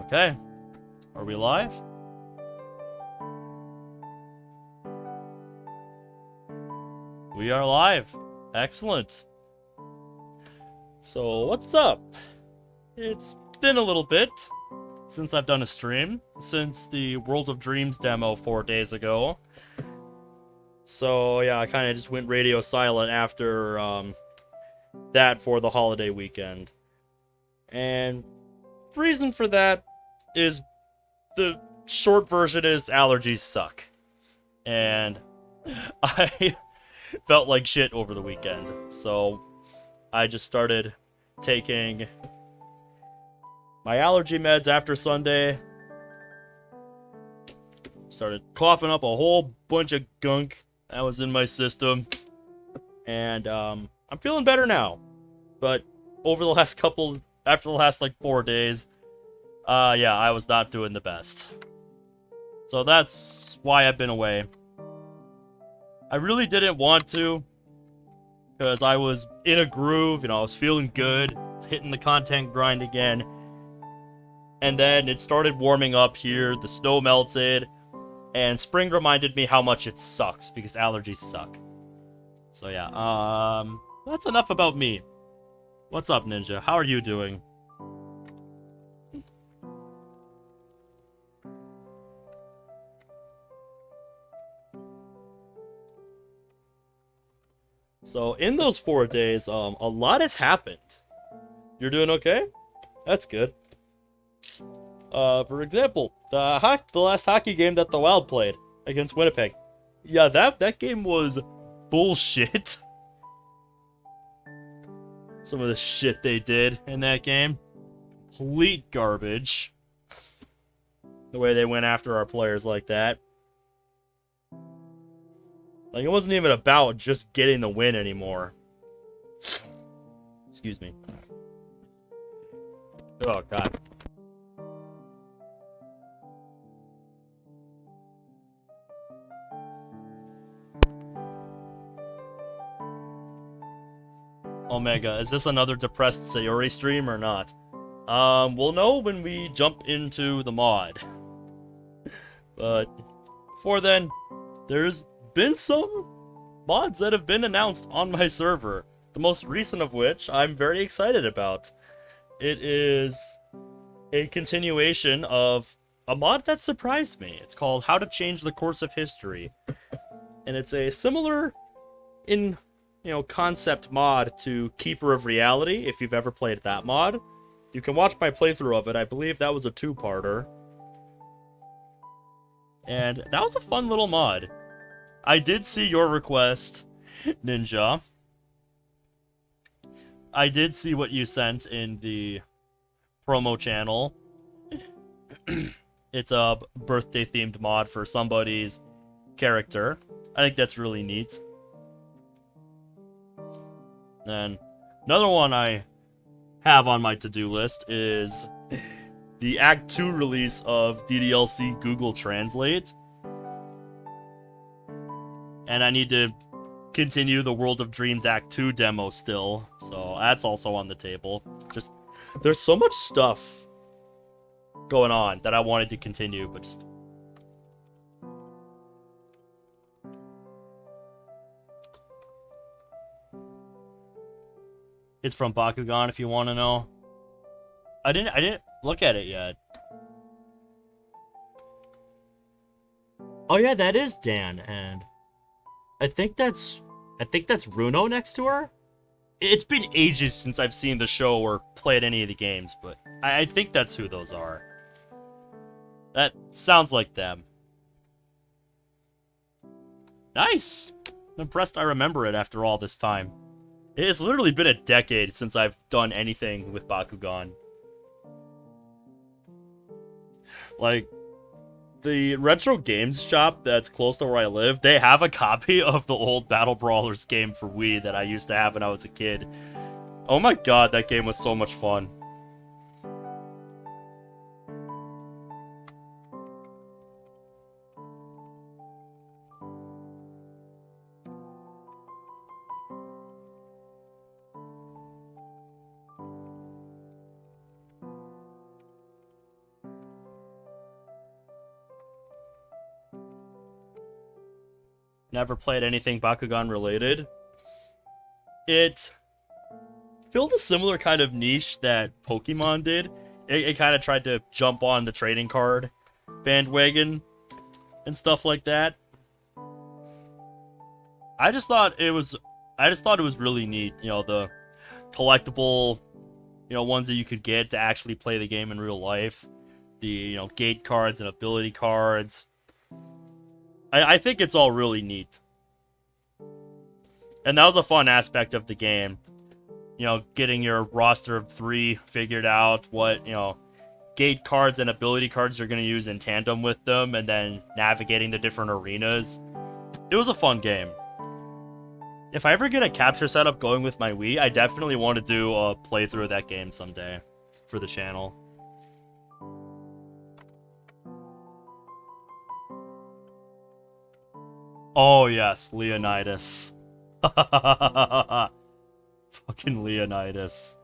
Okay. Are we live? We are live. Excellent. So, what's up? It's been a little bit since I've done a stream, since the World of Dreams demo 4 days ago. So, yeah, I kind of just went radio silent after that for the holiday weekend. And the reason for that is the short version is allergies suck. And I felt like shit over the weekend. So I just started taking my allergy meds after Sunday. Started coughing up a whole bunch of gunk that was in my system. And I'm feeling better now. But over the last after the last like 4 days, yeah, I was not doing the best. So that's why I've been away. I really didn't want to, because I was in a groove, I was feeling good, I was hitting the content grind again. And then it started warming up here, the snow melted, and spring reminded me how much it sucks, because allergies suck. So yeah, that's enough about me. What's up, Ninja? How are you doing? So, in those 4 days, a lot has happened. You're doing okay? That's good. For example, the last hockey game that the Wild played against Winnipeg. Yeah, that game was bullshit. Some of the shit they did in that game. Complete garbage. The way they went after our players like that. Like, it wasn't even about just getting the win anymore. Excuse me. Oh, God. Omega, is this another depressed Sayori stream or not? We'll know when we jump into the mod. But before then, there's been some mods that have been announced on my server. The most recent of which I'm very excited about. It is a continuation of a mod that surprised me. It's called How to Change the Course of History. And it's a similar concept mod to Keeper of Reality, if you've ever played that mod. You can watch my playthrough of it. I believe that was a 2-parter. And that was a fun little mod. I did see your request, Ninja. I did see what you sent in the promo channel. It's a birthday-themed mod for somebody's character. I think that's really neat. And another one I have on my to-do list is the Act 2 release of DDLC Google Translate. And I need to continue the World of Dreams Act 2 demo still, so that's also on the table. Just, there's so much stuff going on that I wanted to continue, but just... It's from Bakugan, if you want to know. I didn't look at it yet. Oh yeah, that is Dan, and I think that's Runo next to her. It's been ages since I've seen the show or played any of the games, but I think that's who those are. That sounds like them. Nice! I'm impressed I remember it after all this time. It has literally been a decade since I've done anything with Bakugan. Like, the retro games shop that's close to where I live, they have a copy of the old Battle Brawlers game for Wii that I used to have when I was a kid. Oh my god, that game was so much fun. never played anything Bakugan related. It filled a similar kind of niche that Pokemon did. It kind of tried to jump on the trading card bandwagon and stuff like that. I just thought it was really neat, you know, the collectible, you know, ones that you could get to actually play the game in real life. The, you know, gate cards and ability cards. I think it's all really neat. And that was a fun aspect of the game. You know, getting your roster of 3 figured out, what, you know, gate cards and ability cards you're going to use in tandem with them, and then navigating the different arenas. It was a fun game. If I ever get a capture setup going with my Wii, I definitely want to do a playthrough of that game someday for the channel. Oh yes, Leonidas. Fucking Leonidas.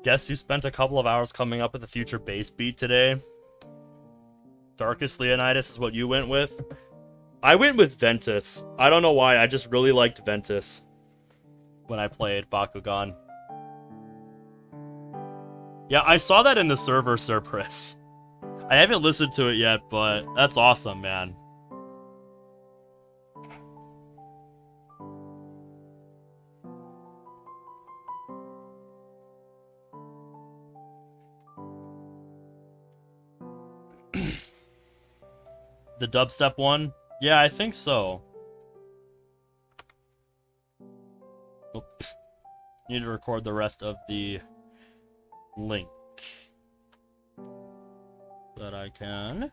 Guess you spent a couple of hours coming up with a future bass beat today. Darkest Leonidas is what you went with. I went with Ventus. I don't know why, I just really liked Ventus when I played Bakugan. Yeah, I saw that in the server, Cerberus. I haven't listened to it yet, but that's awesome, man. The dubstep one? Yeah, I think so. Oop. Need to record the rest of the link. That I can.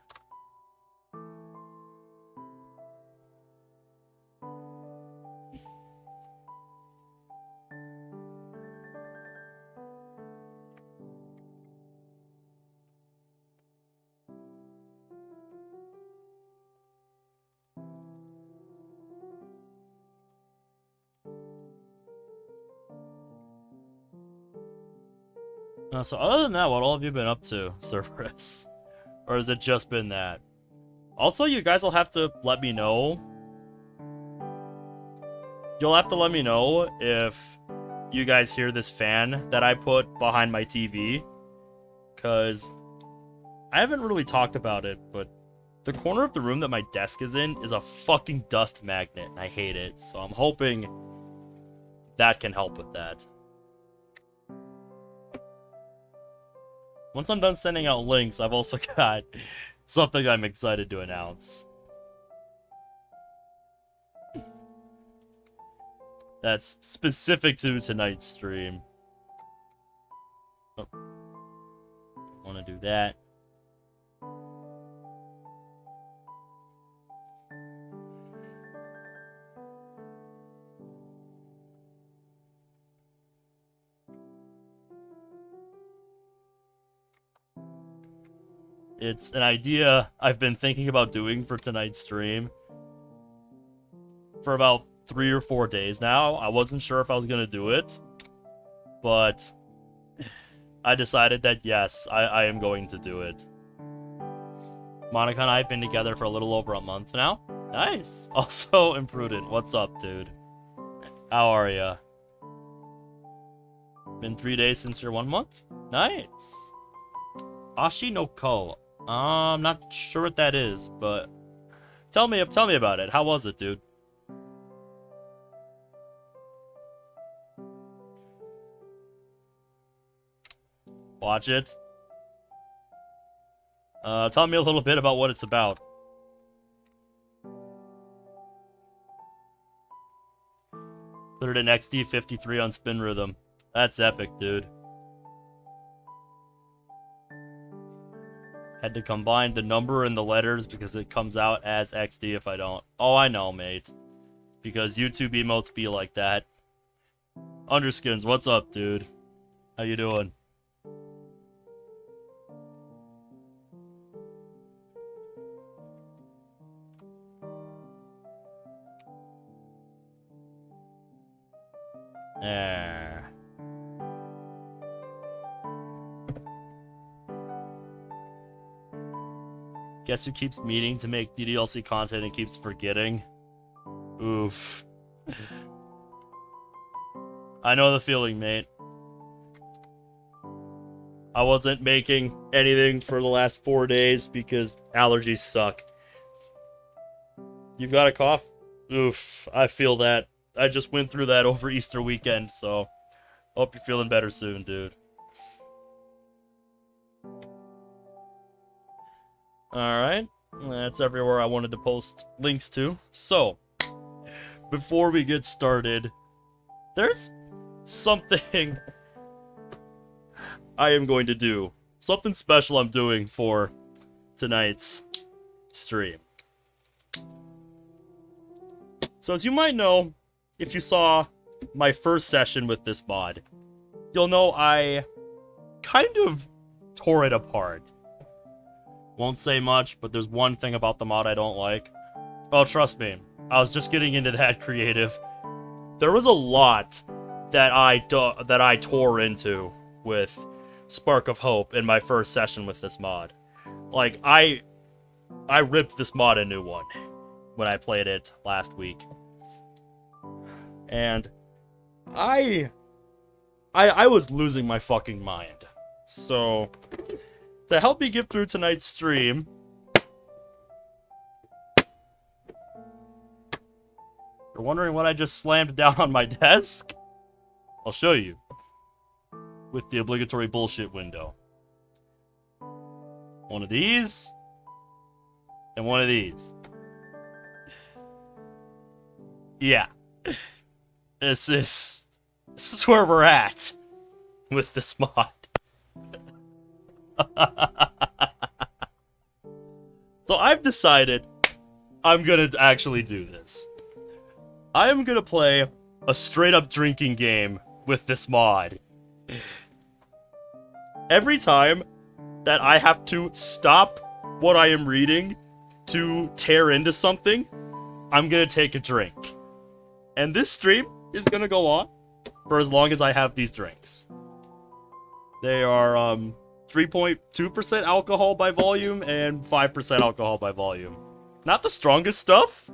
So other than that, what all have you been up to, Cerberus? Or has it just been that? Also, you guys will have to let me know. You'll have to let me know if you guys hear this fan that I put behind my TV. Because I haven't really talked about it, but the corner of the room that my desk is in is a fucking dust magnet, and I hate it. So I'm hoping that can help with that. Once I'm done sending out links, I've also got something I'm excited to announce. That's specific to tonight's stream. Oh. Want to do that. It's an idea I've been thinking about doing for tonight's stream for about 3 or 4 days now. I wasn't sure if I was going to do it, but I decided that yes, I am going to do it. Monica and I have been together for a little over a month now. Nice. Also, Imprudent, what's up, dude? How are ya? Been 3 days since your 1 month? Nice. Ashi no Ko. I'm not sure what that is, but tell me about it. How was it, dude? Watch it. Tell me a little bit about what it's about. Put it in XD53 on Spin Rhythm. That's epic, dude. Had to combine the number and the letters because it comes out as XD if I don't. Oh, I know, mate. Because YouTube emotes be like that. Underskins, what's up, dude? How you doing? Guess who keeps meaning to make DDLC content and keeps forgetting? Oof. I know the feeling, mate. I wasn't making anything for the last 4 days because allergies suck. You've got a cough? Oof, I feel that. I just went through that over Easter weekend, so hope you're feeling better soon, dude. Alright, that's everywhere I wanted to post links to. So, before we get started, there's something I am going to do. Something special I'm doing for tonight's stream. So as you might know, if you saw my first session with this mod, you'll know I kind of tore it apart. Won't say much, but there's one thing about the mod I don't like. Oh, trust me, I was just getting into that creative. There was a lot that I tore into with Spark of Hope in my first session with this mod. Like, I ripped this mod a new one when I played it last week. And I was losing my fucking mind. So, to help me get through tonight's stream, you're wondering what I just slammed down on my desk? I'll show you. With the obligatory bullshit window. One of these. And one of these. Yeah. This is where we're at with this mod. So I've decided I'm gonna actually do this. I am gonna play a straight up drinking game with this mod. Every time that I have to stop what I am reading to tear into something, I'm gonna take a drink. And this stream is gonna go on for as long as I have these drinks. They are 3.2% alcohol by volume and 5% alcohol by volume. Not the strongest stuff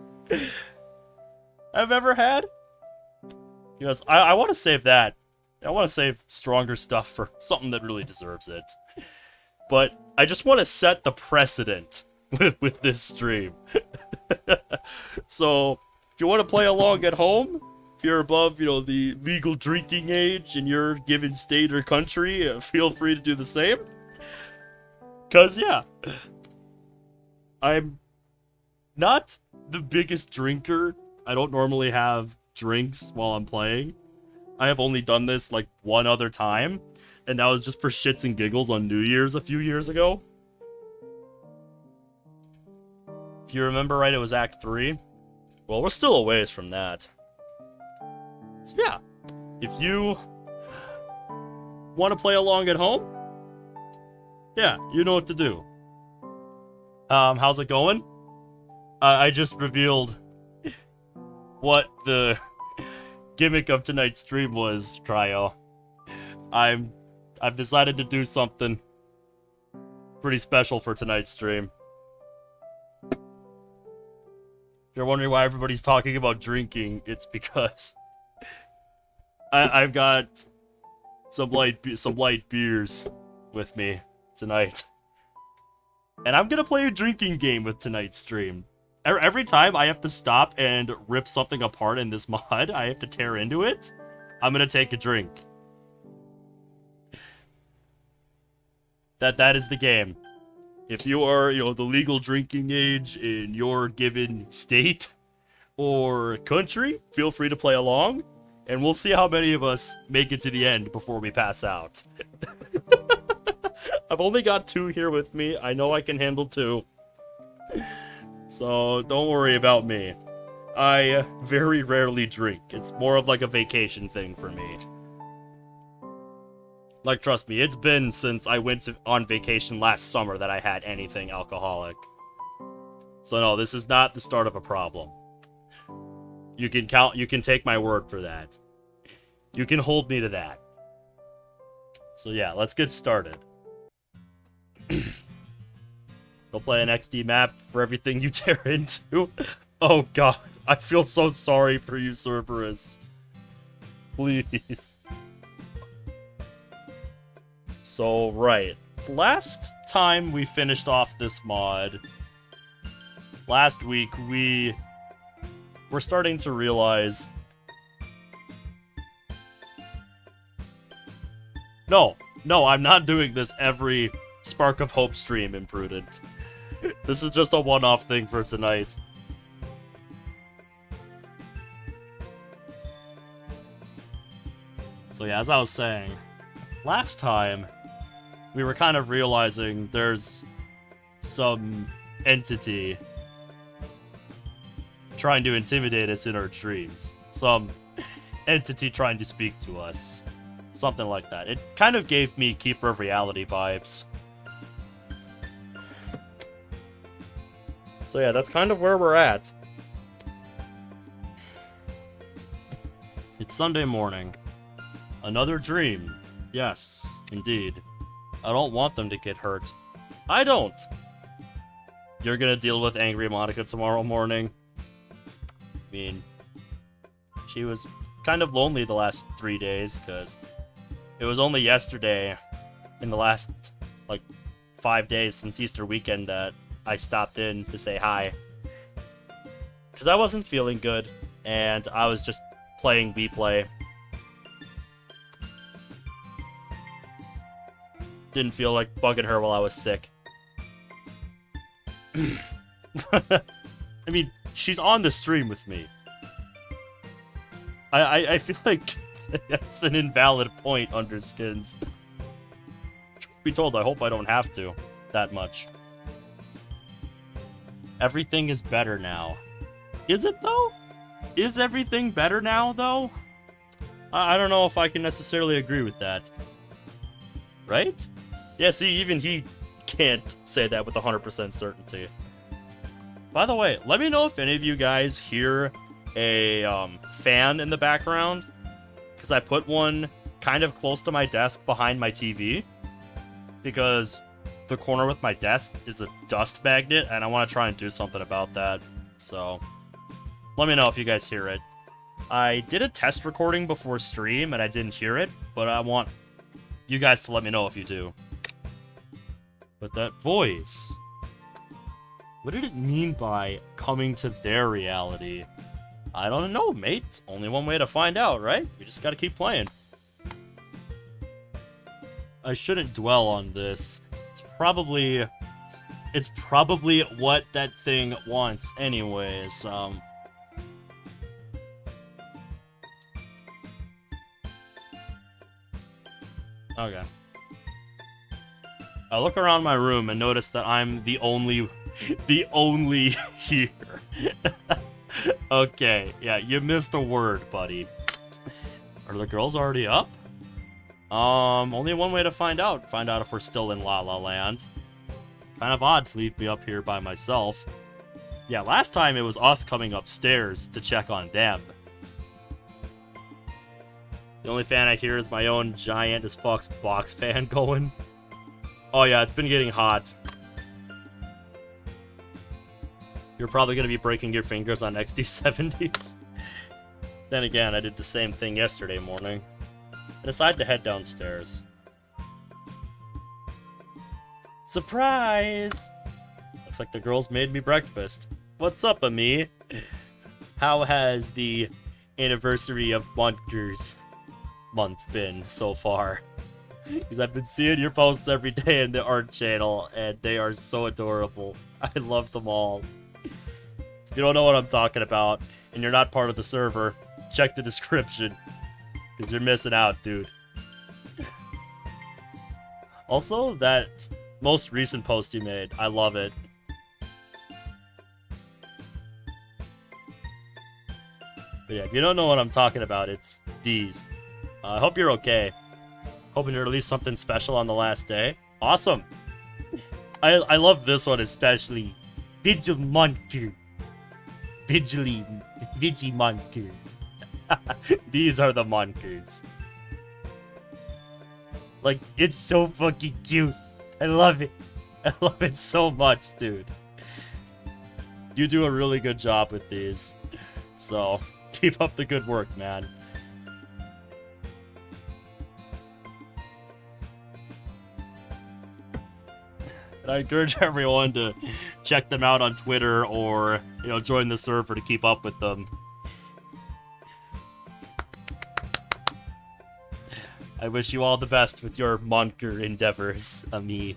I've ever had. Because I want to save that. I want to save stronger stuff for something that really deserves it. But I just want to set the precedent with this stream. So, if you want to play along at home, if you're above, the legal drinking age in your given state or country, feel free to do the same. Because, yeah, I'm not the biggest drinker. I don't normally have drinks while I'm playing. I have only done this, like, one other time, and that was just for shits and giggles on New Year's a few years ago. If you remember right, it was Act 3. Well, we're still a ways from that. So, yeah, if you want to play along at home, yeah, you know what to do. How's it going? I just revealed what the gimmick of tonight's stream was, Cryo. I've decided to do something pretty special for tonight's stream. If you're wondering why everybody's talking about drinking, it's because I've got some light beers with me tonight. And I'm gonna play a drinking game with tonight's stream. Every time I have to stop and rip something apart in this mod, I have to tear into it, I'm gonna take a drink. That is the game. If you are, the legal drinking age in your given state or country, feel free to play along, and we'll see how many of us make it to the end before we pass out. I've only got 2 here with me. I know I can handle 2. So don't worry about me. I very rarely drink. It's more of like a vacation thing for me. Like, trust me, it's been since I went on vacation last summer that I had anything alcoholic. So no, this is not the start of a problem. You can take my word for that. You can hold me to that. So yeah, let's get started. Go play an XD map for everything you tear into. Oh god, I feel so sorry for you, Cerberus. Please. So, right. Last time we finished off this mod, last week, we were starting to realize... No, I'm not doing this every Spark of Hope stream, Imprudent. This is just a one-off thing for tonight. So yeah, as I was saying, last time, we were kind of realizing there's some entity trying to intimidate us in our dreams. Some entity trying to speak to us. Something like that. It kind of gave me Keeper of Reality vibes. So yeah, that's kind of where we're at. It's Sunday morning. Another dream. Yes, indeed. I don't want them to get hurt. I don't! You're gonna deal with angry Monica tomorrow morning. I mean, she was kind of lonely the last 3 days, because it was only yesterday, in the last, like, 5 days since Easter weekend, that I stopped in to say hi. Because I wasn't feeling good, and I was just playing Wii Play. Didn't feel like bugging her while I was sick. I mean, she's on the stream with me. I feel like that's an invalid point, Underskins. Truth be told, I hope I don't have to that much. Everything is better now. Is it, though? Is everything better now, though? I don't know if I can necessarily agree with that. Right? Yeah, see, even he can't say that with 100% certainty. By the way, let me know if any of you guys hear a fan in the background, because I put one kind of close to my desk behind my TV, because the corner with my desk is a dust magnet, and I want to try and do something about that. So, let me know if you guys hear it. I did a test recording before stream, and I didn't hear it, but I want you guys to let me know if you do. But that voice... What did it mean by coming to their reality? I don't know, mate. Only one way to find out, right? We just gotta keep playing. I shouldn't dwell on this. It's probably what that thing wants anyways. Okay. I look around my room and notice that I'm the only here. Okay, yeah, you missed a word, buddy. Are the girls already up? Only one way to find out. Find out if we're still in La La Land. Kind of odd to leave me up here by myself. Yeah, last time it was us coming upstairs to check on them. The only fan I hear is my own giant as fuck box fan going. Oh yeah, it's been getting hot. You're probably going to be breaking your fingers on XD70s. Then again, I did the same thing yesterday morning. I decided to head downstairs. Surprise! Looks like the girls made me breakfast. What's up, Ami? How has the anniversary of Bunkers month been so far? Because I've been seeing your posts every day in the art channel, and they are so adorable. I love them all. If you don't know what I'm talking about, and you're not part of the server, check the description. Because you're missing out, dude. Also, that most recent post you made, I love it. But yeah, if you don't know what I'm talking about, it's these. I hope you're okay. Hoping to release something special on the last day. Awesome. I love this one especially. Vigimonker. Vigimonker. These are the monkers. Like, it's so fucking cute. I love it. I love it so much, dude. You do a really good job with these. So, keep up the good work, man. And I encourage everyone to check them out on Twitter or, join the server to keep up with them. I wish you all the best with your monker endeavors, Ami.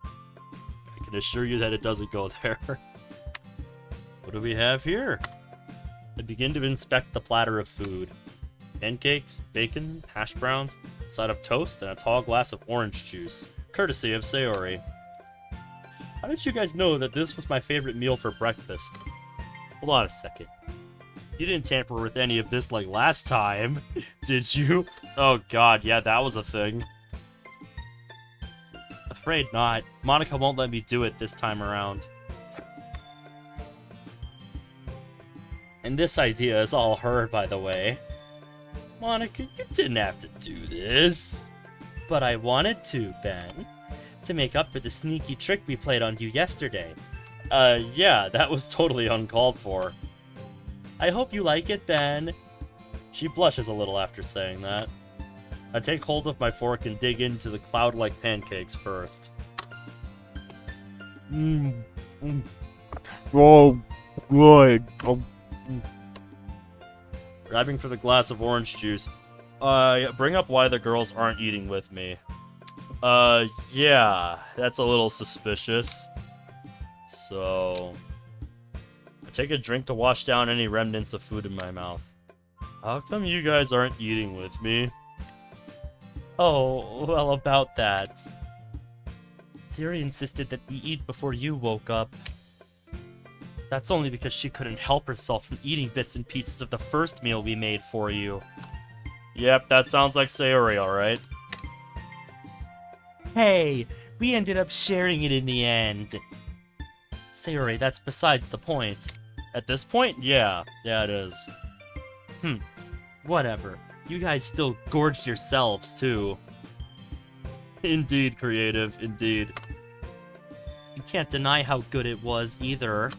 I can assure you that it doesn't go there. What do we have here? I begin to inspect the platter of food. Pancakes, bacon, hash browns, a side of toast, and a tall glass of orange juice, courtesy of Sayori. How did you guys know that this was my favorite meal for breakfast? Hold on a second. You didn't tamper with any of this like last time, did you? Oh god, yeah, that was a thing. Afraid not. Monica won't let me do it this time around. And this idea is all her, by the way. Monica, you didn't have to do this. But I wanted to, Ben. To make up for the sneaky trick we played on you yesterday. Yeah, that was totally uncalled for. I hope you like it, Ben. She blushes a little after saying that. I take hold of my fork and dig into the cloud-like pancakes first. Oh, good. Oh. Grabbing for the glass of orange juice. Bring up why the girls aren't eating with me. Yeah, that's a little suspicious. So... I take a drink to wash down any remnants of food in my mouth. How come you guys aren't eating with me? Oh, well, about that. Siri insisted that we eat before you woke up. That's only because she couldn't help herself from eating bits and pieces of the first meal we made for you. Yep, that sounds like Sayori, alright. Hey, we ended up sharing it in the end. Sayori, that's besides the point. At this point, yeah. Yeah, it is. Whatever. You guys still gorged yourselves, too. Indeed, creative, indeed. You can't deny how good it was, either.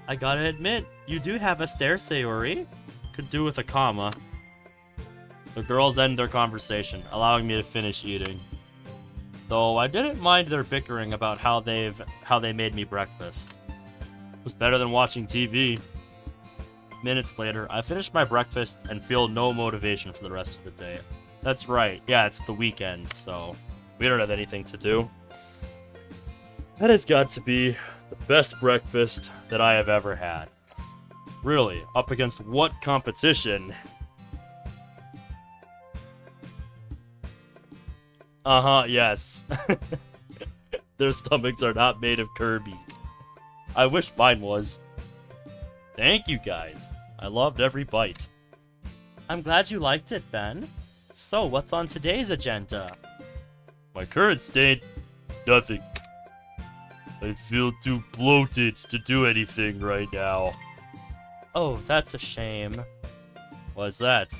I gotta admit, you do have us there, Sayori. Could do with a comma. The girls end their conversation, allowing me to finish eating. Though I didn't mind their bickering about how they made me breakfast. It was better than watching TV. Minutes later, I finish my breakfast and feel no motivation for the rest of the day. That's right, yeah, it's the weekend, so we don't have anything to do. That has got to be the best breakfast that I have ever had. Really, up against what competition? Yes. Their stomachs are not made of Kirby. I wish mine was. Thank you, guys. I loved every bite. I'm glad you liked it, Ben. So, what's on today's agenda? My current state? Nothing. I feel too bloated to do anything right now. Oh, that's a shame. Why's that?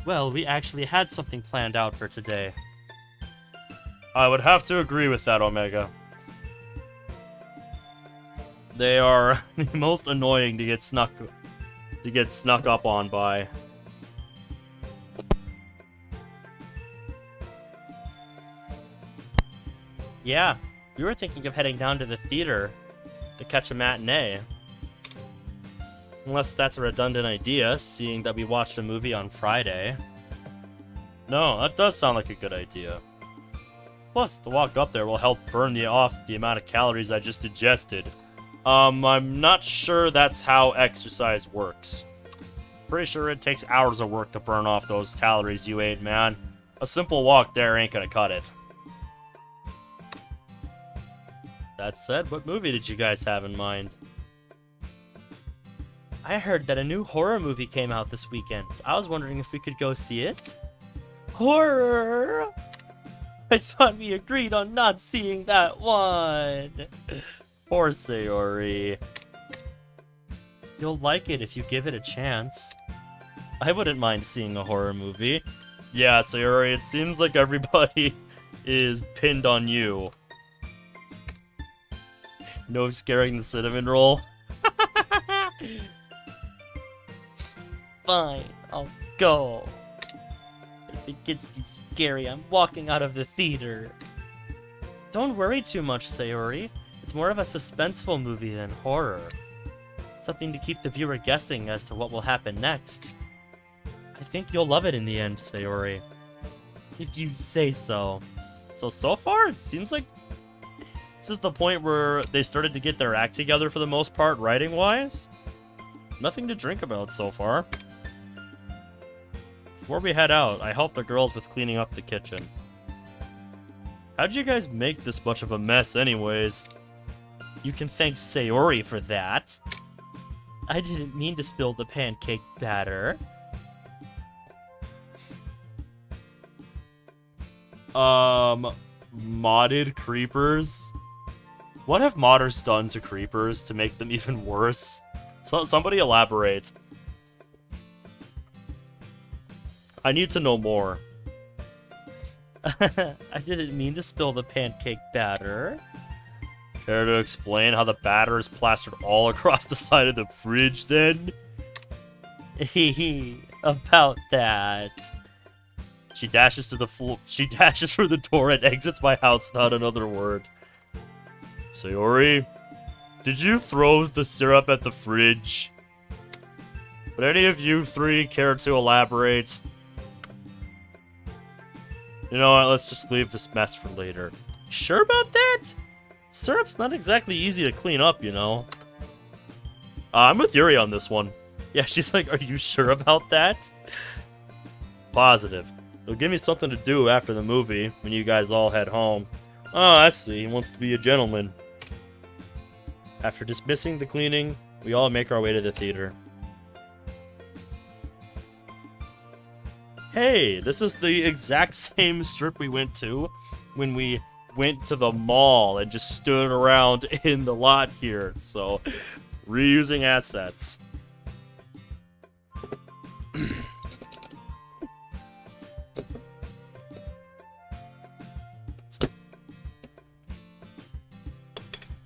Well, we actually had something planned out for today. I would have to agree with that, Omega. They are the most annoying to get snuck up on by. Yeah, we were thinking of heading down to the theater to catch a matinee. Unless that's a redundant idea, seeing that we watched a movie on Friday. No, that does sound like a good idea. Plus, the walk up there will help burn off the amount of calories I just ingested. I'm not sure that's how exercise works. Pretty sure it takes hours of work to burn off those calories you ate, man. A simple walk there ain't gonna cut it. That said, what movie did you guys have in mind? I heard that a new horror movie came out this weekend, so I was wondering if we could go see it. Horror! I thought we agreed on not seeing that one! Poor Sayori. You'll like it if you give it a chance. I wouldn't mind seeing a horror movie. Yeah, Sayori, it seems like everybody is pinned on you. No scaring the cinnamon roll. Fine, I'll go. If it gets too scary, I'm walking out of the theater. Don't worry too much, Sayori. It's more of a suspenseful movie than horror. Something to keep the viewer guessing as to what will happen next. I think you'll love it in the end, Sayori. If you say so. So far, it seems like this is the point where they started to get their act together for the most part, writing-wise. Nothing to drink about so far. Before we head out, I helped the girls with cleaning up the kitchen. How'd you guys make this much of a mess anyways? You can thank Sayori for that. I didn't mean to spill the pancake batter. Modded creepers? What have modders done to creepers to make them even worse? Somebody elaborate. I need to know more. I didn't mean to spill the pancake batter. Care to explain how the batter is plastered all across the side of the fridge, then? Hehe, about that. She dashes to the floor. She dashes through the door and exits my house without another word. Sayori, did you throw the syrup at the fridge? Would any of you three care to elaborate? You know what, let's just leave this mess for later. Sure about that? Syrup's not exactly easy to clean up, you know. I'm with Yuri on this one. Yeah, she's like, are you sure about that? Positive. It'll give me something to do after the movie, when you guys all head home. Oh, I see, he wants to be a gentleman. After dismissing the cleaning, we all make our way to the theater. Hey, this is the exact same strip we went to when we went to the mall and just stood around in the lot here. So, reusing assets.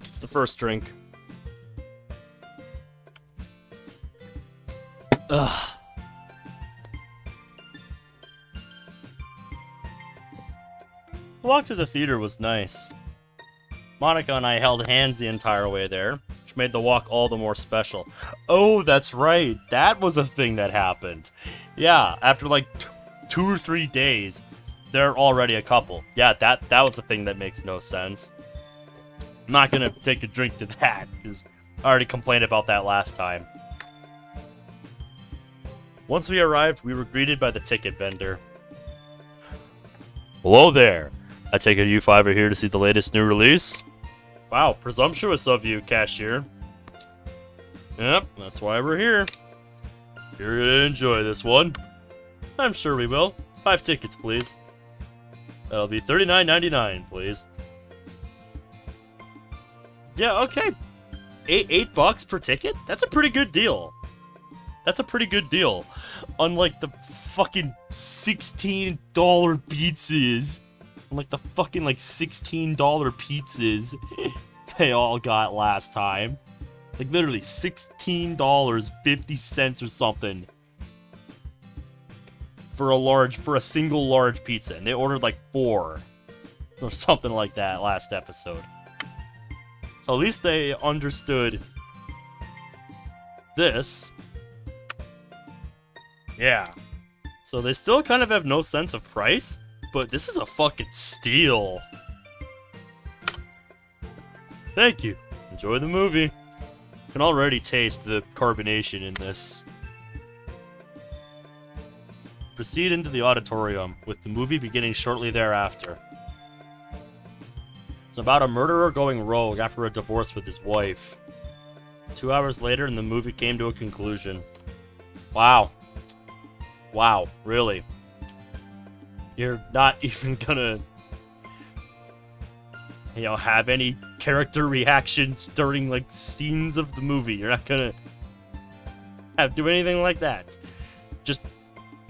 It's the first drink. Ugh. The walk to the theater was nice. Monica and I held hands the entire way there, which made the walk all the more special. Oh, that's right. That was a thing that happened. Yeah, after like 2 or 3 days, they're already a couple. Yeah, that was a thing that makes no sense. I'm not gonna take a drink to that, because I already complained about that last time. Once we arrived, we were greeted by the ticket vendor. Hello there. I take it you five are here to see the latest new release? Wow, presumptuous of you, cashier. Yep, that's why we're here. Here to enjoy this one. I'm sure we will. 5 tickets, please. That'll be $39.99, please. Yeah, okay. $8 per ticket? That's a pretty good deal. That's a pretty good deal. Unlike the fucking $16 pizzas. Unlike the fucking $16 pizzas they all got last time. Like literally $16.50 or something. For a single large pizza. And they ordered like 4. Or something like that last episode. So at least they understood this. Yeah. So they still kind of have no sense of price, but this is a fucking steal. Thank you. Enjoy the movie. Can already taste the carbonation in this. Proceed into the auditorium, with the movie beginning shortly thereafter. It's about a murderer going rogue after a divorce with his wife. 2 hours later, and the movie came to a conclusion. Wow. Wow, really? You're not even gonna, have any character reactions during, like, scenes of the movie. You're not gonna do anything like that. Just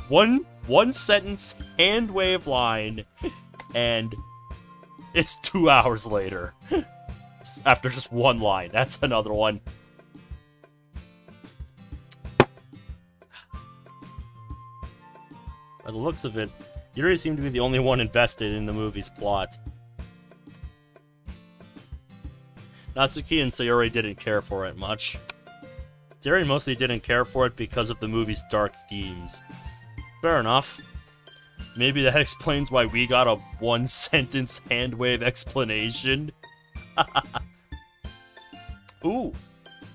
one sentence, hand wave line, and it's 2 hours later. After just one line. That's another one. By the looks of it, Yuri seemed to be the only one invested in the movie's plot. Natsuki and Sayori didn't care for it much. Sayori mostly didn't care for it because of the movie's dark themes. Fair enough. Maybe that explains why we got a one-sentence hand-wave explanation. Ooh.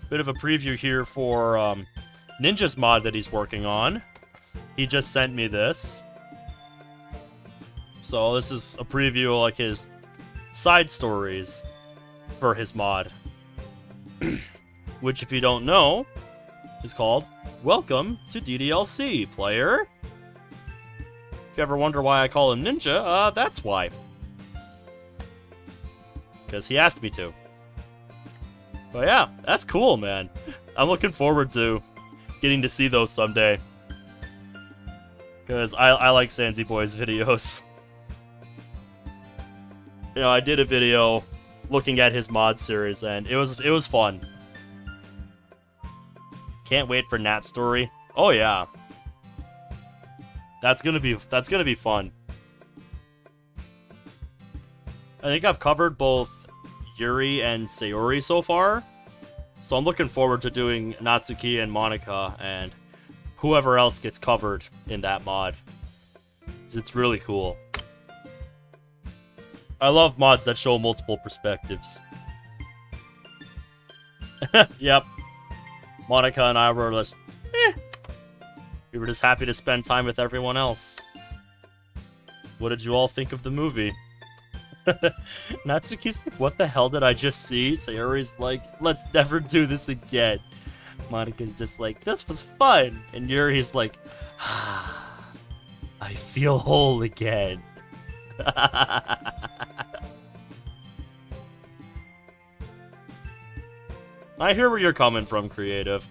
Bit of a preview here for Ninja's mod that he's working on. He just sent me this. So this is a preview of, like, his side stories for his mod. Which, if you don't know, is called Welcome to DDLC, player. If you ever wonder why I call him Ninja, that's why. Because he asked me to. But yeah, that's cool, man. I'm looking forward to getting to see those someday. Because I like Sanzy Boy's videos. I did a video looking at his mod series, and it was fun. Can't wait for Nat's story. Oh yeah. That's gonna be fun. I think I've covered both Yuri and Sayori so far. So I'm looking forward to doing Natsuki and Monica and whoever else gets covered in that mod. 'Cause it's really cool. I love mods that show multiple perspectives. Yep. Monica and I were just, we were just happy to spend time with everyone else. What did you all think of the movie? Natsuki's like, what the hell did I just see? Sayori's like, let's never do this again. Monica's just like, this was fun. And Yuri's like, I feel whole again. I hear where you're coming from, creative.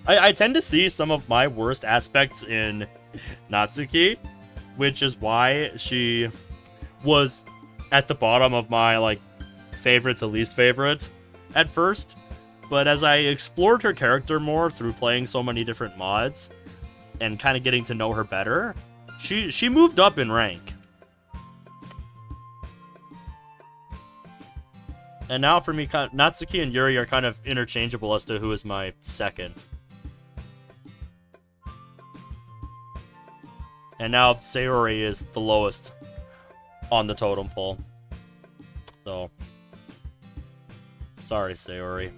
I tend to see some of my worst aspects in Natsuki, which is why she was at the bottom of my, like, favorite to least favorite at first. But as I explored her character more through playing so many different mods and kind of getting to know her better, she moved up in rank. And now for me, Natsuki and Yuri are kind of interchangeable as to who is my second. And now Sayori is the lowest on the totem pole. So, sorry, Sayori.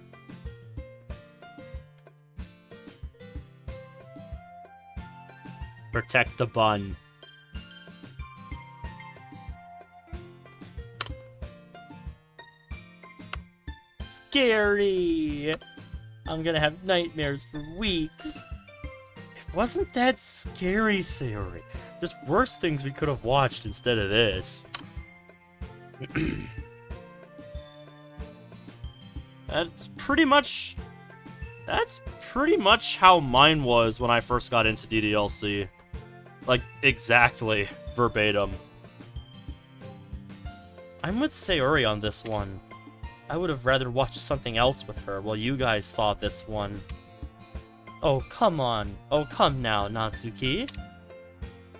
Protect the bun. Scary! I'm gonna have nightmares for weeks. It wasn't that scary, Sayori. There's worse things we could have watched instead of this. That's pretty much how mine was when I first got into DDLC. Like, exactly verbatim. I'm with Sayori on this one. I would have rather watched something else with her while you guys saw this one. Oh, come on. Oh, come now, Natsuki.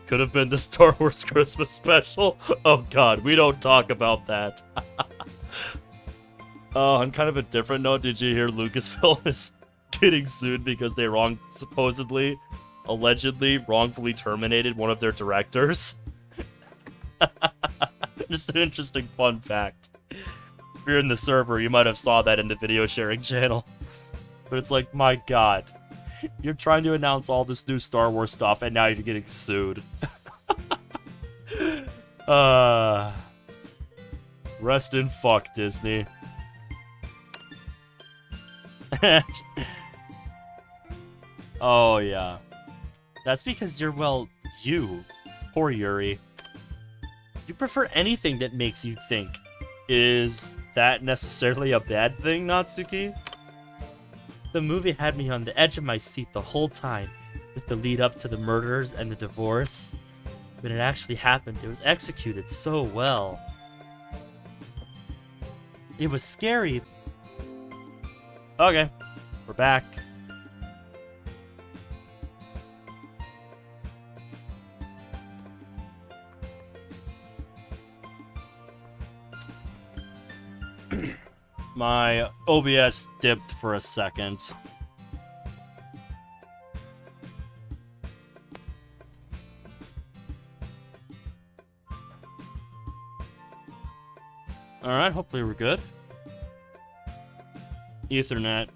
Could have been the Star Wars Christmas special. Oh god, we don't talk about that. On kind of a different note, did you hear Lucasfilm is getting sued because they allegedly wrongfully terminated one of their directors? Just an interesting fun fact. If you're in the server, you might have saw that in the video sharing channel. But it's like, my god. You're trying to announce all this new Star Wars stuff, and now you're getting sued. Rest in fuck, Disney. Oh, yeah. That's because you're, well, you. Poor Yuri. You prefer anything that makes you think. Is that necessarily a bad thing, Natsuki? The movie had me on the edge of my seat the whole time, with the lead up to the murders and the divorce. When it actually happened, it was executed so well. It was scary. Okay, we're back. My OBS dipped for a second. Alright, hopefully we're good. Ethernet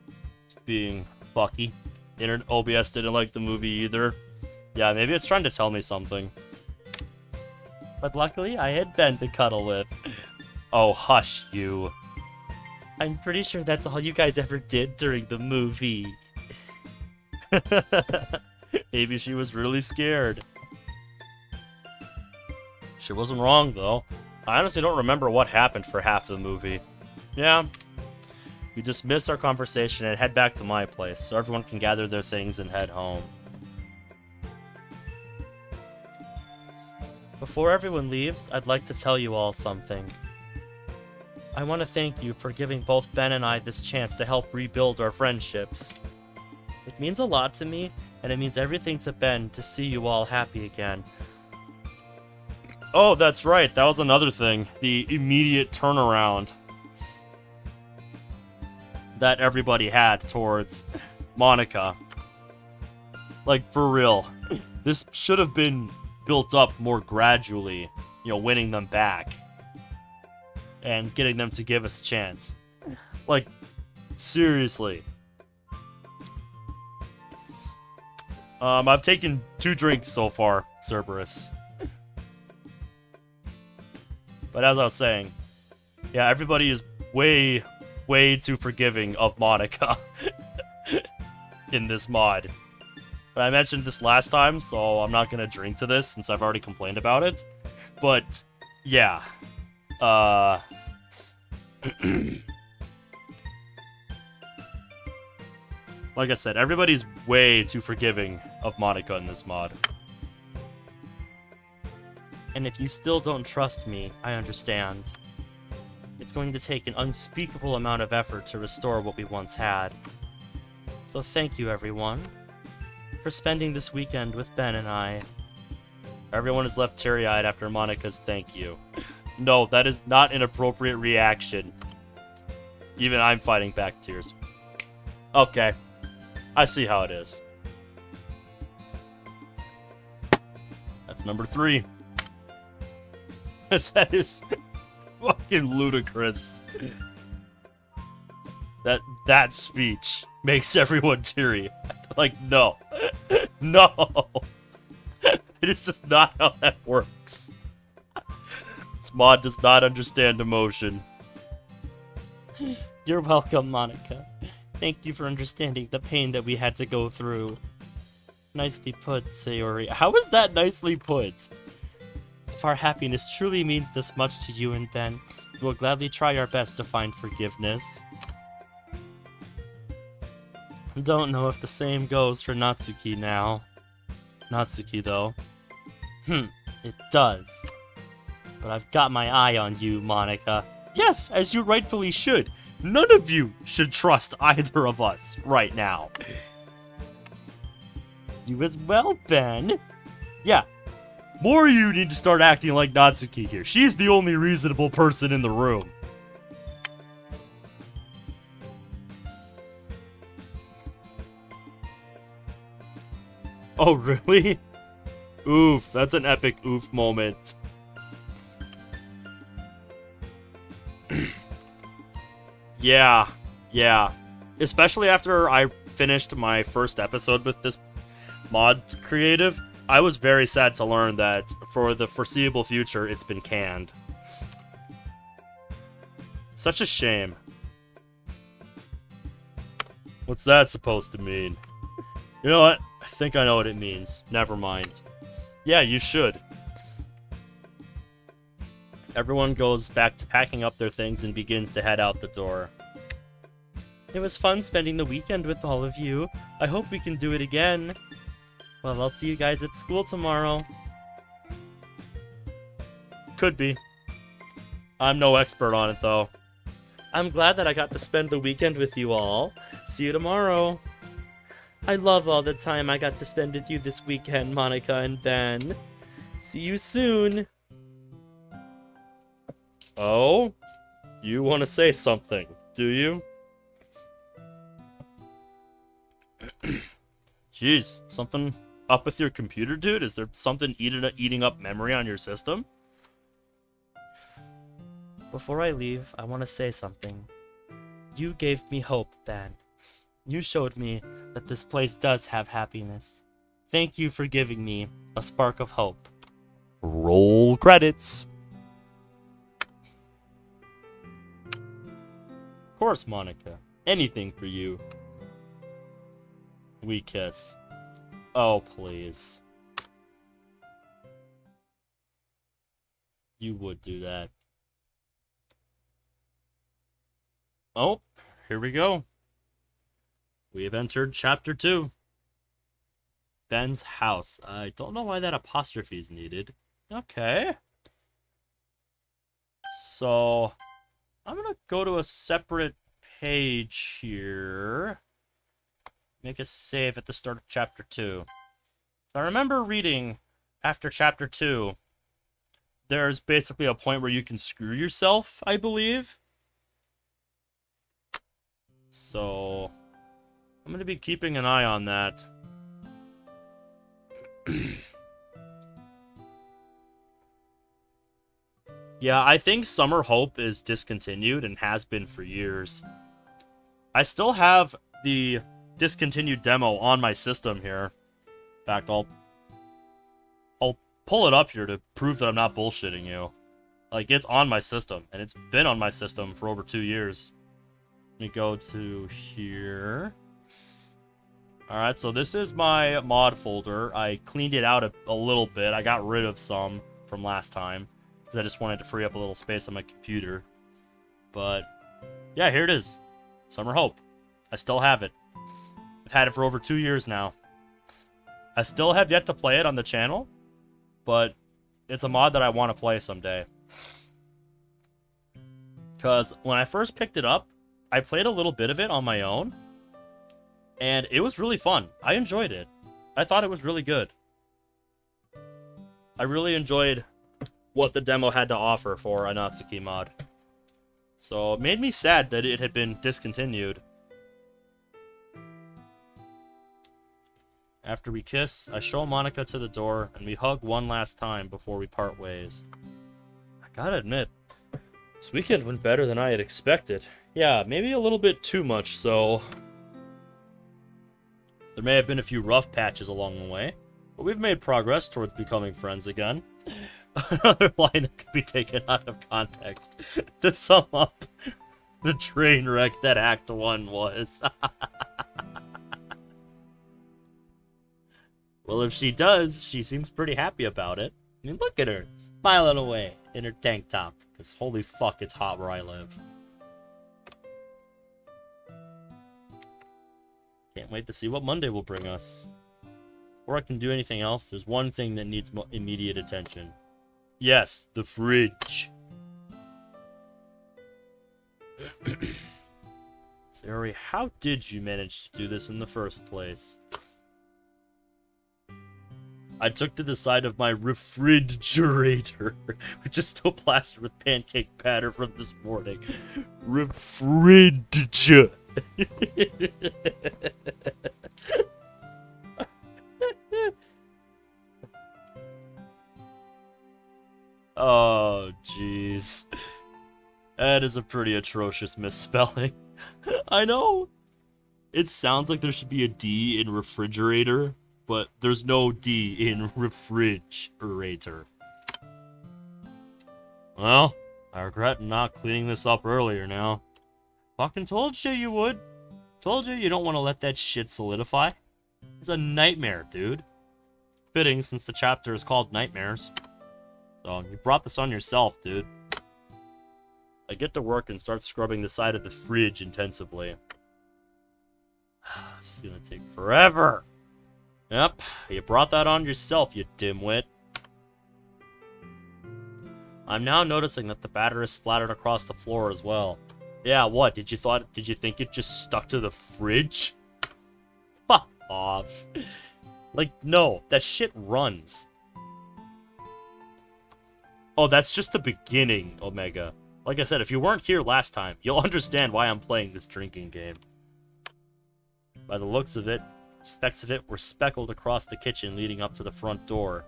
being fucky. OBS didn't like the movie either. Yeah, maybe it's trying to tell me something. But luckily, I had Ben to cuddle with. Oh, hush, you. I'm pretty sure that's all you guys ever did during the movie. Maybe she was really scared. She wasn't wrong, though. I honestly don't remember what happened for half the movie. Yeah. We dismiss our conversation and head back to my place, so everyone can gather their things and head home. Before everyone leaves, I'd like to tell you all something. I want to thank you for giving both Ben and I this chance to help rebuild our friendships. It means a lot to me, and it means everything to Ben to see you all happy again. Oh, that's right, that was another thing. The immediate turnaround that everybody had towards Monica. Like, for real. This should have been built up more gradually, you know, winning them back. And getting them to give us a chance. Like, seriously. I've taken 2 drinks so far, Cerberus. But as I was saying, yeah, everybody is way too forgiving of Monica in this mod. But I mentioned this last time, so I'm not gonna drink to this since I've already complained about it. But, yeah. Like I said, everybody's way too forgiving of Monica in this mod. And if you still don't trust me, I understand. It's going to take an unspeakable amount of effort to restore what we once had. So thank you, everyone, for spending this weekend with Ben and I. Everyone is left teary-eyed after Monica's thank you. No, that is not an appropriate reaction. Even I'm fighting back tears. Okay. I see how it is. That's number 3. That is fucking ludicrous. That speech makes everyone teary. Like, no. No. It is just not how that works. This mod does not understand emotion. You're welcome, Monica. Thank you for understanding the pain that we had to go through. Nicely put, Sayori. How is that nicely put? If our happiness truly means this much to you and Ben, we will gladly try our best to find forgiveness. Don't know if the same goes for Natsuki now. Natsuki, though. It does. But I've got my eye on you, Monica. Yes, as you rightfully should. None of you should trust either of us right now. You as well, Ben. Yeah. More of you need to start acting like Natsuki here. She's the only reasonable person in the room. Oh, really? Oof, that's an epic oof moment. Yeah. Especially after I finished my first episode with this mod creative, I was very sad to learn that for the foreseeable future, it's been canned. Such a shame. What's that supposed to mean? You know what? I think I know what it means. Never mind. Yeah, you should. Everyone goes back to packing up their things and begins to head out the door. It was fun spending the weekend with all of you. I hope we can do it again. Well, I'll see you guys at school tomorrow. Could be. I'm no expert on it, though. I'm glad that I got to spend the weekend with you all. See you tomorrow. I love all the time I got to spend with you this weekend, Monica and Ben. See you soon. Oh? You want to say something, do you? Jeez, something up with your computer, dude? Is there something eating up memory on your system? Before I leave, I want to say something. You gave me hope, Ben. You showed me that this place does have happiness. Thank you for giving me a spark of hope. Roll credits. Of course, Monica. Anything for you. We kiss. Oh, please. You would do that. Oh, here we go. We have entered Chapter 2. Ben's house. I don't know why that apostrophe is needed. Okay. So, I'm gonna go to a separate page here. Make a save at the start of Chapter 2. So I remember reading after Chapter 2, there's basically a point where you can screw yourself, I believe. So, I'm going to be keeping an eye on that. Yeah, I think Summer Hope is discontinued and has been for years. I still have the discontinued demo on my system here. In fact, I'll pull it up here to prove that I'm not bullshitting you. Like, it's on my system, and it's been on my system for over 2 years. Let me go to here. Alright, so this is my mod folder. I cleaned it out a little bit. I got rid of some from last time, because I just wanted to free up a little space on my computer. But, yeah, here it is. Summer Hope. I still have it. I've had it for over 2 years now. I still have yet to play it on the channel, but it's a mod that I want to play someday. Because when I first picked it up, I played a little bit of it on my own, and it was really fun. I enjoyed it. I thought it was really good. I really enjoyed what the demo had to offer for a Natsuki mod. So it made me sad that it had been discontinued. After we kiss, I show Monica to the door, and we hug one last time before we part ways. I gotta admit, this weekend went better than I had expected. Yeah, maybe a little bit too much, so there may have been a few rough patches along the way, but we've made progress towards becoming friends again. Another line that could be taken out of context to sum up the train wreck that Act 1 was. Well, if she does, she seems pretty happy about it. I mean, look at her, smiling away in her tank top, because holy fuck, it's hot where I live. Can't wait to see what Monday will bring us. Before I can do anything else, there's one thing that needs immediate attention. Yes, the fridge. Sayori, how did you manage to do this in the first place? I took to the side of my refrigerator, which is still plastered with pancake batter from this morning. Refrigerator. Oh, jeez. That is a pretty atrocious misspelling. I know. It sounds like there should be a D in refrigerator, but there's no D in refrigerator. Well, I regret not cleaning this up earlier now. Fucking told you you would. Told you you don't want to let that shit solidify. It's a nightmare, dude. Fitting since the chapter is called Nightmares. So, you brought this on yourself, dude. I get to work and start scrubbing the side of the fridge intensively. This is gonna take forever. Yep, you brought that on yourself, you dimwit. I'm now noticing that the batter is splattered across the floor as well. Yeah, what? Did you think it just stuck to the fridge? Fuck off. Like, no, that shit runs. Oh, that's just the beginning, Omega. Like I said, if you weren't here last time, you'll understand why I'm playing this drinking game. By the looks of it, specks of it were speckled across the kitchen leading up to the front door.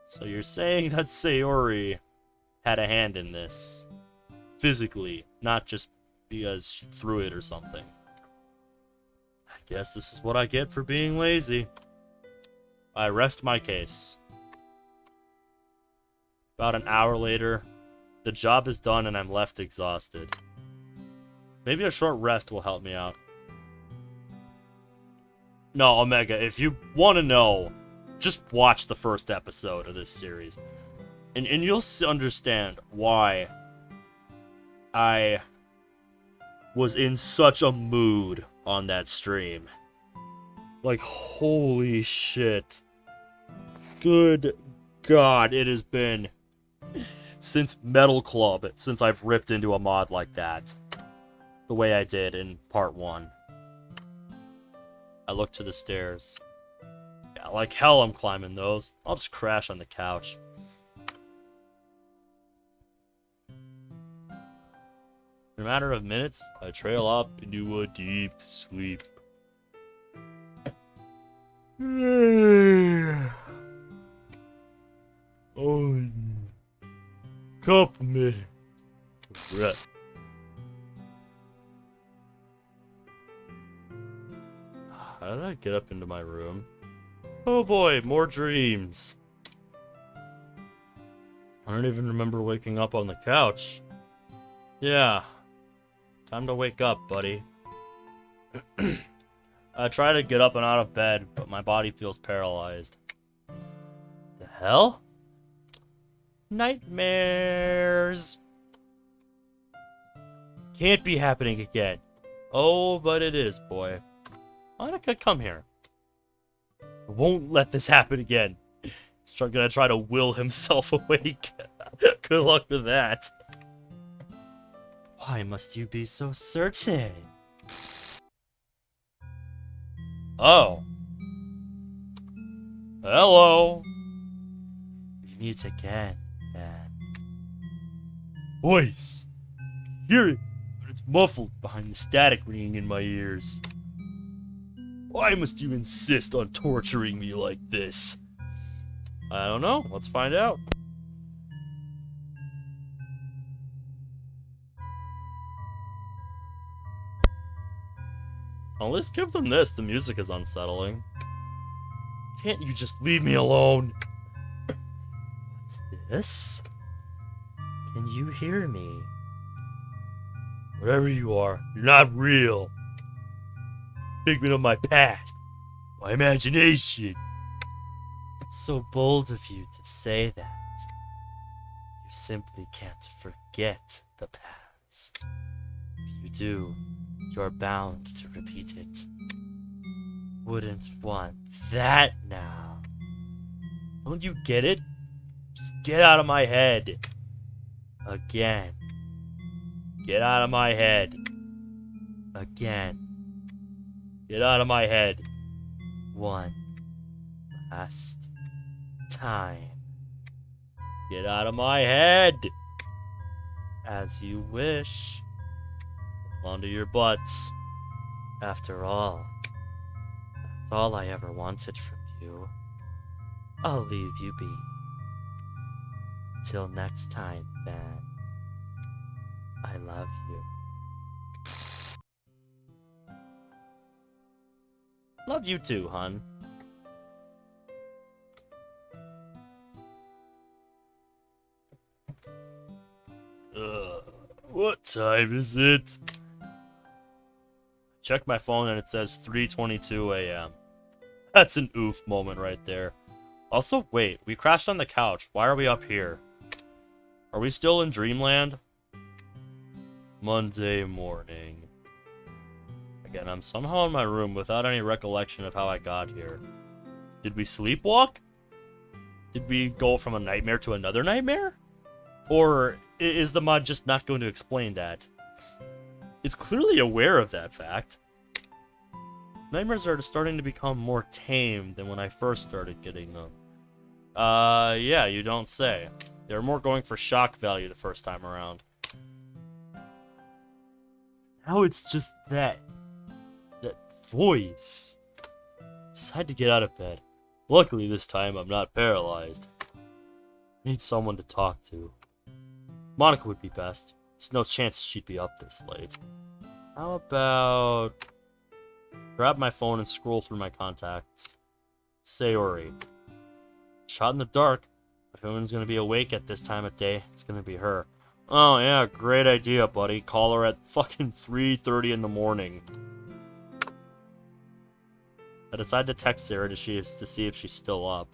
So you're saying that Sayori had a hand in this. Physically, not just because she threw it or something. I guess this is what I get for being lazy. I rest my case. About an hour later, the job is done and I'm left exhausted. Maybe a short rest will help me out. No, Omega, if you want to know, just watch the first episode of this series. And you'll understand why I was in such a mood on that stream. Like, holy shit. Good God, it has been since Metal Club, since I've ripped into a mod like that. The way I did in part 1. I look to the stairs. Yeah, like hell I'm climbing those. I'll just crash on the couch. In a matter of minutes, I trail off into a deep sleep. Oh, couple minutes of rest. How did I get up into my room? Oh boy, more dreams. I don't even remember waking up on the couch. Yeah. Time to wake up, buddy. I try to get up and out of bed, but my body feels paralyzed. The hell? Nightmares! Can't be happening again. Oh, but it is, boy. Monica, come here. I won't let this happen again. He's gonna try to will himself awake. Good luck with that. Why must you be so certain? Oh. Hello. We meet again, then. Voice. Hear it, but it's muffled behind the static ringing in my ears. Why must you insist on torturing me like this? I don't know. Let's find out. I'll at least give them this. The music is unsettling. Can't you just leave me alone? What's this? Can you hear me? Whatever you are, you're not real. Figment of my past. My imagination. It's so bold of you to say that. You simply can't forget the past. If you do, you're bound to repeat it. Wouldn't want that now. Don't you get it? Just get out of my head. Again. Get out of my head. Again. Get out of my head. One last time. Get out of my head. As you wish. Onto your butts. After all, that's all I ever wanted from you. I'll leave you be. Till next time, then. I love you. Love you too, hon. What time is it? Check my phone and it says 3:22 a.m. That's an oof moment right there. Also, wait, we crashed on the couch. Why are we up here? Are we still in Dreamland? Monday morning. Again, I'm somehow in my room without any recollection of how I got here. Did we sleepwalk? Did we go from a nightmare to another nightmare? Or is the mod just not going to explain that? It's clearly aware of that fact. Nightmares are starting to become more tame than when I first started getting them. Yeah, you don't say. They were more going for shock value the first time around. Now it's just that voice. Decide to get out of bed. Luckily this time I'm not paralyzed. I need someone to talk to. Monica would be best. There's no chance she'd be up this late. How about... grab my phone and scroll through my contacts. Sayori. Shot in the dark. If who's gonna be awake at this time of day, it's gonna be her. Oh yeah, great idea, buddy. Call her at fucking 3:30 in the morning. I decide to text Sarah to see if she's still up.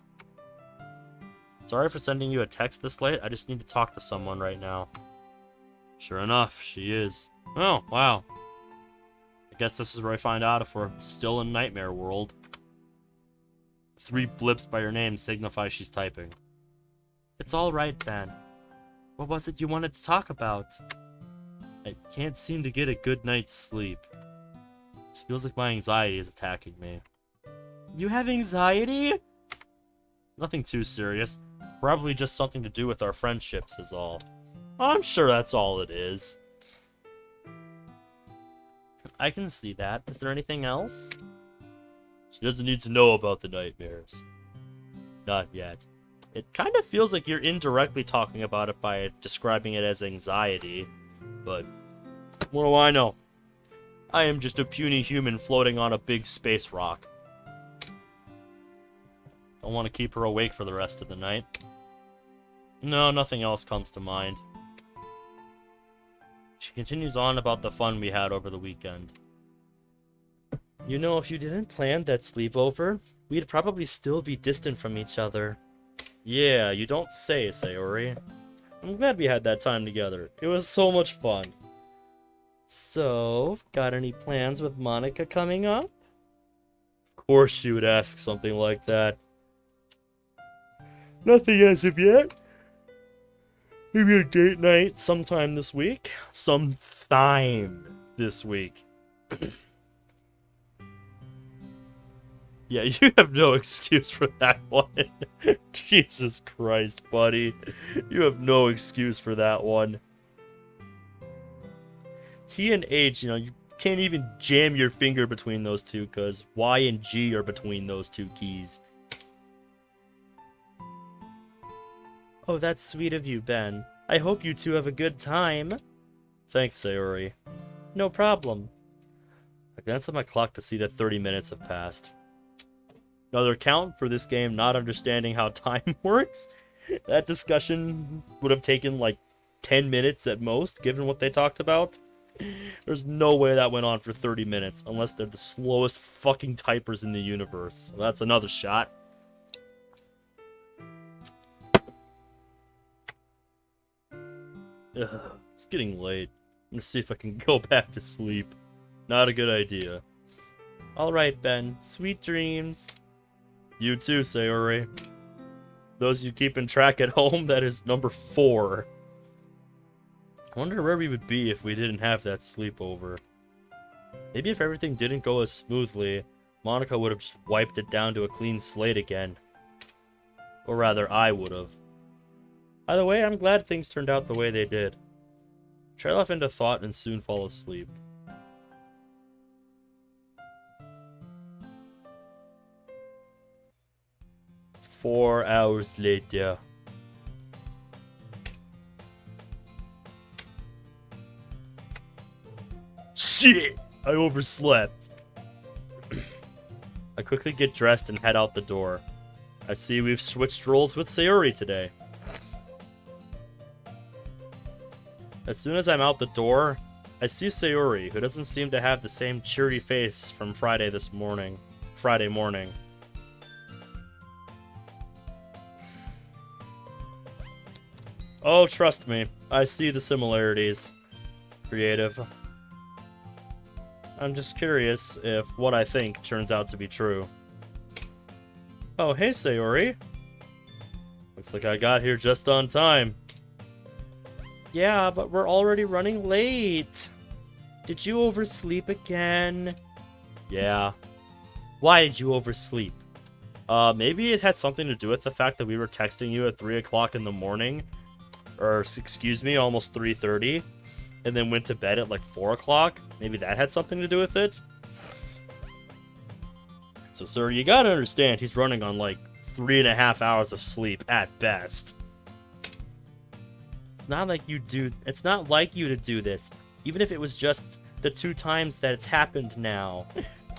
Sorry for sending you a text this late. I just need to talk to someone right now. Sure enough, she is. Oh, wow. I guess this is where I find out if we're still in Nightmare World. 3 blips by her name signify she's typing. It's alright, Ben. What was it you wanted to talk about? I can't seem to get a good night's sleep. This feels like my anxiety is attacking me. You have anxiety? Nothing too serious. Probably just something to do with our friendships is all. I'm sure that's all it is. I can see that. Is there anything else? She doesn't need to know about the nightmares. Not yet. It kind of feels like you're indirectly talking about it by describing it as anxiety. But what do I know? I am just a puny human floating on a big space rock. Don't want to keep her awake for the rest of the night. No, nothing else comes to mind. She continues on about the fun we had over the weekend. You know, if you didn't plan that sleepover, we'd probably still be distant from each other. Yeah, you don't say, Sayori. I'm glad we had that time together. It was so much fun. So, got any plans with Monica coming up? Of course she would ask something like that. Nothing as of yet. Maybe a date night sometime this week. Sometime this week. Yeah, you have no excuse for that one. Jesus Christ, buddy. You have no excuse for that one. T and H, you know, you can't even jam your finger between those two because Y and G are between those two keys. Oh, that's sweet of you, Ben. I hope you two have a good time. Thanks, Sayori. No problem. I glance at my clock to see that 30 minutes have passed. Another count for this game not understanding how time works. That discussion would have taken like 10 minutes at most, given what they talked about. There's no way that went on for 30 minutes, unless they're the slowest fucking typers in the universe. So that's another shot. Ugh, it's getting late. I'm gonna see if I can go back to sleep. Not a good idea. Alright, Ben. Sweet dreams. You too, Sayori. Those you keeping track at home, that is number 4. I wonder where we would be if we didn't have that sleepover. Maybe if everything didn't go as smoothly, Monica would have just wiped it down to a clean slate again. Or rather, I would have. Either way, I'm glad things turned out the way they did. Trail off into thought and soon fall asleep. Four hours later. Shit! I overslept. I quickly get dressed and head out the door. I see we've switched roles with Sayori today. As soon as I'm out the door, I see Sayori, who doesn't seem to have the same cheery face from Friday morning. Oh, trust me, I see the similarities. Creative. I'm just curious if what I think turns out to be true. Oh, hey, Sayori. Looks like I got here just on time. Yeah, but we're already running late. Did you oversleep again? Yeah. Why did you oversleep? Maybe it had something to do with the fact that we were texting you at 3 o'clock in the morning. Or, excuse me, almost 3:30. And then went to bed at like 4 o'clock. Maybe that had something to do with it. So, sir, you gotta understand, he's running on like 3.5 hours of sleep at best. It's not like you to do this, even if it was just the 2 times that it's happened now.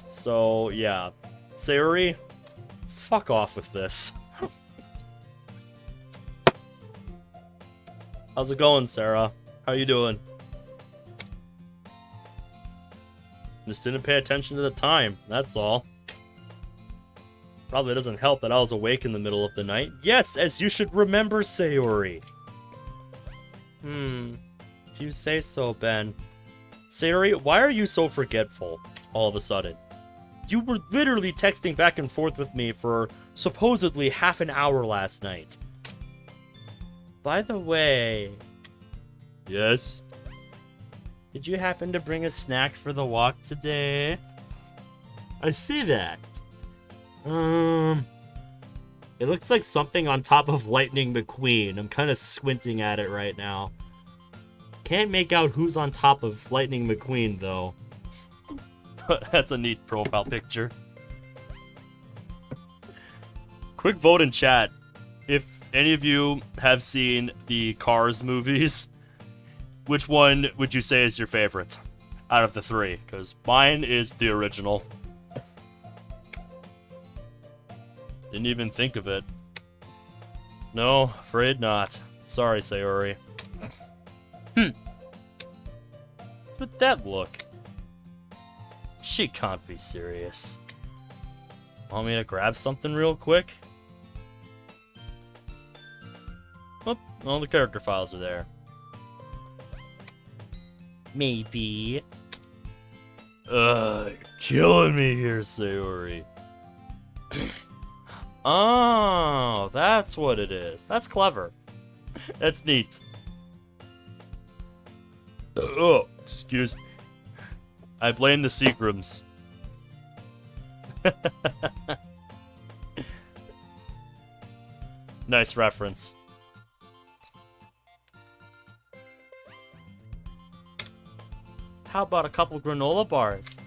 So, yeah. Sayori, fuck off with this. How's it going, Sarah? How you doing? Just didn't pay attention to the time, that's all. Probably doesn't help that I was awake in the middle of the night. Yes, as you should remember, Sayori. If you say so, Ben. Sayori, why are you so forgetful all of a sudden? You were literally texting back and forth with me for supposedly half an hour last night. By the way... Yes? Did you happen to bring a snack for the walk today? I see that. It looks like something on top of Lightning McQueen. I'm kind of squinting at it right now. Can't make out who's on top of Lightning McQueen, though. That's a neat profile picture. Quick vote in chat. If any of you have seen the Cars movies, which one would you say is your favorite out of the 3? Because mine is the original. Didn't even think of it. No, afraid not. Sorry, Sayori. What's with that look? She can't be serious. Want me to grab something real quick? Oh, all the character files are there. Maybe. You're killing me here, Sayori. Oh, that's what it is. That's clever. That's neat. Oh, excuse me. I blame the Seagrams. Nice reference. How about a couple granola bars?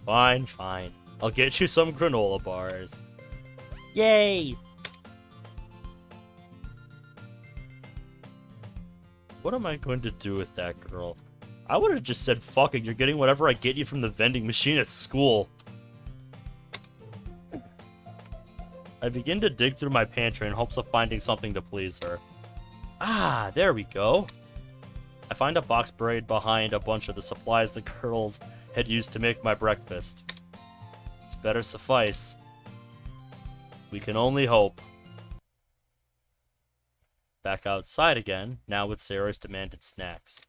Fine, fine. I'll get you some granola bars. Yay! What am I going to do with that girl? I would have just said, fuck it, you're getting whatever I get you from the vending machine at school. I begin to dig through my pantry in hopes of finding something to please her. Ah, there we go. I find a box buried behind a bunch of the supplies the girls had used to make my breakfast. This better suffice. We can only hope. Back outside again, now with Sayori's demanded snacks.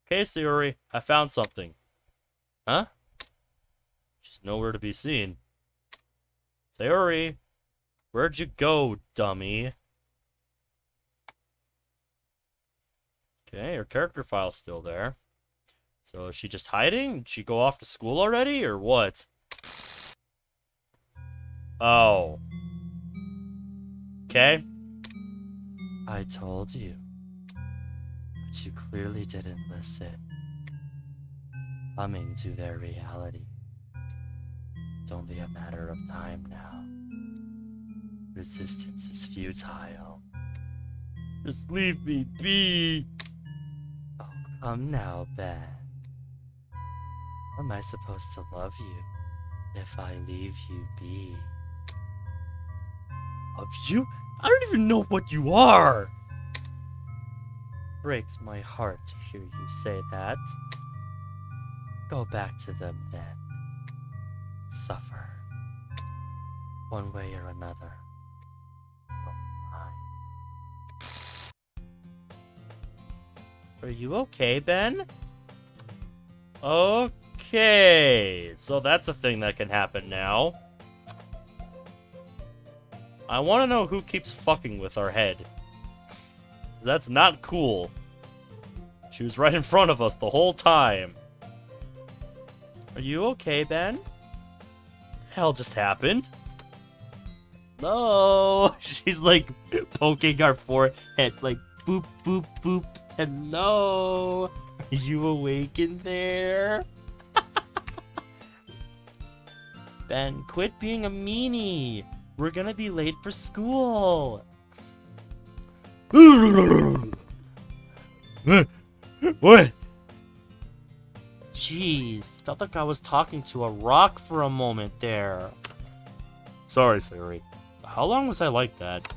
Okay, Sayori, I found something. Huh? Just nowhere to be seen. Sayori, where'd you go, dummy? Okay, her character file's still there. So is she just hiding? Did she go off to school already, or what? Oh. Okay. I told you. But you clearly didn't listen. Coming to their reality. It's only a matter of time now. Resistance is futile. Just leave me be. Oh, come now, Ben. How am I supposed to love you if I leave you be. Of you? I don't even know what you are! Breaks my heart to hear you say that. Go back to them then. Suffer. One way or another. Are you okay, Ben? Okay, so that's a thing that can happen now. I want to know who keeps fucking with our head. That's not cool. She was right in front of us the whole time. Are you okay, Ben? Hell just happened. No, she's like poking our forehead, like boop, boop, boop. Hello, are you awake in there? Ben, quit being a meanie. We're gonna be late for school. What? Jeez, felt like I was talking to a rock for a moment there. Sorry, Sayori. How long was I like that?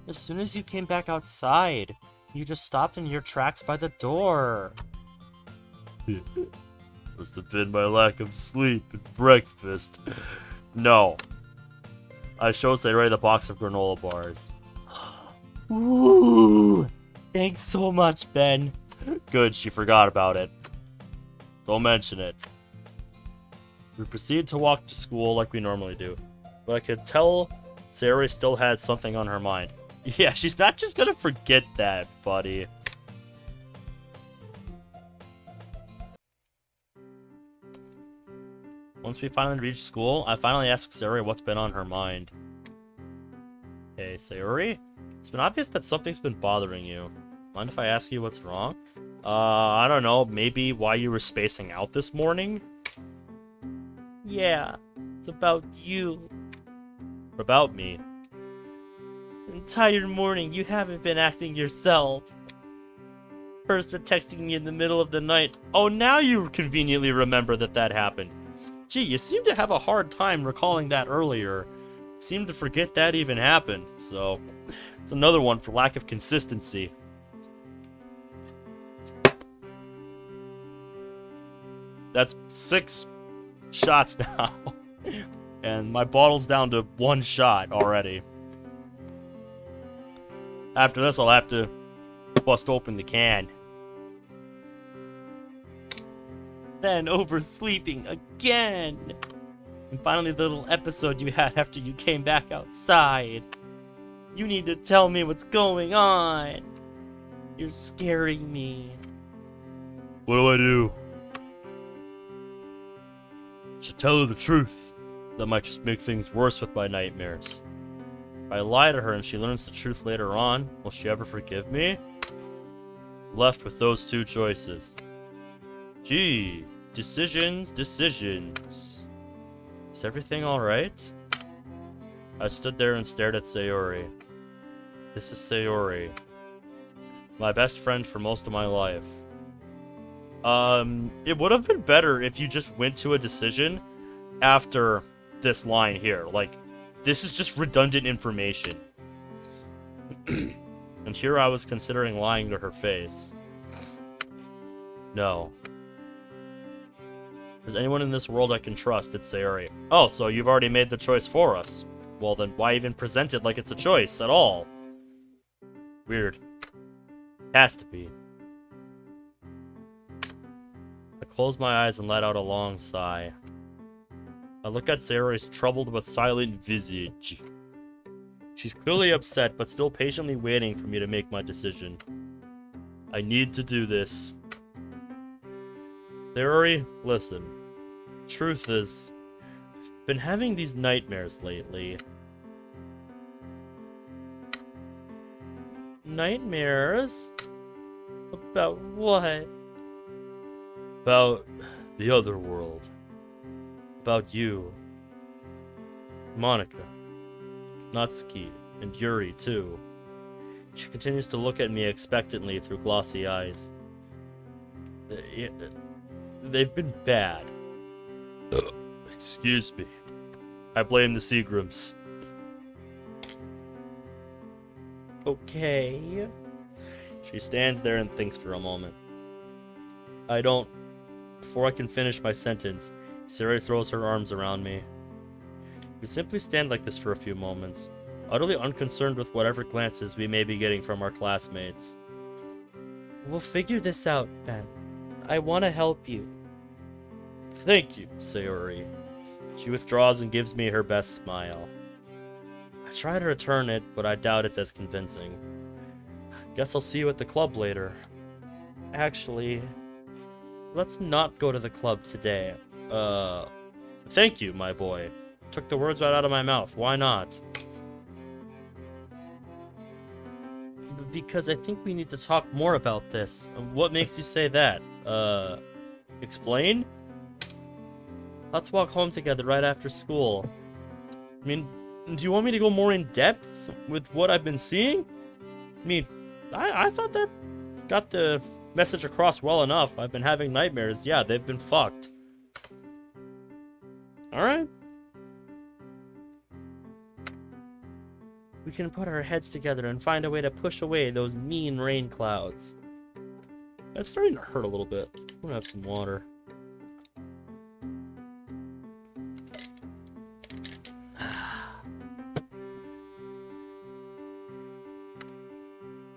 As soon as you came back outside, you just stopped in your tracks by the door. Must have been my lack of sleep and breakfast. No. I showed Sayori the box of granola bars. Ooh! Thanks so much, Ben. Good, she forgot about it. Don't mention it. We proceeded to walk to school like we normally do, but I could tell Sayori still had something on her mind. Yeah, she's not just gonna forget that, buddy. Once we finally reached school, I finally asked Sayori what's been on her mind. Hey, Sayori? It's been obvious that something's been bothering you. Mind if I ask you what's wrong? I don't know, maybe why you were spacing out this morning? Yeah, it's about you. About me? The entire morning, you haven't been acting yourself. First, been texting me in the middle of the night. Oh, now you conveniently remember that happened. Gee, you seem to have a hard time recalling that earlier. Seem to forget that even happened, so it's another one for lack of consistency. That's 6 shots now. And my bottle's down to 1 shot already. After this, I'll have to bust open the can. Then oversleeping again. And finally, the little episode you had after you came back outside. You need to tell me what's going on. You're scaring me. What do I do? Should tell her the truth. That might just make things worse with my nightmares. If I lie to her and she learns the truth later on, will she ever forgive me? Left with those 2 choices. Gee, decisions. Is everything alright? I stood there and stared at Sayori. This is Sayori. My best friend for most of my life. It would have been better if you just went to a decision after this line here. Like, this is just redundant information. And here I was considering lying to her face. No. Is anyone in this world I can trust? It's Sayori. Oh, so you've already made the choice for us. Well then, why even present it like it's a choice at all? Weird. Has to be. I closed my eyes and let out a long sigh. I look at Sayori's troubled but silent visage. She's clearly upset, but still patiently waiting for me to make my decision. I need to do this. Sayori, listen. Truth is, I've been having these nightmares lately. Nightmares? About what? About the other world. About you. Monica. Natsuki. And Yuri, too. She continues to look at me expectantly through glossy eyes. They've been bad. Excuse me. I blame the Seagrams. Okay. She stands there and thinks for a moment. Before I can finish my sentence, Sari throws her arms around me. We simply stand like this for a few moments, utterly unconcerned with whatever glances we may be getting from our classmates. We'll figure this out, Ben. I want to help you. Thank you, Sayori. She withdraws and gives me her best smile. I try to return it, but I doubt it's as convincing. Guess I'll see you at the club later. Actually, let's not go to the club today. Thank you, my boy. Took the words right out of my mouth. Why not? Because I think we need to talk more about this. What makes you say that? Explain? Let's walk home together right after school. I mean, do you want me to go more in depth with what I've been seeing? I mean, I thought that got the message across well enough. I've been having nightmares. Yeah, they've been fucked. Alright. We can put our heads together and find a way to push away those mean rain clouds. It's starting to hurt a little bit. I'm gonna have some water.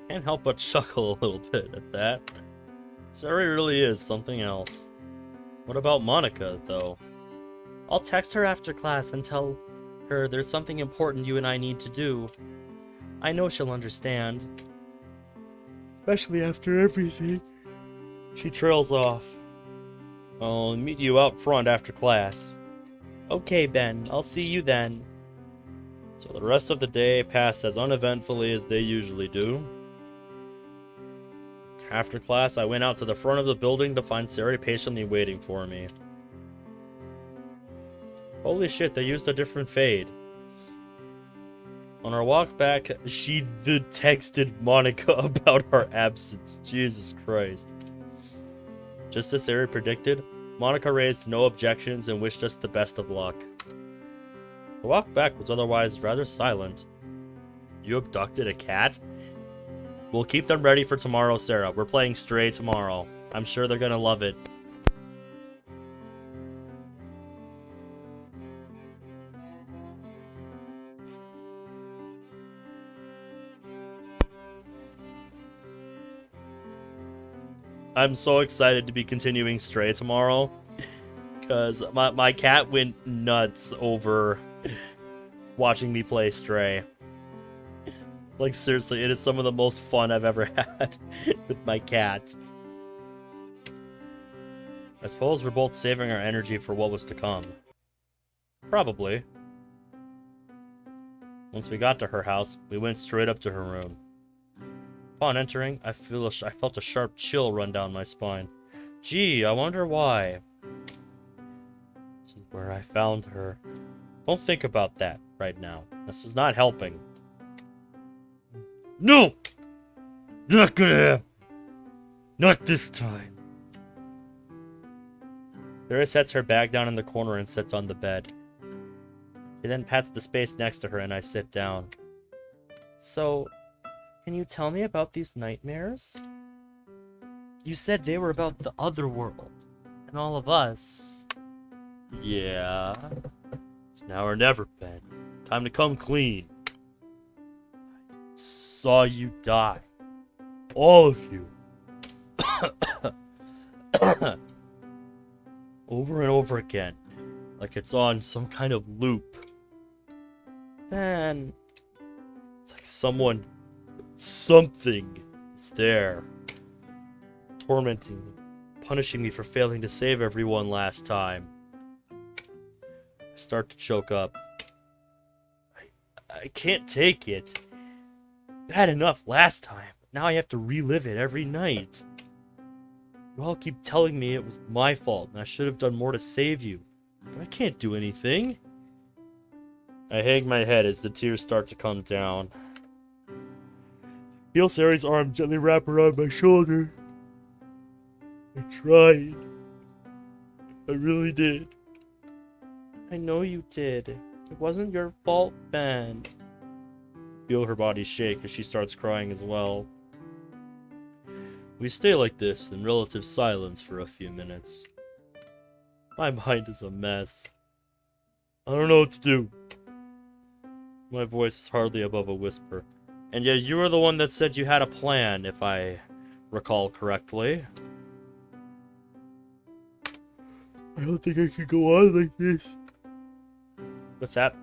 Can't help but chuckle a little bit at that. Sari really is something else. What about Monica, though? I'll text her after class and tell her there's something important you and I need to do. I know she'll understand. Especially after everything. She trails off. I'll meet you out front after class. Okay, Ben. I'll see you then. So the rest of the day passed as uneventfully as they usually do. After class, I went out to the front of the building to find Sari patiently waiting for me. Holy shit, they used a different fade. On our walk back, she texted Monica about our absence. Jesus Christ. Just as Sari predicted, Monica raised no objections and wished us the best of luck. The walk back was otherwise rather silent. You abducted a cat? We'll keep them ready for tomorrow, Sarah. We're playing Stray tomorrow. I'm sure they're gonna love it. I'm so excited to be continuing Stray tomorrow, because my cat went nuts over watching me play Stray. Like, seriously, it is some of the most fun I've ever had with my cat. I suppose we're both saving our energy for what was to come. Probably. Once we got to her house, we went straight up to her room. Upon entering, I felt a sharp chill run down my spine. Gee, I wonder why. This is where I found her. Don't think about that right now. This is not helping. No! Not gonna happen. Not this time. Sarah sets her bag down in the corner and sits on the bed. She then pats the space next to her and I sit down. So, can you tell me about these nightmares? You said they were about the other world, and all of us. Yeah. It's now or never, Ben. Time to come clean. I saw you die. All of you. Over and over again. Like it's on some kind of loop. Ben. It's like something is there. Tormenting me. Punishing me for failing to save everyone last time. I start to choke up. I can't take it. Bad enough last time. Now I have to relive it every night. You all keep telling me it was my fault and I should have done more to save you. But I can't do anything. I hang my head as the tears start to come down. Feel Sari's arm gently wrap around my shoulder. I tried. I really did. I know you did. It wasn't your fault, Ben. Feel her body shake as she starts crying as well. We stay like this in relative silence for a few minutes. My mind is a mess. I don't know what to do. My voice is hardly above a whisper. And yet you were the one that said you had a plan, if I recall correctly. I don't think I can go on like this. With that,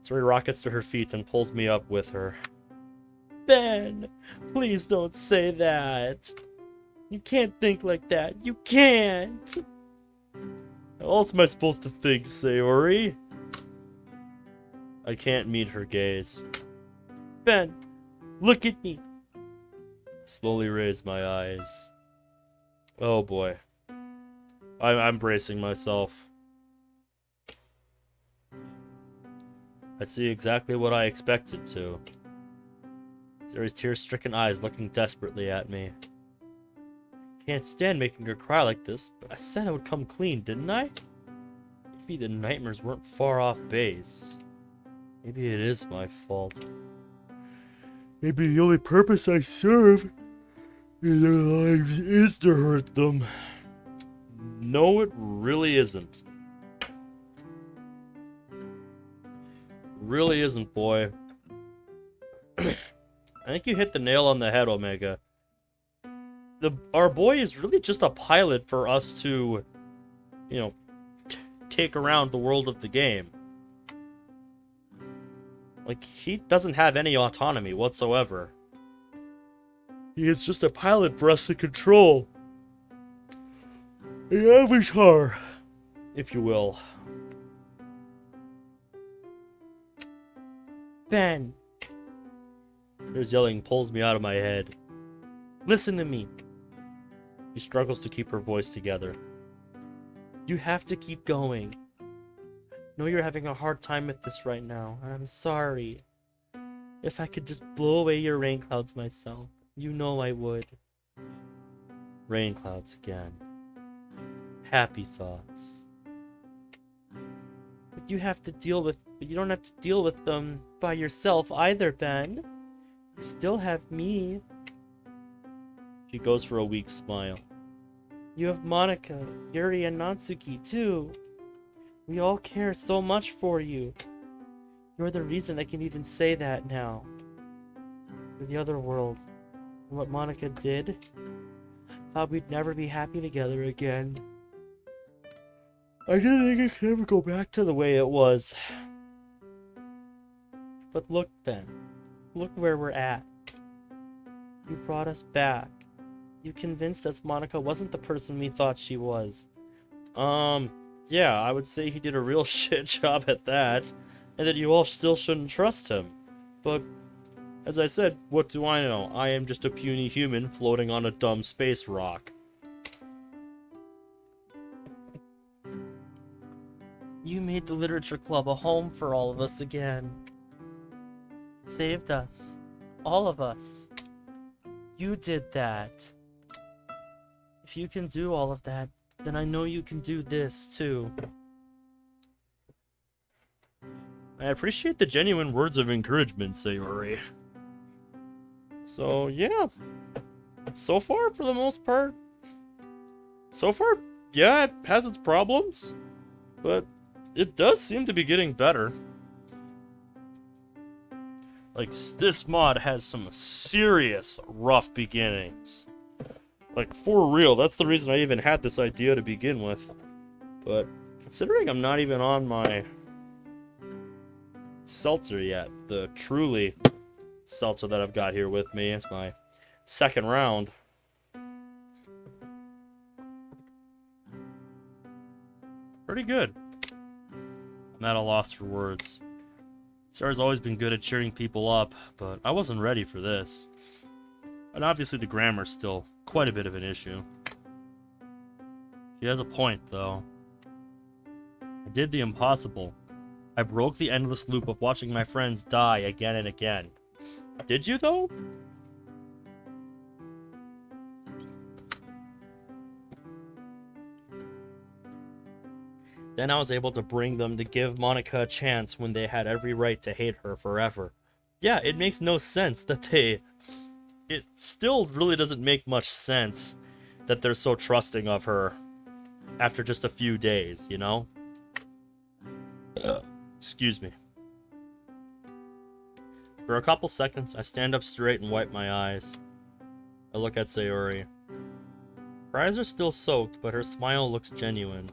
Suri rockets to her feet and pulls me up with her. Ben, please don't say that. You can't think like that. You can't. How else am I supposed to think, Sayori? I can't meet her gaze. Ben, look at me. I slowly raise my eyes. Oh boy. I'm bracing myself. I see exactly what I expected to. Sayori's tear-stricken eyes looking desperately at me. Can't stand making her cry like this, but I said I would come clean, didn't I? Maybe the nightmares weren't far off base. Maybe it is my fault. Maybe the only purpose I serve in their lives is to hurt them. No, it really isn't. Really isn't, boy. I think you hit the nail on the head, Omega. Our boy is really just a pilot for us to, you know, take around the world of the game. Like, he doesn't have any autonomy whatsoever. He is just a pilot for us to control. The avatar, if you will. Ben. His yelling pulls me out of my head. Listen to me. She struggles to keep her voice together. You have to keep going. I know you're having a hard time with this right now, and I'm sorry. If I could just blow away your rain clouds myself, you know I would. Rain clouds again. Happy thoughts. But you don't have to deal with them by yourself either, Ben. You still have me. She goes for a weak smile. You have Monica, Yuri, and Natsuki, too. We all care so much for you. You're the reason I can even say that now. For the other world, and what Monica did, I thought we'd never be happy together again. I didn't think it could ever go back to the way it was. But look, Ben. Look where we're at. You brought us back. You convinced us Monica wasn't the person we thought she was. Yeah, I would say he did a real shit job at that, and that you all still shouldn't trust him. But, as I said, what do I know? I am just a puny human floating on a dumb space rock. You made the literature club a home for all of us again. Saved us. All of us. You did that. If you can do all of that, then I know you can do this, too. I appreciate the genuine words of encouragement, Sayori. So, yeah. So far, for the most part. So far, yeah, it has its problems. But it does seem to be getting better. Like, this mod has some serious rough beginnings. Like, for real, that's the reason I even had this idea to begin with. But, considering I'm not even on my seltzer yet, the truly seltzer that I've got here with me, it's my second round. Pretty good. I'm at a loss for words. Sarah's always been good at cheering people up, but I wasn't ready for this. And obviously the grammar's still quite a bit of an issue. She has a point, though. I did the impossible. I broke the endless loop of watching my friends die again and again. Did you, though? Then I was able to bring them to give Monica a chance when they had every right to hate her forever. Yeah, it makes no sense that they... It still really doesn't make much sense that they're so trusting of her after just a few days, you know? Excuse me. For a couple seconds, I stand up straight and wipe my eyes. I look at Sayori. Her eyes are still soaked, but her smile looks genuine.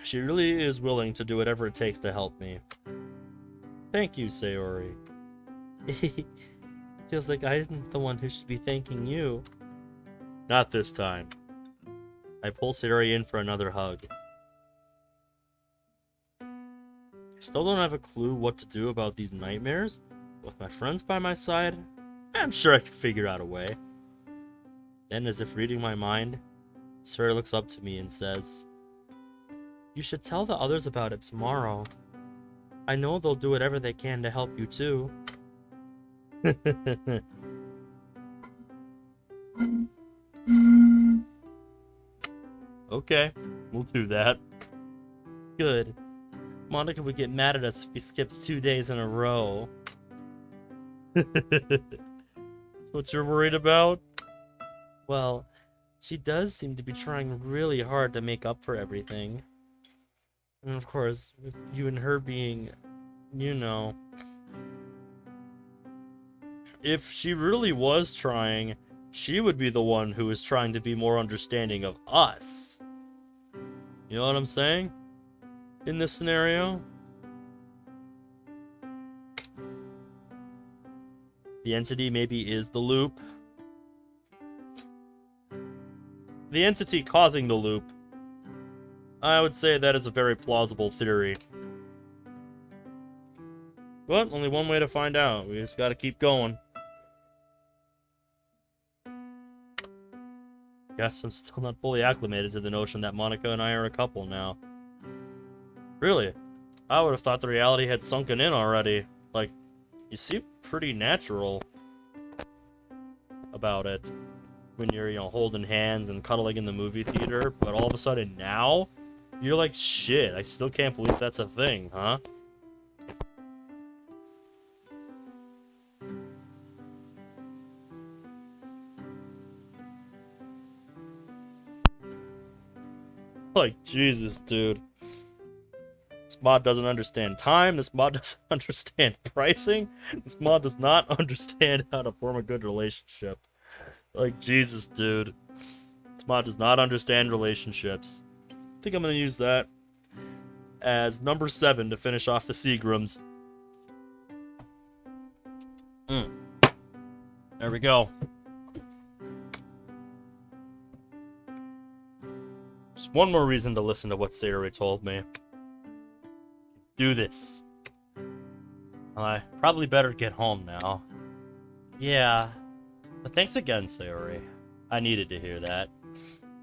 She really is willing to do whatever it takes to help me. Thank you, Sayori. Feels like I'm the one who should be thanking you. Not this time. I pull Sayori in for another hug. I still don't have a clue what to do about these nightmares. With my friends by my side, I'm sure I can figure out a way. Then, as if reading my mind, Sayori looks up to me and says, "You should tell the others about it tomorrow. I know they'll do whatever they can to help you too." Okay, we'll do that. Good. Monica would get mad at us if we skipped 2 days in a row. That's what you're worried about? Well, she does seem to be trying really hard to make up for everything. And of course, with you and her being, you know... If she really was trying, she would be the one who is trying to be more understanding of us. You know what I'm saying? In this scenario? The entity maybe is the loop. The entity causing the loop. I would say that is a very plausible theory. But only one way to find out. We just gotta keep going. Guess I'm still not fully acclimated to the notion that Monica and I are a couple now. Really? I would have thought the reality had sunken in already. Like, you seem pretty natural about it. When you're, you know, holding hands and cuddling in the movie theater, but all of a sudden now, you're like, shit, I still can't believe that's a thing, huh? Like, Jesus, dude. This mod doesn't understand time. This mod doesn't understand pricing. This mod does not understand how to form a good relationship. Like, Jesus, dude. This mod does not understand relationships. I think I'm going to use that as number 7 to finish off the Seagrams. There we go. Just one more reason to listen to what Sayori told me. Do this. I probably better get home now. Yeah. But thanks again, Sayori. I needed to hear that.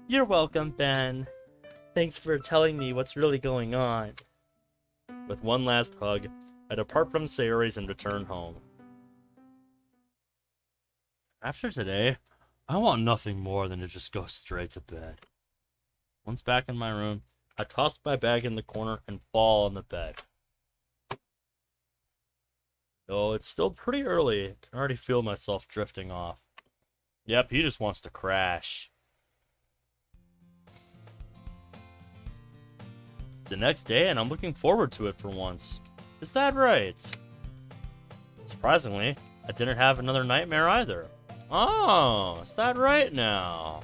You're welcome, Ben. Thanks for telling me what's really going on. With one last hug, I depart from Sayori's and return home. After today, I want nothing more than to just go straight to bed. Once back in my room, I toss my bag in the corner and fall on the bed. Though it's still pretty early, I can already feel myself drifting off. Yep, he just wants to crash. It's the next day, and I'm looking forward to it for once. Is that right? Surprisingly, I didn't have another nightmare either. Oh, is that right now?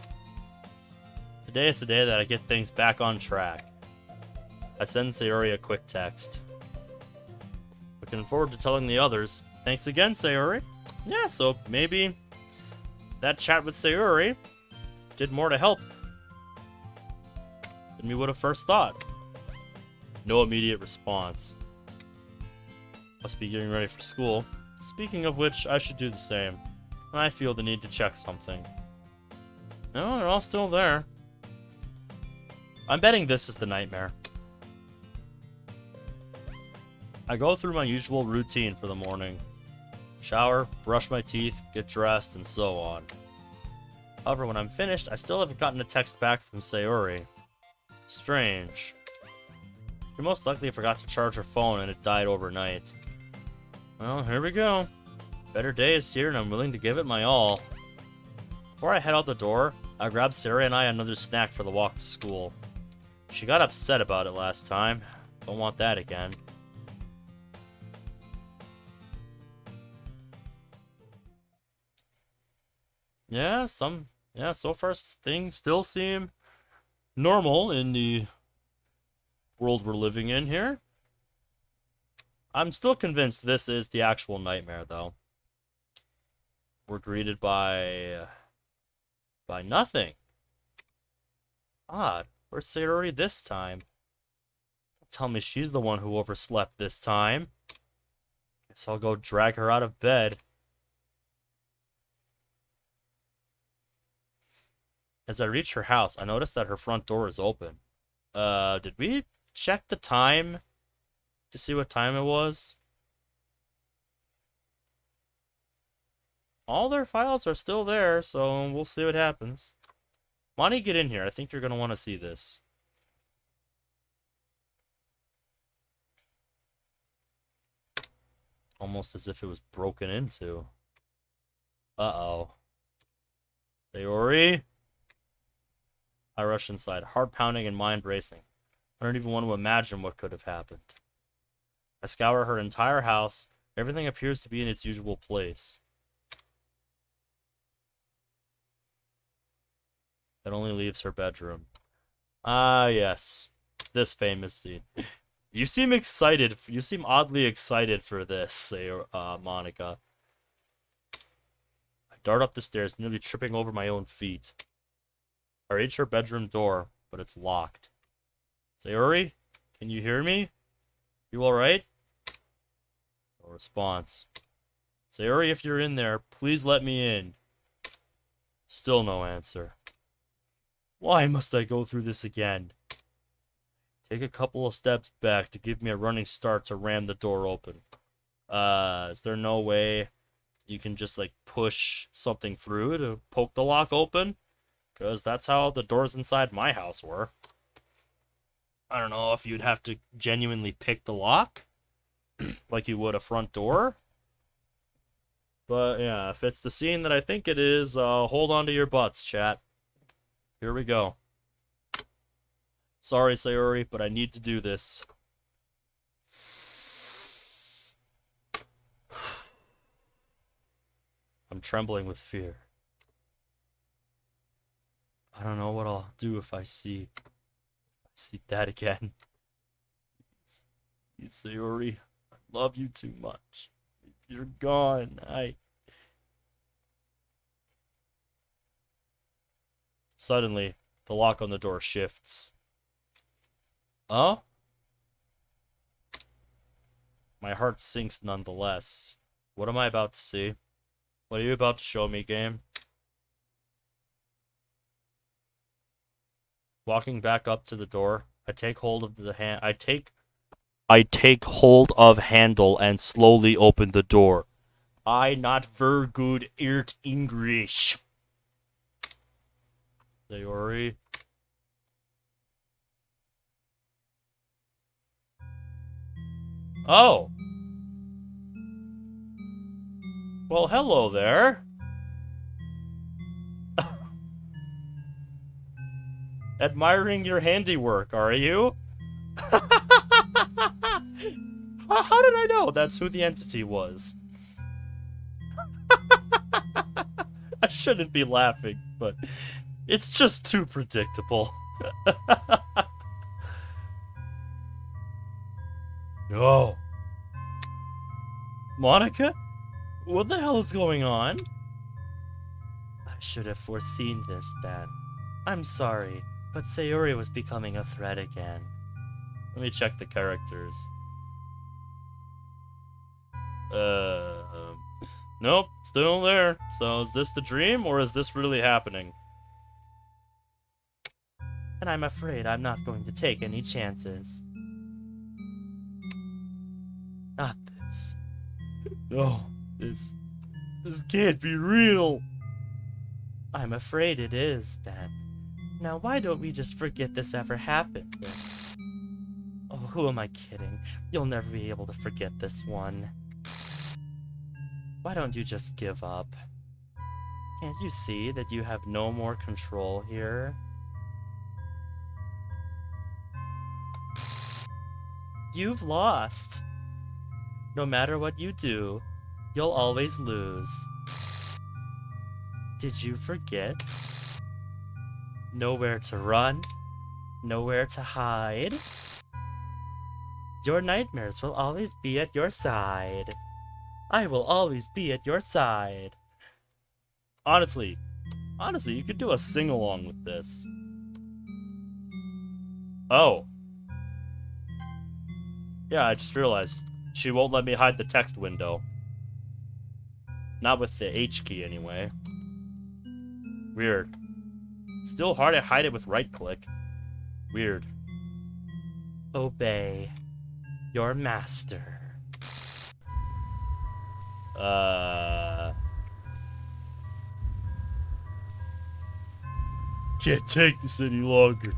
Today is the day that I get things back on track. I send Sayori a quick text. Looking forward to telling the others. Thanks again, Sayori. Yeah, so maybe that chat with Sayori did more to help than we would have first thought. No immediate response. Must be getting ready for school. Speaking of which, I should do the same. I feel the need to check something. No, they're all still there. I'm betting this is the nightmare. I go through my usual routine for the morning. Shower, brush my teeth, get dressed, and so on. However, when I'm finished, I still haven't gotten a text back from Sayori. Strange. She most likely forgot to charge her phone and it died overnight. Well, here we go. Better day is here and I'm willing to give it my all. Before I head out the door, I grab Sarah and I another snack for the walk to school. She got upset about it last time. Don't want that again. Yeah, so far things still seem normal in the world we're living in here. I'm still convinced this is the actual nightmare, though. We're greeted by nothing. Odd. Where's Sayori this time? Don't tell me she's the one who overslept this time. Guess I'll go drag her out of bed. As I reach her house, I notice that her front door is open. Did we check the time to see what time it was? All their files are still there, so we'll see what happens. Monty, get in here. I think you're going to want to see this. Almost as if it was broken into. Uh-oh. Sayori? I rush inside, heart pounding and mind racing. I don't even want to imagine what could have happened. I scour her entire house. Everything appears to be in its usual place. That only leaves her bedroom. Ah, yes. This famous scene. You seem excited. You seem oddly excited for this, say, Monica. I dart up the stairs, nearly tripping over my own feet. I reach her bedroom door, but it's locked. Sayori, can you hear me? You alright? No response. Sayori, if you're in there, please let me in. Still no answer. Why must I go through this again? Take a couple of steps back to give me a running start to ram the door open. Is there no way you can just, like, push something through to poke the lock open? Because that's how the doors inside my house were. I don't know if you'd have to genuinely pick the lock, like you would a front door. But, yeah, if it's the scene that I think it is, hold on to your butts, chat. Here we go. Sorry, Sayori, but I need to do this. I'm trembling with fear. I don't know what I'll do if I see that again. Sayori, I love you too much. You're gone. Suddenly, the lock on the door shifts. Oh? My heart sinks nonetheless. What am I about to see? What are you about to show me, game? Walking back up to the door, I take hold of the hand. I take hold of handle and slowly open the door. I not very good at English. Sayori. Oh. Well, hello there. Admiring your handiwork, are you? How did I know that's who the entity was? I shouldn't be laughing, but it's just too predictable. No. Monica? What the hell is going on? I should have foreseen this, Ben. I'm sorry, but Sayori was becoming a threat again. Let me check the characters. Nope, still there. So is this the dream, or is this really happening? And I'm afraid I'm not going to take any chances. Not this. No, this can't be real. I'm afraid it is, Ben. Now, why don't we just forget this ever happened? Oh, who am I kidding? You'll never be able to forget this one. Why don't you just give up? Can't you see that you have no more control here? You've lost. No matter what you do, you'll always lose. Did you forget? Nowhere to run, nowhere to hide. Your nightmares will always be at your side. I will always be at your side. Honestly, you could do a sing-along with this. Oh. Yeah, I just realized she won't let me hide the text window. Not with the H key, anyway. Weird. Still hard to hide it with right-click. Weird. Obey your master. Can't take this any longer.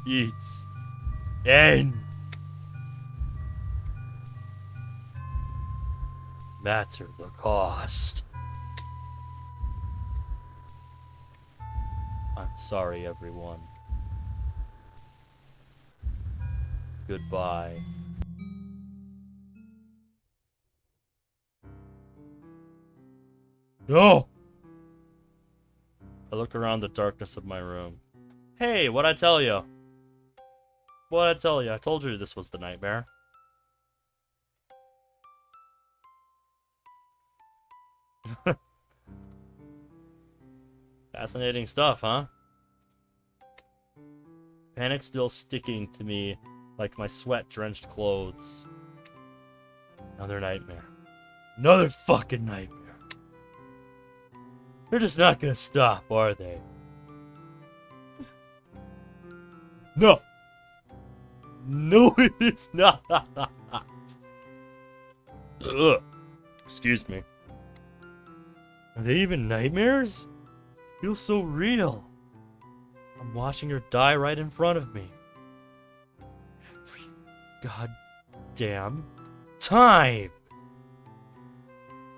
It's end. Matter the cost. I'm sorry, everyone. Goodbye. No! I look around the darkness of my room. Hey, what'd I tell you? What'd I tell you? I told you this was the nightmare. Fascinating stuff, huh? Panic still sticking to me like my sweat-drenched clothes. Another nightmare. Another fucking nightmare. They're just not gonna stop, are they? No! No, it is not! Ugh. Excuse me. Are they even nightmares? Feels so real. I'm watching her die right in front of me. Every goddamn time!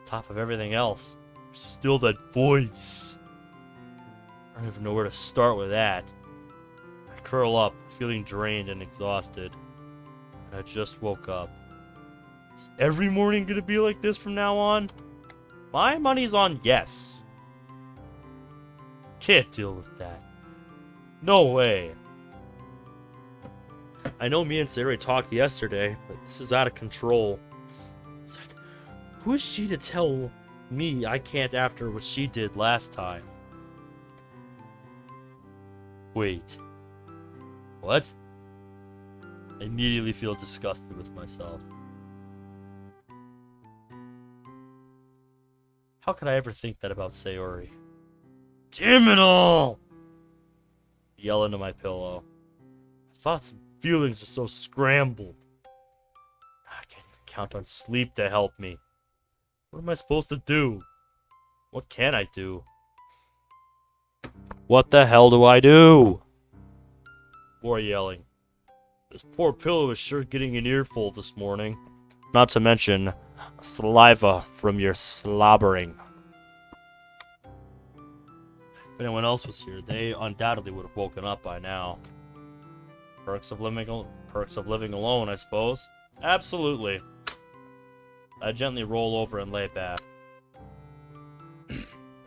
Top of everything else, still that voice. I don't even know where to start with that. I curl up, feeling drained and exhausted. And I just woke up. Is every morning gonna be like this from now on? My money's on yes. Can't deal with that. No way. I know me and Sayori talked yesterday, but this is out of control. Besides, who is she to tell me I can't after what she did last time? Wait. What? I immediately feel disgusted with myself. How could I ever think that about Sayori? Damn it all! Yell into my pillow. My thoughts and feelings are so scrambled. I can't even count on sleep to help me. What am I supposed to do? What can I do? What the hell do I do? More yelling. This poor pillow is sure getting an earful this morning. Not to mention saliva from your slobbering. If anyone else was here, they undoubtedly would have woken up by now. Perks of living alone, I suppose. Absolutely. I gently roll over and lay back.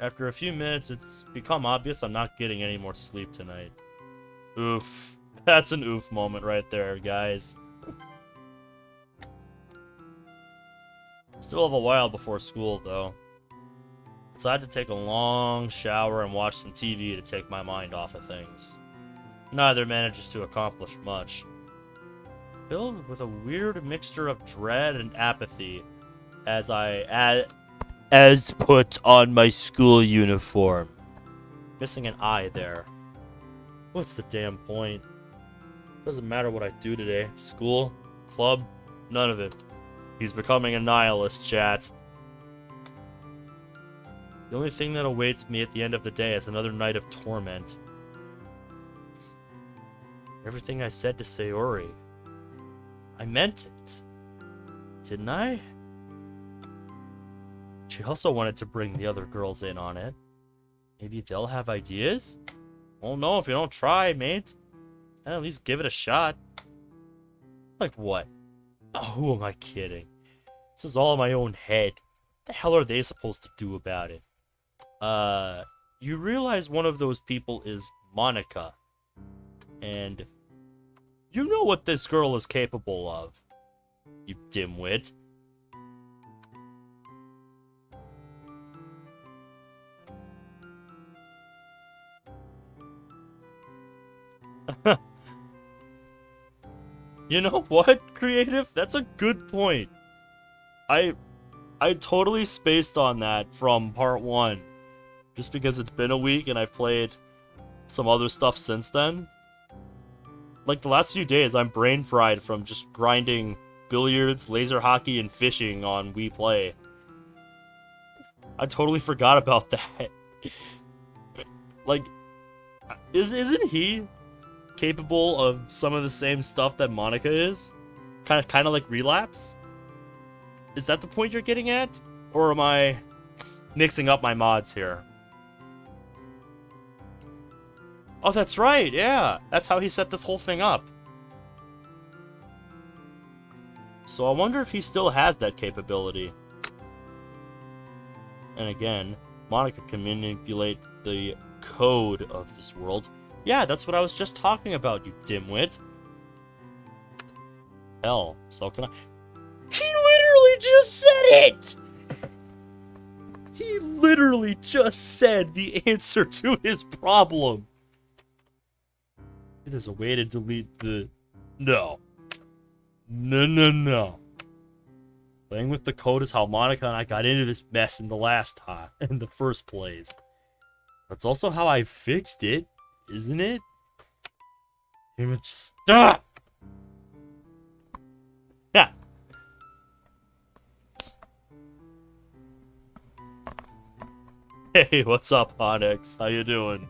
After a few minutes, it's become obvious I'm not getting any more sleep tonight. Oof. That's an oof moment right there, guys. Still have a while before school, though. Decided to take a long shower and watch some TV to take my mind off of things. Neither manages to accomplish much. Filled with a weird mixture of dread and apathy as as put on my school uniform. Missing an eye there. What's the damn point? Doesn't matter what I do today. School, club, none of it. He's becoming a nihilist, chat. The only thing that awaits me at the end of the day is another night of torment. Everything I said to Sayori, I meant it. Didn't I? She also wanted to bring the other girls in on it. Maybe they'll have ideas? Won't know if you don't try, mate. I'd at least give it a shot. Like what? Oh, who am I kidding? This is all in my own head. What the hell are they supposed to do about it? You realize one of those people is Monica. And you know what this girl is capable of, you dimwit. You know what, Creative? That's a good point. I totally spaced on that from part 1. Just because it's been a week and I've played some other stuff since then. Like, the last few days, I'm brain fried from just grinding billiards, laser hockey, and fishing on Wii Play. I totally forgot about that. Like, isn't he capable of some of the same stuff that Monica is? Kind of like Relapse? Is that the point you're getting at? Or am I mixing up my mods here? Oh, that's right, yeah. That's how he set this whole thing up. So I wonder if he still has that capability. And again, Monica can manipulate the code of this world. Yeah, that's what I was just talking about, you dimwit. Hell, so can I... He literally just said it! He literally just said the answer to his problem. It is a way to delete the... No. No. Playing with the code is how Monica and I got into this mess in the first place. That's also how I fixed it, isn't it? Stop! Yeah. Hey, what's up, Onyx? How you doing?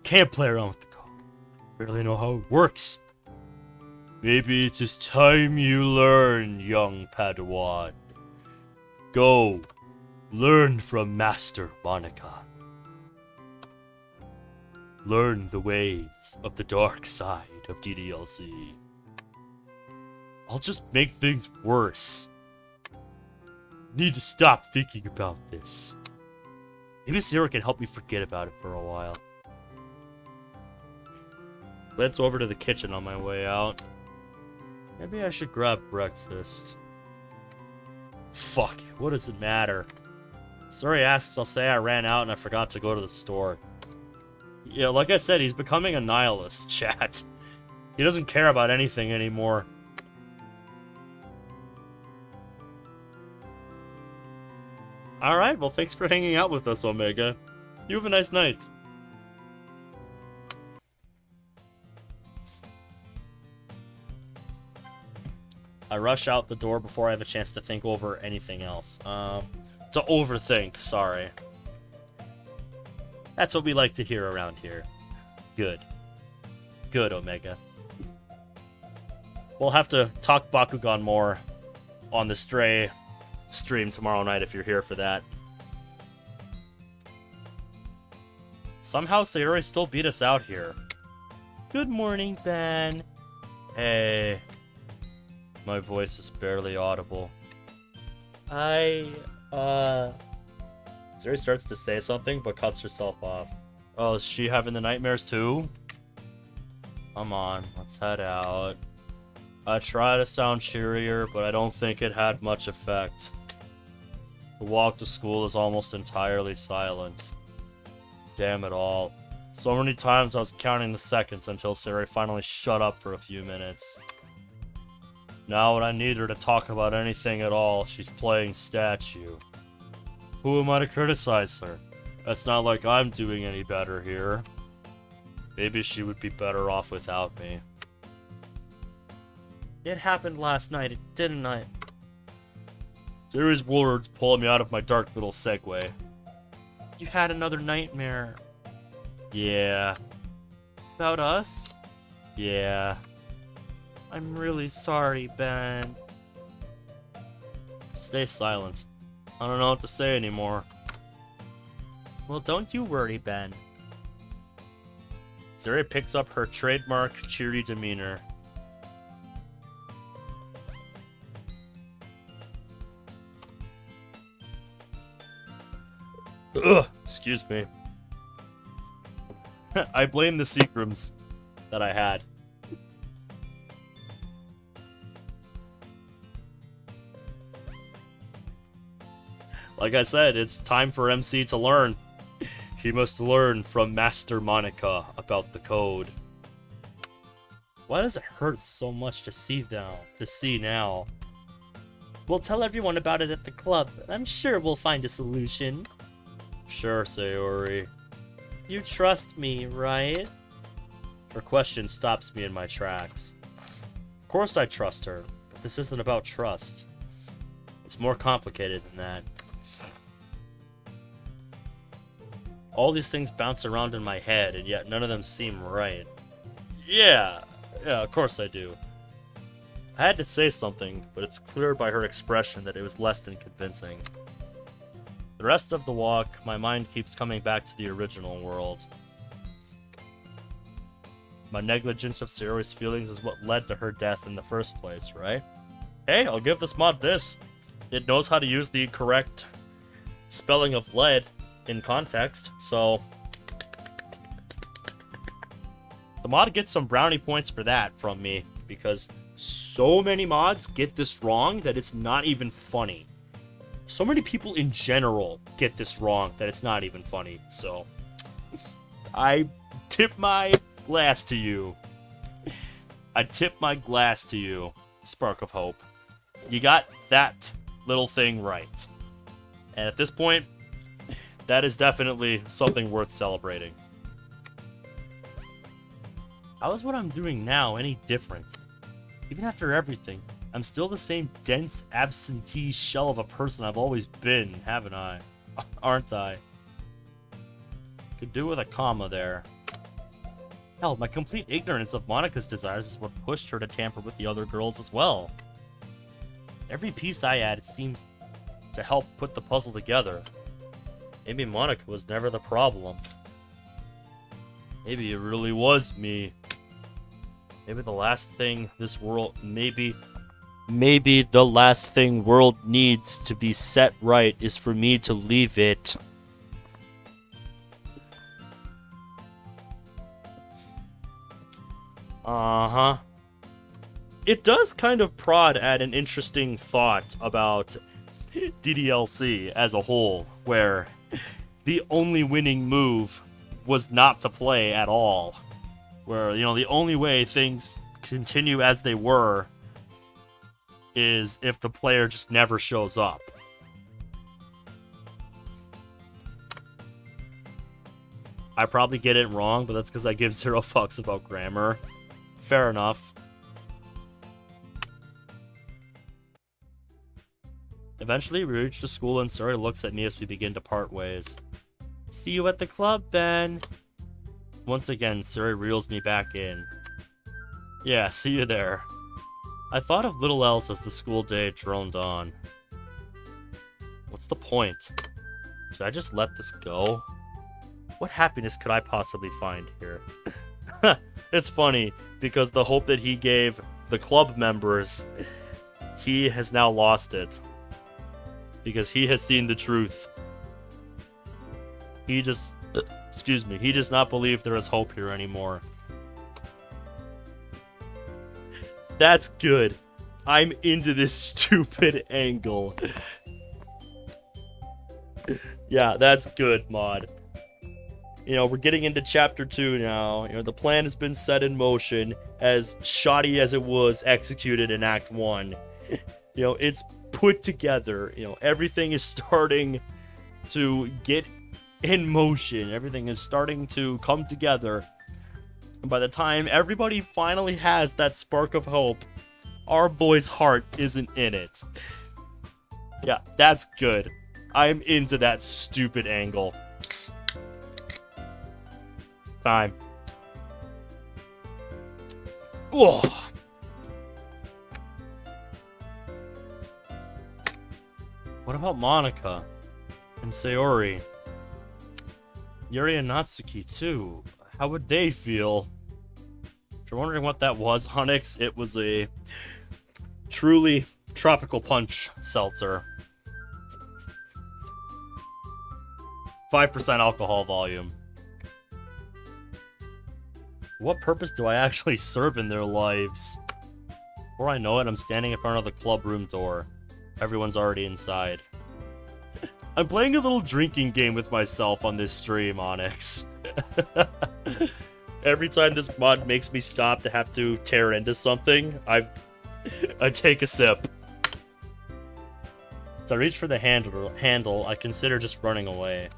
Can't play around with the code. Barely know how it works. Maybe it is time you learn, young Padawan. Go, learn from Master Monica. Learn the ways of the dark side of DDLC. I'll just make things worse. Need to stop thinking about this. Maybe Sarah can help me forget about it for a while. Let's over to the kitchen on my way out. Maybe I should grab breakfast. Fuck, what does it matter? Sorry asks, I'll say I ran out and I forgot to go to the store. Yeah, like I said, he's becoming a nihilist, chat. He doesn't care about anything anymore. Alright, well thanks for hanging out with us, Omega. You have a nice night. I rush out the door before I have a chance to think over anything else. To overthink, sorry. That's what we like to hear around here. Good. Good, Omega. We'll have to talk Bakugan more on the Stray stream tomorrow night if you're here for that. Somehow Sayori still beat us out here. Good morning, Ben. Hey. My voice is barely audible. Sayori starts to say something, but cuts herself off. Oh, is she having the nightmares too? Come on, let's head out. I try to sound cheerier, but I don't think it had much effect. The walk to school is almost entirely silent. Damn it all. So many times I was counting the seconds until Sayori finally shut up for a few minutes. Now when I need her to talk about anything at all, she's playing statue. Who am I to criticize her? It's not like I'm doing any better here. Maybe she would be better off without me. It happened last night, didn't I? Series words pulled me out of my dark little segue. You had another nightmare. Yeah. About us? Yeah. I'm really sorry, Ben. Stay silent. I don't know what to say anymore. Well, don't you worry, Ben. Zuri picks up her trademark cheery demeanor. Ugh, excuse me. I blame the Seagrams that I had. Like I said, it's time for MC to learn. He must learn from Master Monica about the code. Why does it hurt so much to see now? We'll tell everyone about it at the club. I'm sure we'll find a solution. Sure, Sayori. You trust me, right? Her question stops me in my tracks. Of course I trust her, but this isn't about trust. It's more complicated than that. All these things bounce around in my head, and yet none of them seem right. Yeah, of course I do. I had to say something, but it's clear by her expression that it was less than convincing. The rest of the walk, my mind keeps coming back to the original world. My negligence of Sayori's feelings is what led to her death in the first place, right? Hey, I'll give this mod this. It knows how to use the correct spelling of lead in context, so the mod gets some brownie points for that from me, because so many mods get this wrong that it's not even funny. So many people in general get this wrong that it's not even funny, so I tip my glass to you. I tip my glass to you, Spark of Hope. You got that little thing right. And at this point, that is definitely something worth celebrating. How is what I'm doing now any different? Even after everything, I'm still the same dense, absentee shell of a person I've always been, haven't I? Aren't I? Could do with a comma there. Hell, my complete ignorance of Monica's desires is what pushed her to tamper with the other girls as well. Every piece I add seems to help put the puzzle together. Maybe Monica was never the problem. Maybe it really was me. Maybe the last thing this world... Maybe the last thing world needs to be set right is for me to leave it. Uh-huh. It does kind of prod at an interesting thought about DDLC as a whole, where the only winning move was not to play at all. Where, the only way things continue as they were is if the player just never shows up. I probably get it wrong, but that's because I give zero fucks about grammar. Fair enough. Eventually, we reach the school and Suri looks at me as we begin to part ways. See you at the club, Ben. Once again, Suri reels me back in. Yeah, see you there. I thought of little else as the school day droned on. What's the point? Should I just let this go? What happiness could I possibly find here? It's funny, because the hope that he gave the club members, he has now lost it. Because he has seen the truth. He just... Excuse me. He does not believe there is hope here anymore. That's good. I'm into this stupid angle. Yeah, that's good, mod. We're getting into Chapter 2 now. The plan has been set in motion, as shoddy as it was executed in Act 1. It's put together. Everything is starting to get in motion. Everything is starting to come together. And by the time everybody finally has that spark of hope, our boy's heart isn't in it. Yeah, that's good. I'm into that stupid angle. Time. Whoa. What about Monica and Sayori? Yuri and Natsuki too. How would they feel? If you're wondering what that was, Onyx, it was a truly tropical punch seltzer. 5% alcohol volume. What purpose do I actually serve in their lives? Before I know it, I'm standing in front of the club room door. Everyone's already inside. I'm playing a little drinking game with myself on this stream, Onyx. Every time this mod makes me stop to have to tear into something, I take a sip. As I reach for the handle, I consider just running away.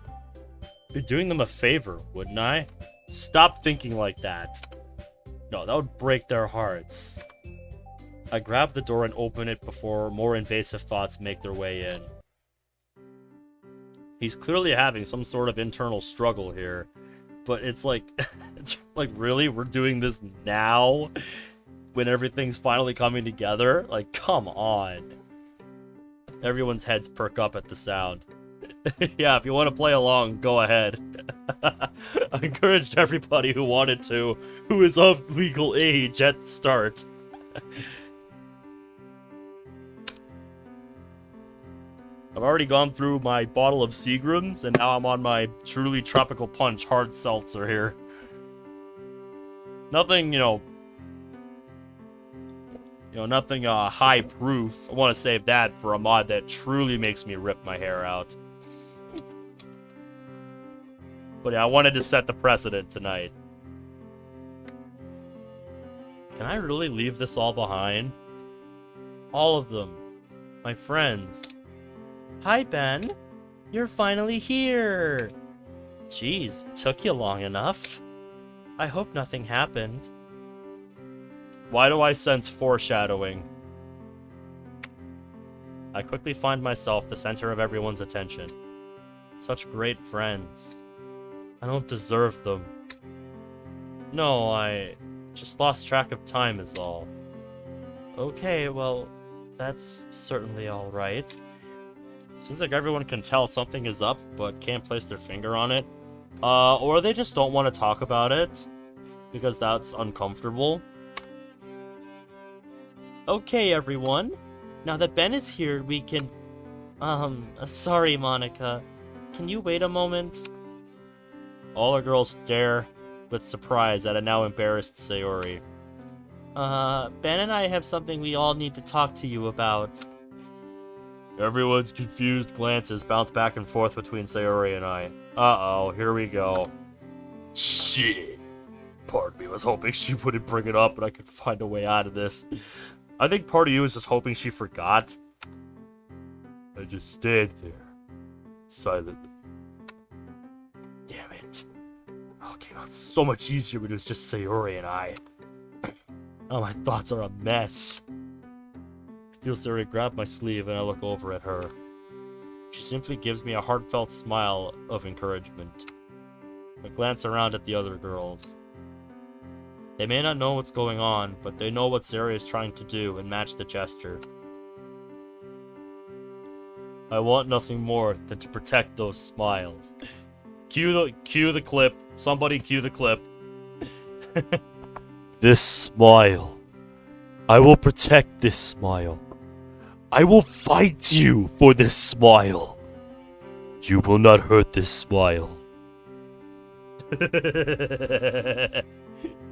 Be doing them a favor, wouldn't I? Stop thinking like that. No, that would break their hearts. I grab the door and open it before more invasive thoughts make their way in. He's clearly having some sort of internal struggle here, but it's like, really? We're doing this now? When everything's finally coming together? Like, come on. Everyone's heads perk up at the sound. Yeah, if you want to play along, go ahead. I encouraged everybody who wanted to, who is of legal age at the start. I've already gone through my bottle of Seagrams, and now I'm on my truly tropical punch hard seltzer here. Nothing, nothing high proof. I want to save that for a mod that truly makes me rip my hair out. But yeah, I wanted to set the precedent tonight. Can I really leave this all behind? All of them. My friends. Hi, Ben. You're finally here. Jeez, took you long enough. I hope nothing happened. Why do I sense foreshadowing? I quickly find myself the center of everyone's attention. Such great friends. I don't deserve them. No, I just lost track of time is all. Okay, well, that's certainly alright. Seems like everyone can tell something is up, but can't place their finger on it. Or they just don't want to talk about it, because that's uncomfortable. Okay, everyone. Now that Ben is here, we can... sorry, Monica. Can you wait a moment? All the girls stare with surprise at a now embarrassed Sayori. Ben and I have something we all need to talk to you about. Everyone's confused glances bounce back and forth between Sayori and I. Uh-oh, here we go. Shit. Part of me was hoping she wouldn't bring it up and I could find a way out of this. I think part of you is just hoping she forgot. I just stand there, silently. Damn it. It all came out so much easier when it was just Sayori and I. Oh, my thoughts are a mess. I feel Sayori grab my sleeve and I look over at her. She simply gives me a heartfelt smile of encouragement. I glance around at the other girls. They may not know what's going on, but they know what Sayori is trying to do and match the gesture. I want nothing more than to protect those smiles. Cue the clip. Somebody cue the clip. This smile. I will protect this smile. I will fight you for this smile. You will not hurt this smile.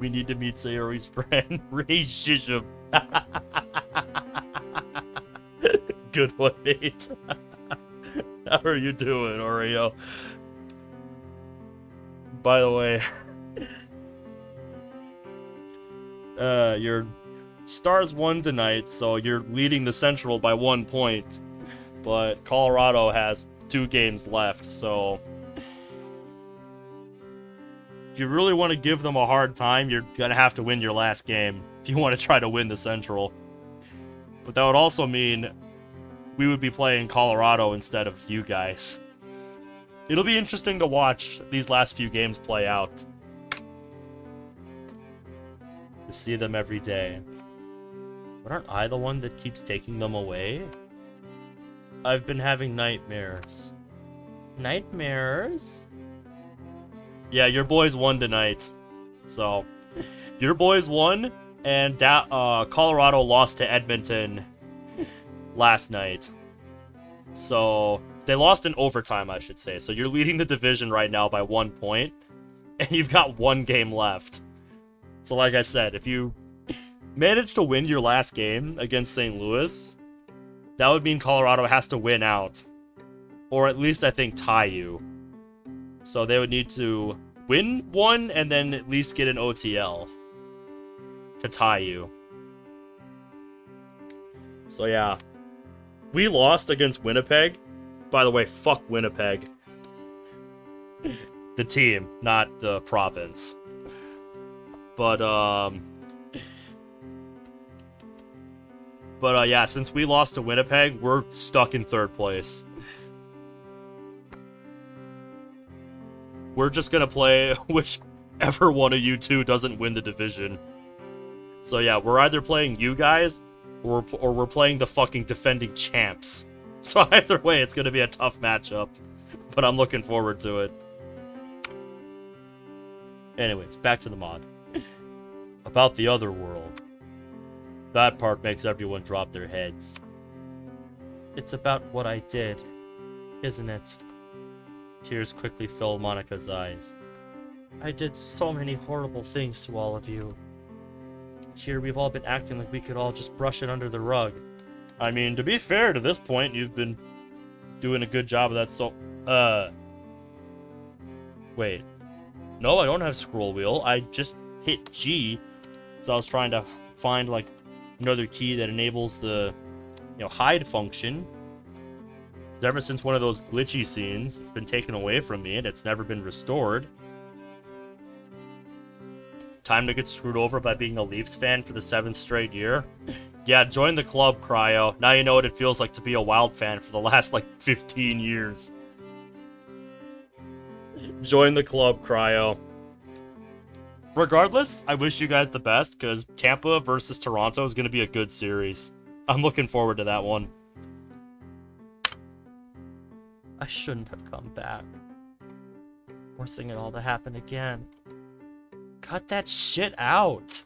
We need to meet Sayori's friend, Ray Shisham. Good one, mate. How are you doing, Oreo? By the way, your Stars won tonight, so you're leading the Central by 1 point. But Colorado has 2 games left, so if you really want to give them a hard time, you're gonna have to win your last game if you want to try to win the Central. But that would also mean we would be playing Colorado instead of you guys. It'll be interesting to watch these last few games play out. To see them every day. But aren't I the one that keeps taking them away? I've been having nightmares. Nightmares? Yeah, your boys won tonight. So, your boys won, and Colorado lost to Edmonton last night. So, they lost in overtime, I should say. So, you're leading the division right now by 1 point, and you've got 1 game left. So, like I said, if you manage to win your last game against St. Louis, that would mean Colorado has to win out. Or at least, I think, tie you. So they would need to win 1 and then at least get an OTL to tie you. So yeah. We lost against Winnipeg. By the way, fuck Winnipeg. The team, not the province. But yeah, since we lost to Winnipeg, we're stuck in 3rd place. We're just gonna play whichever one of you two doesn't win the division. So yeah, we're either playing you guys, or we're playing the fucking defending champs. So either way, it's gonna be a tough matchup. But I'm looking forward to it. Anyways, back to the mod. About the other world. That part makes everyone drop their heads. It's about what I did, isn't it? Tears quickly fill Monica's eyes. I did so many horrible things to all of you. Here we've all been acting like we could all just brush it under the rug. I mean, to be fair, to this point, you've been doing a good job of that, so... Wait. No, I don't have scroll wheel. I just hit G, so I was trying to find, like, another key that enables the, hide function. Because ever since one of those glitchy scenes, it's been taken away from me, and it's never been restored. Time to get screwed over by being a Leafs fan for the 7th straight year. Yeah, join the club, Cryo. Now you know what it feels like to be a Wild fan for the last, 15 years. Join the club, Cryo. Regardless, I wish you guys the best, because Tampa versus Toronto is going to be a good series. I'm looking forward to that one. I shouldn't have come back. Forcing it all to happen again. Cut that shit out!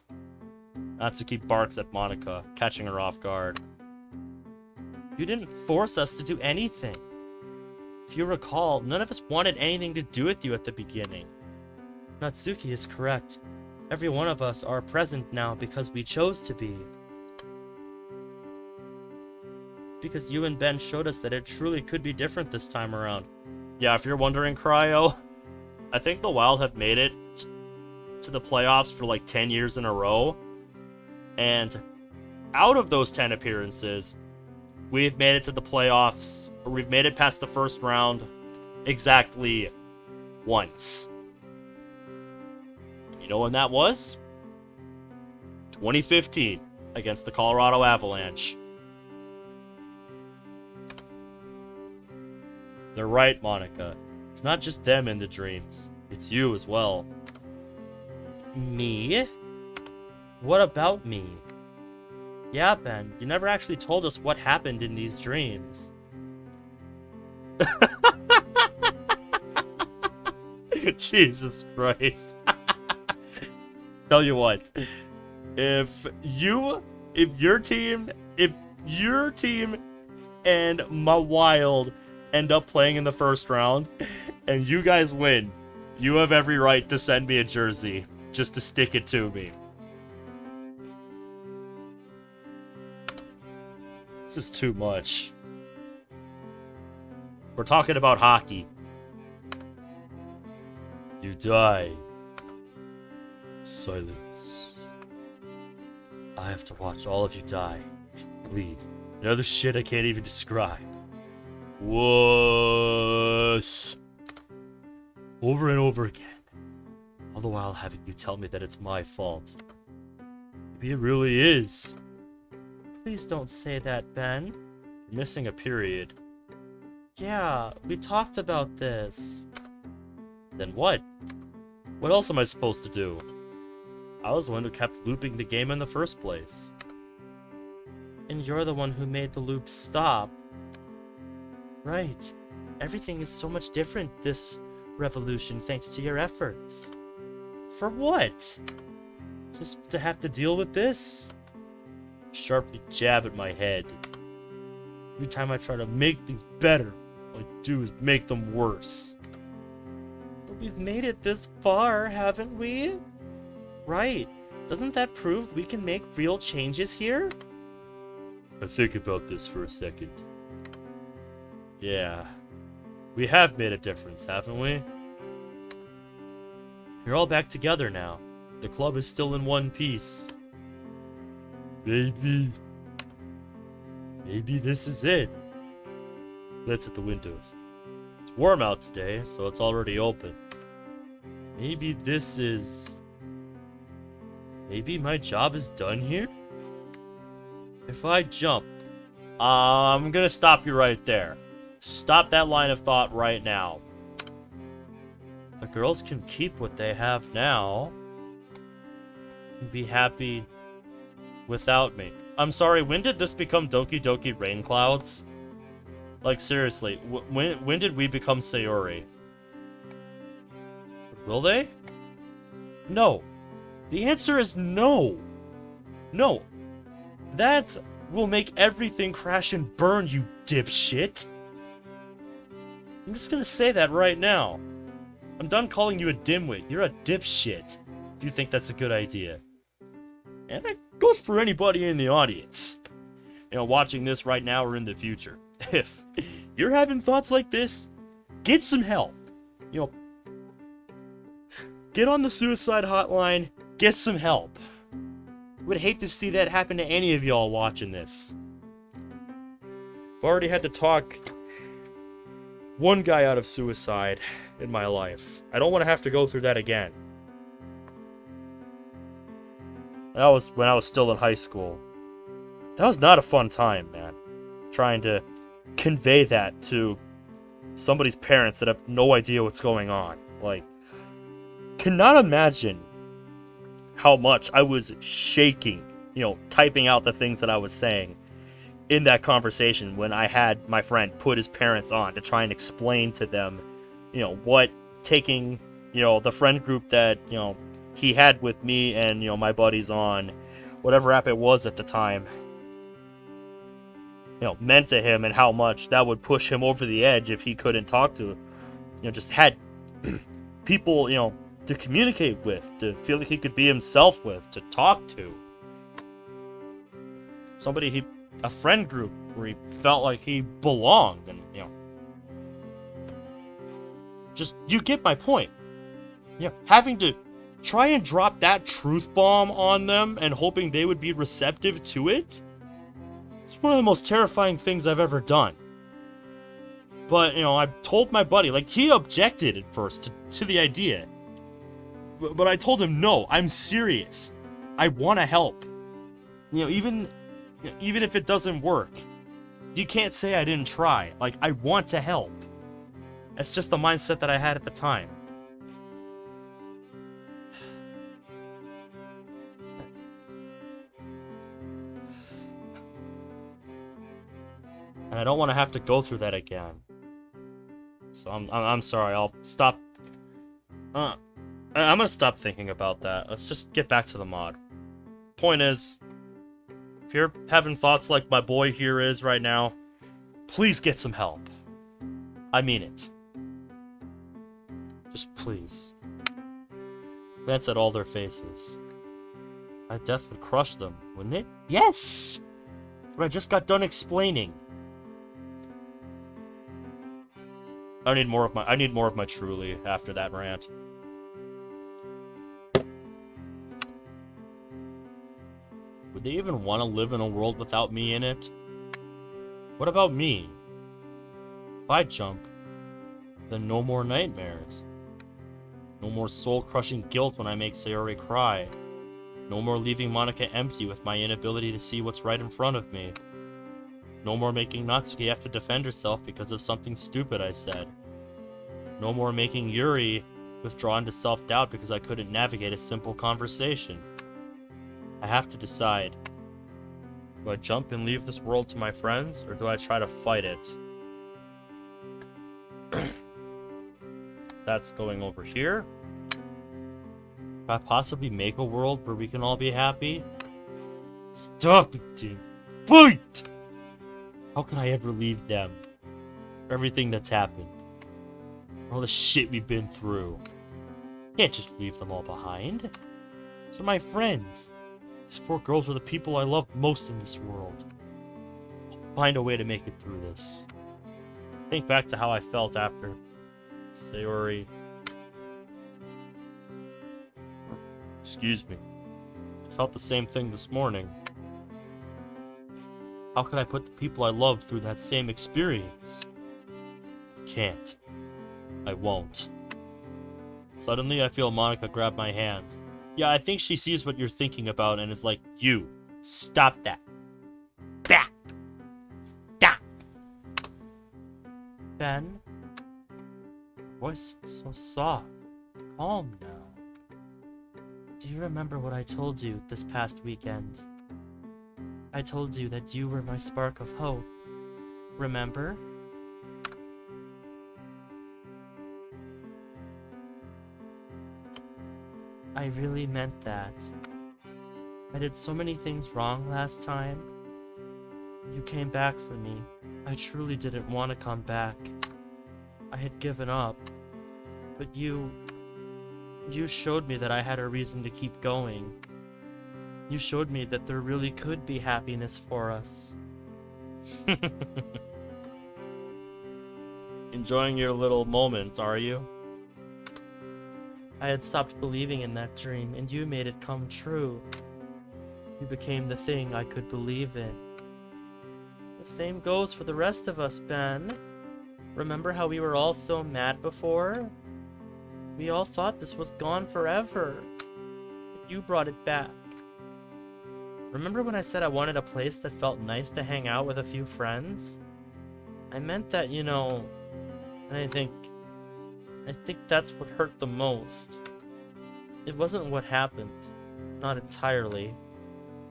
Natsuki barks at Monica, catching her off guard. You didn't force us to do anything. If you recall, none of us wanted anything to do with you at the beginning. Natsuki is correct. Every one of us are present now because we chose to be. It's because you and Ben showed us that it truly could be different this time around. Yeah, if you're wondering, Cryo, I think the Wild have made it to the playoffs for 10 years in a row. And out of those 10 appearances, we've made it to the playoffs, or we've made it past the first round exactly once. You know when that was? 2015, against the Colorado Avalanche. They're right, Monica. It's not just them in the dreams. It's you as well. Me? What about me? Yeah, Ben, you never actually told us what happened in these dreams. Jesus Christ. Tell you what, if your team and my Wild end up playing in the first round, and you guys win, you have every right to send me a jersey, just to stick it to me. This is too much. We're talking about hockey. You die. Silence. I have to watch all of you die, bleed, and other shit I can't even describe. Wuss. Over and over again. All the while having you tell me that it's my fault. Maybe it really is. Please don't say that, Ben. Missing a period. Yeah, we talked about this. Then what? What else am I supposed to do? I was the one who kept looping the game in the first place. And you're the one who made the loop stop. Right. Everything is so much different this revolution thanks to your efforts. For what? Just to have to deal with this? Sharply jab at my head. Every time I try to make things better, all I do is make them worse. But we've made it this far, haven't we? Right. Doesn't that prove we can make real changes here? I think about this for a second. Yeah. We have made a difference, haven't we? You're all back together now. The club is still in one piece. Maybe this is it. Let's at the windows. It's warm out today, so it's already open. Maybe my job is done here? If I jump... I'm gonna stop you right there. Stop that line of thought right now. The girls can keep what they have now. Can be happy without me. I'm sorry, when did this become Doki Doki Rain Clouds? Like, seriously, when did we become Sayori? Will they? No. The answer is no. No. That will make everything crash and burn, you dipshit. I'm just gonna say that right now. I'm done calling you a dimwit. You're a dipshit if you think that's a good idea. And that goes for anybody in the audience. You know, watching this right now or in the future. If you're having thoughts like this, get some help. You know, get on the suicide hotline, get some help. Would hate to see that happen to any of y'all watching this. I've already had to talk one guy out of suicide in my life. I don't want to have to go through that again. That was when I was still in high school. That was not a fun time, man. Trying to convey that to somebody's parents that have no idea what's going on. Like, cannot imagine how much I was shaking, you know, typing out the things that I was saying in that conversation when I had my friend put his parents on to try and explain to them, you know, what taking, you know, the friend group that, you know, he had with me and, you know, my buddies on whatever app it was at the time, you know, meant to him, and how much that would push him over the edge if he couldn't talk to, you know, just had people, you know, to communicate with, to feel like he could be himself with, to talk to. Somebody a friend group where he felt like he belonged, and, you know, just, you get my point. You know, having to try and drop that truth bomb on them and hoping they would be receptive to it, it's one of the most terrifying things I've ever done. But, you know, I told my buddy, like, he objected at first to the idea. But I told him, no, I'm serious. I want to help. You know, even if it doesn't work, you can't say I didn't try. Like, I want to help. That's just the mindset that I had at the time. And I don't want to have to go through that again. So I'm sorry. I'll stop. I'm gonna stop thinking about that. Let's just get back to the mod. Point is, if you're having thoughts like my boy here is right now, please get some help. I mean it. Just please. Glance at all their faces. My death would crush them, wouldn't it? Yes! That's what I just got done explaining. I need more of my truly after that rant. Would they even want to live in a world without me in it? What about me? If I jump, then no more nightmares. No more soul-crushing guilt when I make Sayori cry. No more leaving Monica empty with my inability to see what's right in front of me. No more making Natsuki have to defend herself because of something stupid I said. No more making Yuri withdraw into self-doubt because I couldn't navigate a simple conversation. I have to decide. Do I jump and leave this world to my friends, or do I try to fight it? That's going over here. Could I possibly make a world where we can all be happy? Stop it, dude. Fight! How could I ever leave them? For everything that's happened. All the shit we've been through. Can't just leave them all behind. These are my friends. These 4 girls are the people I love most in this world. I'll find a way to make it through this. Think back to how I felt after Sayori. Excuse me. I felt the same thing this morning. How could I put the people I love through that same experience? I can't. I won't. Suddenly, I feel Monica grab my hands. Yeah, I think she sees what you're thinking about and is like, you, stop that. Stop. Stop. Ben? Your voice is so soft. Calm now. Do you remember what I told you this past weekend? I told you that you were my spark of hope. Remember? I really meant that. I did so many things wrong last time. You came back for me. I truly didn't want to come back. I had given up. But you showed me that I had a reason to keep going. You showed me that there really could be happiness for us. Enjoying your little moment, are you? I had stopped believing in that dream, and you made it come true. You became the thing I could believe in. The same goes for the rest of us, Ben. Remember how we were all so mad before? We all thought this was gone forever. But you brought it back. Remember when I said I wanted a place that felt nice to hang out with a few friends? I meant that, you know, and I think that's what hurt the most. It wasn't what happened. Not entirely.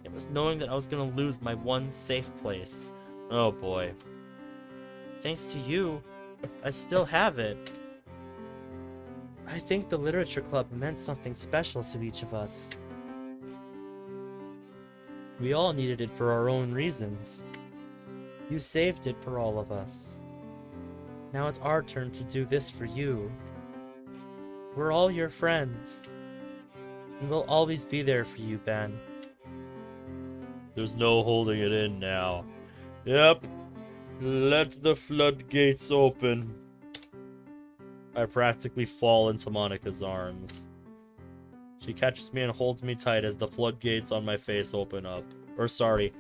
It was knowing that I was gonna lose my one safe place. Oh boy. Thanks to you, I still have it. I think the literature club meant something special to each of us. We all needed it for our own reasons. You saved it for all of us. Now it's our turn to do this for you. We're all your friends. And we'll always be there for you, Ben. There's no holding it in now. Yep. Let the floodgates open. I practically fall into Monica's arms. She catches me and holds me tight as the floodgates on my face open up. Or sorry,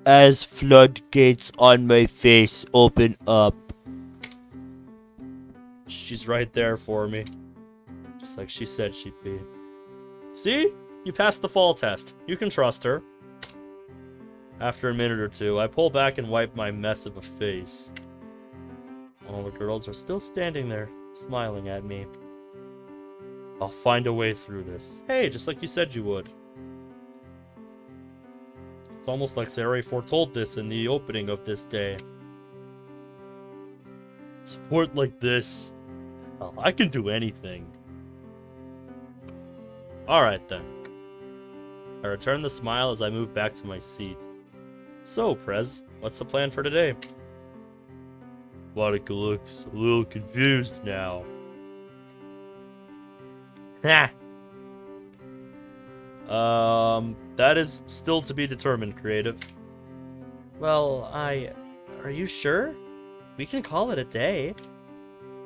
as floodgates on my face open up. She's right there for me. Just like she said she'd be. See? You passed the fall test. You can trust her. After a minute or two, I pull back and wipe my mess of a face. All the girls are still standing there, smiling at me. I'll find a way through this. Hey, just like you said you would. It's almost like Sayori foretold this in the opening of this day. Support like this. Oh, I can do anything. Alright then. I return the smile as I move back to my seat. So, Prez, what's the plan for today? Monica looks a little confused now. Ha! That is still to be determined, Creative. Well, are you sure? We can call it a day.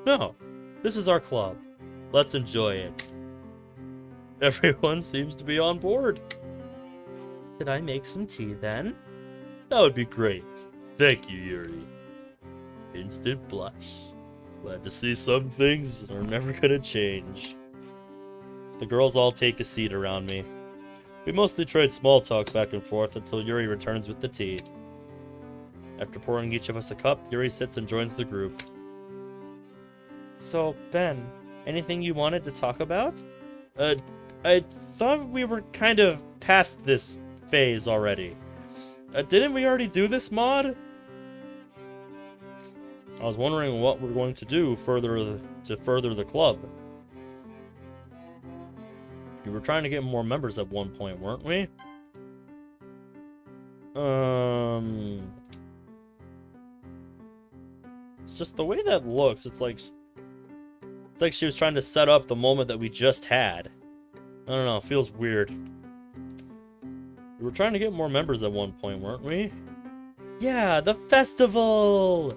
No, this is our club. Let's enjoy it. Everyone seems to be on board. Could I make some tea then? That would be great. Thank you, Yuri. Instant blush. Glad to see some things are never gonna change. The girls all take a seat around me. We mostly trade small talk back and forth until Yuri returns with the tea. After pouring each of us a cup, Yuri sits and joins the group. So, Ben, anything you wanted to talk about? I thought we were kind of past this phase already. Didn't we already do this mod? I was wondering what we're going to do to further the club. We were trying to get more members at one point, weren't we? It's just the way that looks. It's like she was trying to set up the moment that we just had. I don't know, it feels weird. We were trying to get more members at one point, weren't we? Yeah, the festival!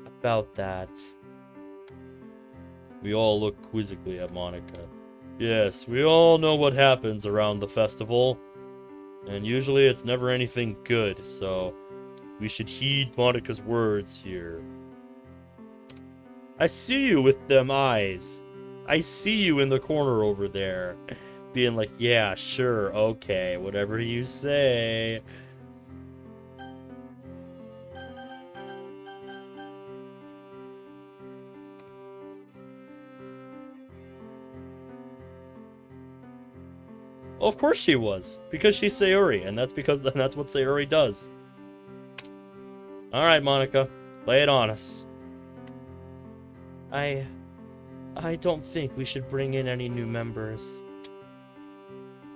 About that. We all look quizzically at Monica. Yes, we all know what happens around the festival. And usually it's never anything good, so we should heed Monica's words here. I see you with them eyes. I see you in the corner over there. Being like, yeah, sure, okay, whatever you say. Well, of course she was, because she's Sayori, and that's what Sayori does. All right, Monica, lay it on us. I don't think we should bring in any new members.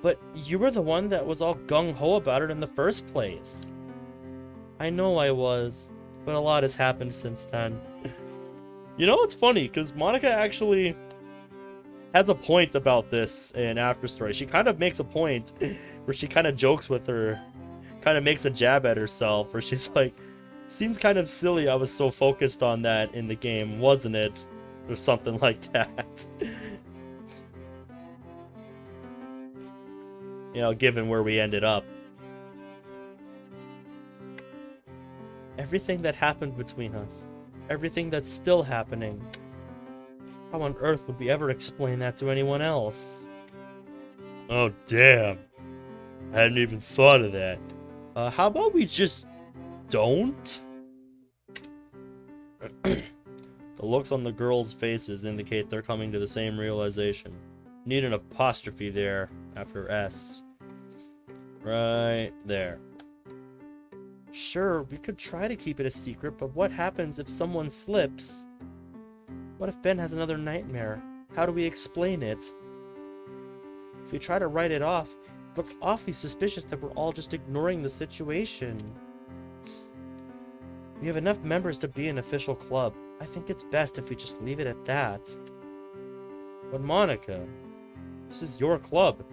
But you were the one that was all gung-ho about it in the first place. I know I was, but a lot has happened since then. You know, it's funny, because Monica actually has a point about this in After Story. She kind of makes a point where she kind of jokes with her, kind of makes a jab at herself, where she's like, seems kind of silly I was so focused on that in the game, wasn't it? Or something like that. You know, given where we ended up. Everything that happened between us. Everything that's still happening. How on earth would we ever explain that to anyone else? Oh, damn. I hadn't even thought of that. How about we just don't? The looks on the girls' faces indicate they're coming to the same realization. Need an apostrophe there after S. Right there. Sure, we could try to keep it a secret, but what happens if someone slips? What if Ben has another nightmare? How do we explain it? If we try to write it off, it looks awfully suspicious that we're all just ignoring the situation. We have enough members to be an official club. I think it's best if we just leave it at that. But Monica, this is your club.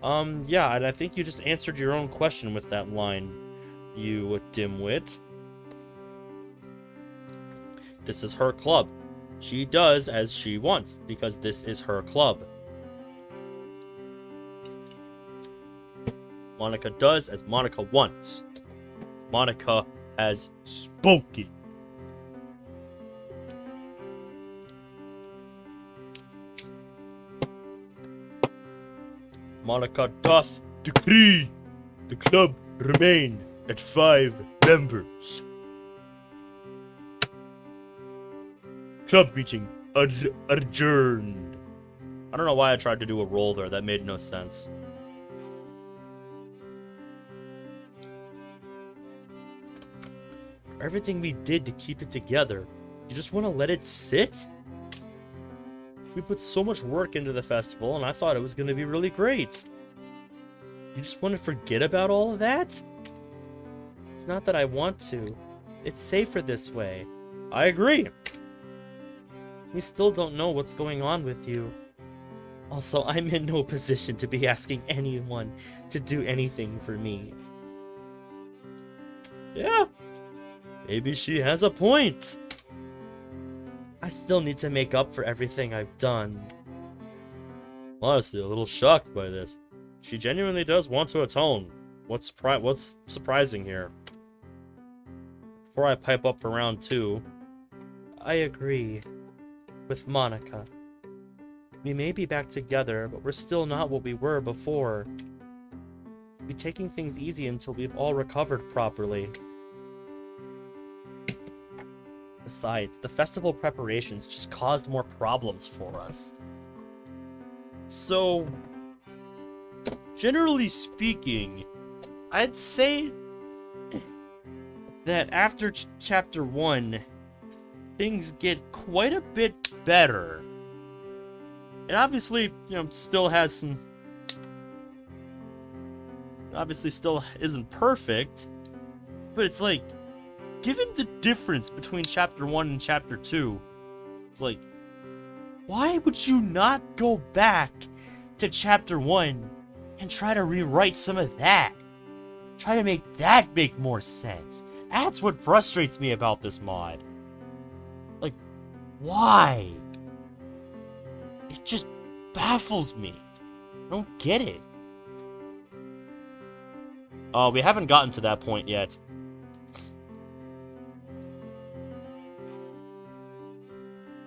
Yeah, and I think you just answered your own question with that line, you dimwit. This is her club. She does as she wants, because this is her club. Monica does as Monica wants. Monica has spoken. Monica doth decree the club remain at 5 members. Club meeting adjourned. I don't know why I tried to do a roll there. That made no sense. For everything we did to keep it together, you just want to let it sit? We put so much work into the festival, and I thought it was going to be really great. You just want to forget about all of that? It's not that I want to. It's safer this way. I agree. We still don't know what's going on with you. Also, I'm in no position to be asking anyone to do anything for me. Yeah, maybe she has a point. I still need to make up for everything I've done. Honestly, a little shocked by this. She genuinely does want to atone. What's surprising here? Before I pipe up for round 2, I agree with Monica. We may be back together, but we're still not what we were before. We'll be taking things easy until we've all recovered properly. Besides, the festival preparations just caused more problems for us. So, generally speaking, I'd say that after chapter 1, things get quite a bit better. It obviously, still has some... Obviously still isn't perfect, but it's like, given the difference between chapter 1 and chapter 2, it's like, why would you not go back to chapter 1 and try to rewrite some of that? Try to make that make more sense. That's what frustrates me about this mod. Like, why? It just baffles me. I don't get it. We haven't gotten to that point yet.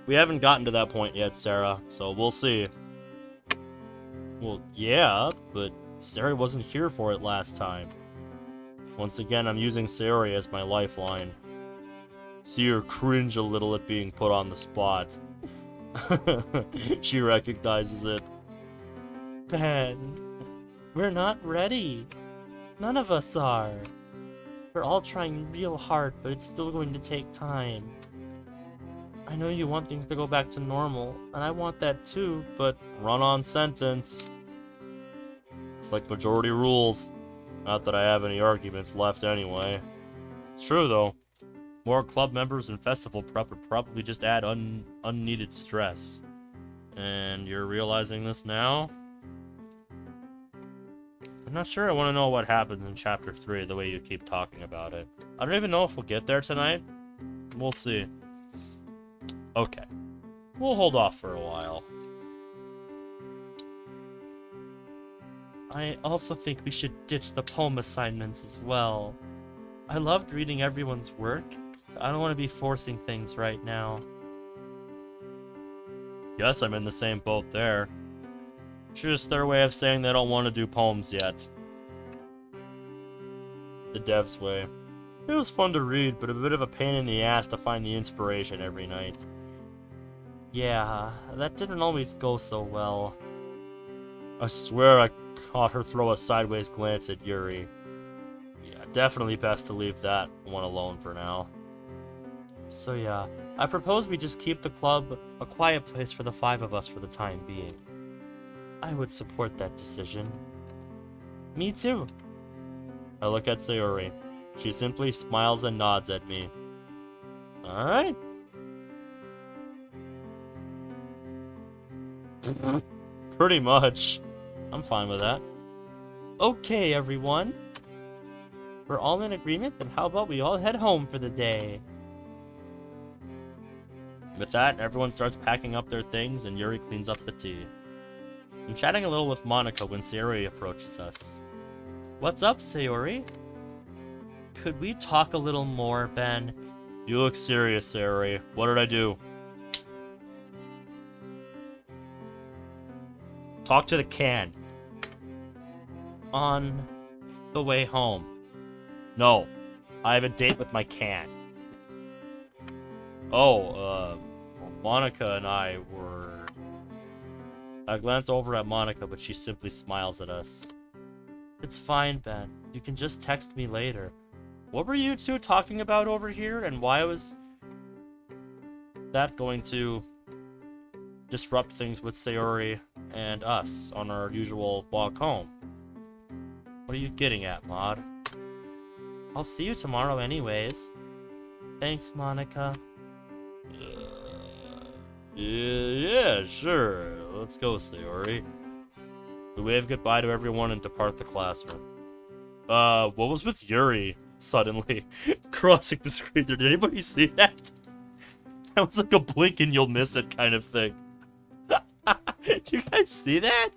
We haven't gotten to that point yet, Sarah, so we'll see. Well, yeah, but Sarah wasn't here for it last time. Once again, I'm using Sayori as my lifeline. See her cringe a little at being put on the spot. She recognizes it. Ben, we're not ready. None of us are. We're all trying real hard, but it's still going to take time. I know you want things to go back to normal, and I want that too, but... Run-on sentence. It's like majority rules. Not that I have any arguments left anyway. It's true, though. More club members and festival prep would probably just add unneeded stress. And you're realizing this now? I'm not sure I want to know what happens in Chapter 3, the way you keep talking about it. I don't even know if we'll get there tonight. We'll see. Okay. We'll hold off for a while. I also think we should ditch the poem assignments as well. I loved reading everyone's work. I don't want to be forcing things right now. Guess I'm in the same boat there. Just their way of saying they don't want to do poems yet. The devs' way. It was fun to read, but a bit of a pain in the ass to find the inspiration every night. Yeah, that didn't always go so well. I swear I caught her throw a sideways glance at Yuri. Yeah, definitely best to leave that one alone for now. So yeah, I propose we just keep the club a quiet place for the 5 of us for the time being. I would support that decision. Me too. I look at Sayori. She simply smiles and nods at me. Alright. Pretty much. I'm fine with that. Okay, everyone. We're all in agreement, then how about we all head home for the day? With that, everyone starts packing up their things and Yuri cleans up the tea. I'm chatting a little with Monica when Sayori approaches us. What's up, Sayori? Could we talk a little more, Ben? You look serious, Sayori. What did I do? Talk to the can. On the way home. No. I have a date with my can. Monica and I were... I glance over at Monica, but she simply smiles at us. It's fine, Ben. You can just text me later. What were you two talking about over here, and why was that going to disrupt things with Sayori and us on our usual walk home? What are you getting at, Maud? I'll see you tomorrow anyways. Thanks, Monica. Yeah, sure. Let's go, Sayori. We wave goodbye to everyone and depart the classroom. What was with Yuri suddenly crossing the screen? Did anybody see that? That was like a blink and you'll miss it kind of thing. Did you guys see that?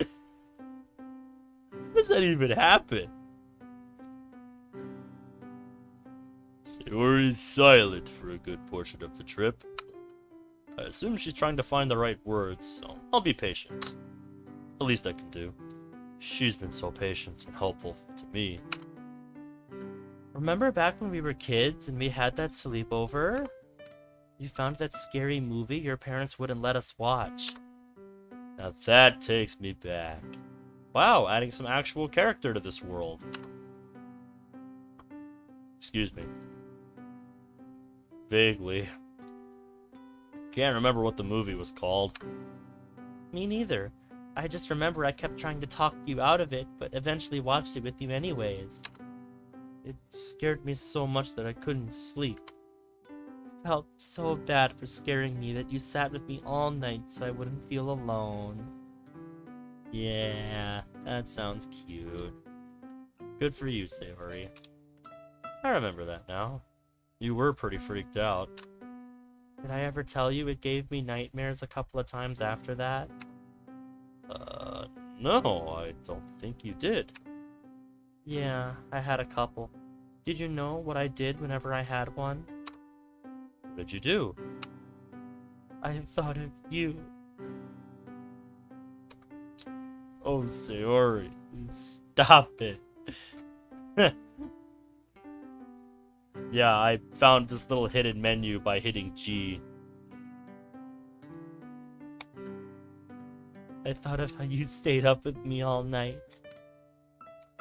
How does that even happen? Sayori's silent for a good portion of the trip. I assume she's trying to find the right words, so I'll be patient. The least I can do. She's been so patient and helpful to me. Remember back when we were kids and we had that sleepover? You found that scary movie your parents wouldn't let us watch. Now that takes me back. Wow, adding some actual character to this world. Excuse me. Vaguely. Can't remember what the movie was called. Me neither. I just remember I kept trying to talk you out of it, but eventually watched it with you anyways. It scared me so much that I couldn't sleep. I felt so bad for scaring me that you sat with me all night so I wouldn't feel alone. Yeah, that sounds cute. Good for you, Sayori. I remember that now. You were pretty freaked out. Did I ever tell you it gave me nightmares a couple of times after that? No, I don't think you did. Yeah, I had a couple. Did you know what I did whenever I had one? What did you do? I thought of you. Oh, Sayori, stop it. Yeah, I found this little hidden menu by hitting G. I thought of how you stayed up with me all night.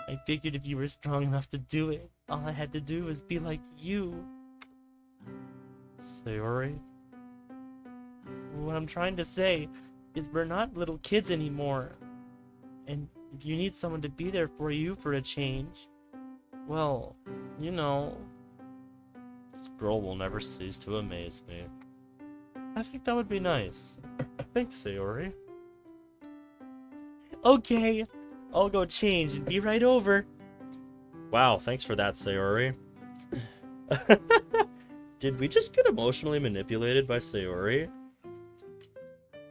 I figured if you were strong enough to do it, all I had to do was be like you. Sayori? What I'm trying to say is we're not little kids anymore. And if you need someone to be there for you for a change, well, you know... This girl will never cease to amaze me. I think that would be nice. Thanks, Sayori. Okay, I'll go change and be right over. Wow, thanks for that, Sayori. Did we just get emotionally manipulated by Sayori?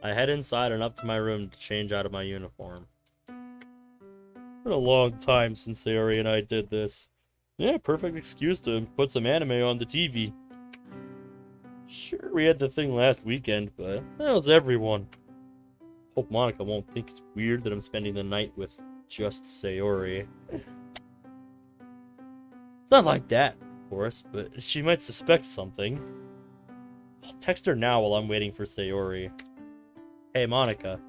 I head inside and up to my room to change out of my uniform. It's been a long time since Sayori and I did this. Yeah, perfect excuse to put some anime on the TV. Sure, we had the thing last weekend, but that was everyone. Hope Monica won't think it's weird that I'm spending the night with just Sayori. It's not like that, of course, but she might suspect something. I'll text her now while I'm waiting for Sayori. Hey, Monica.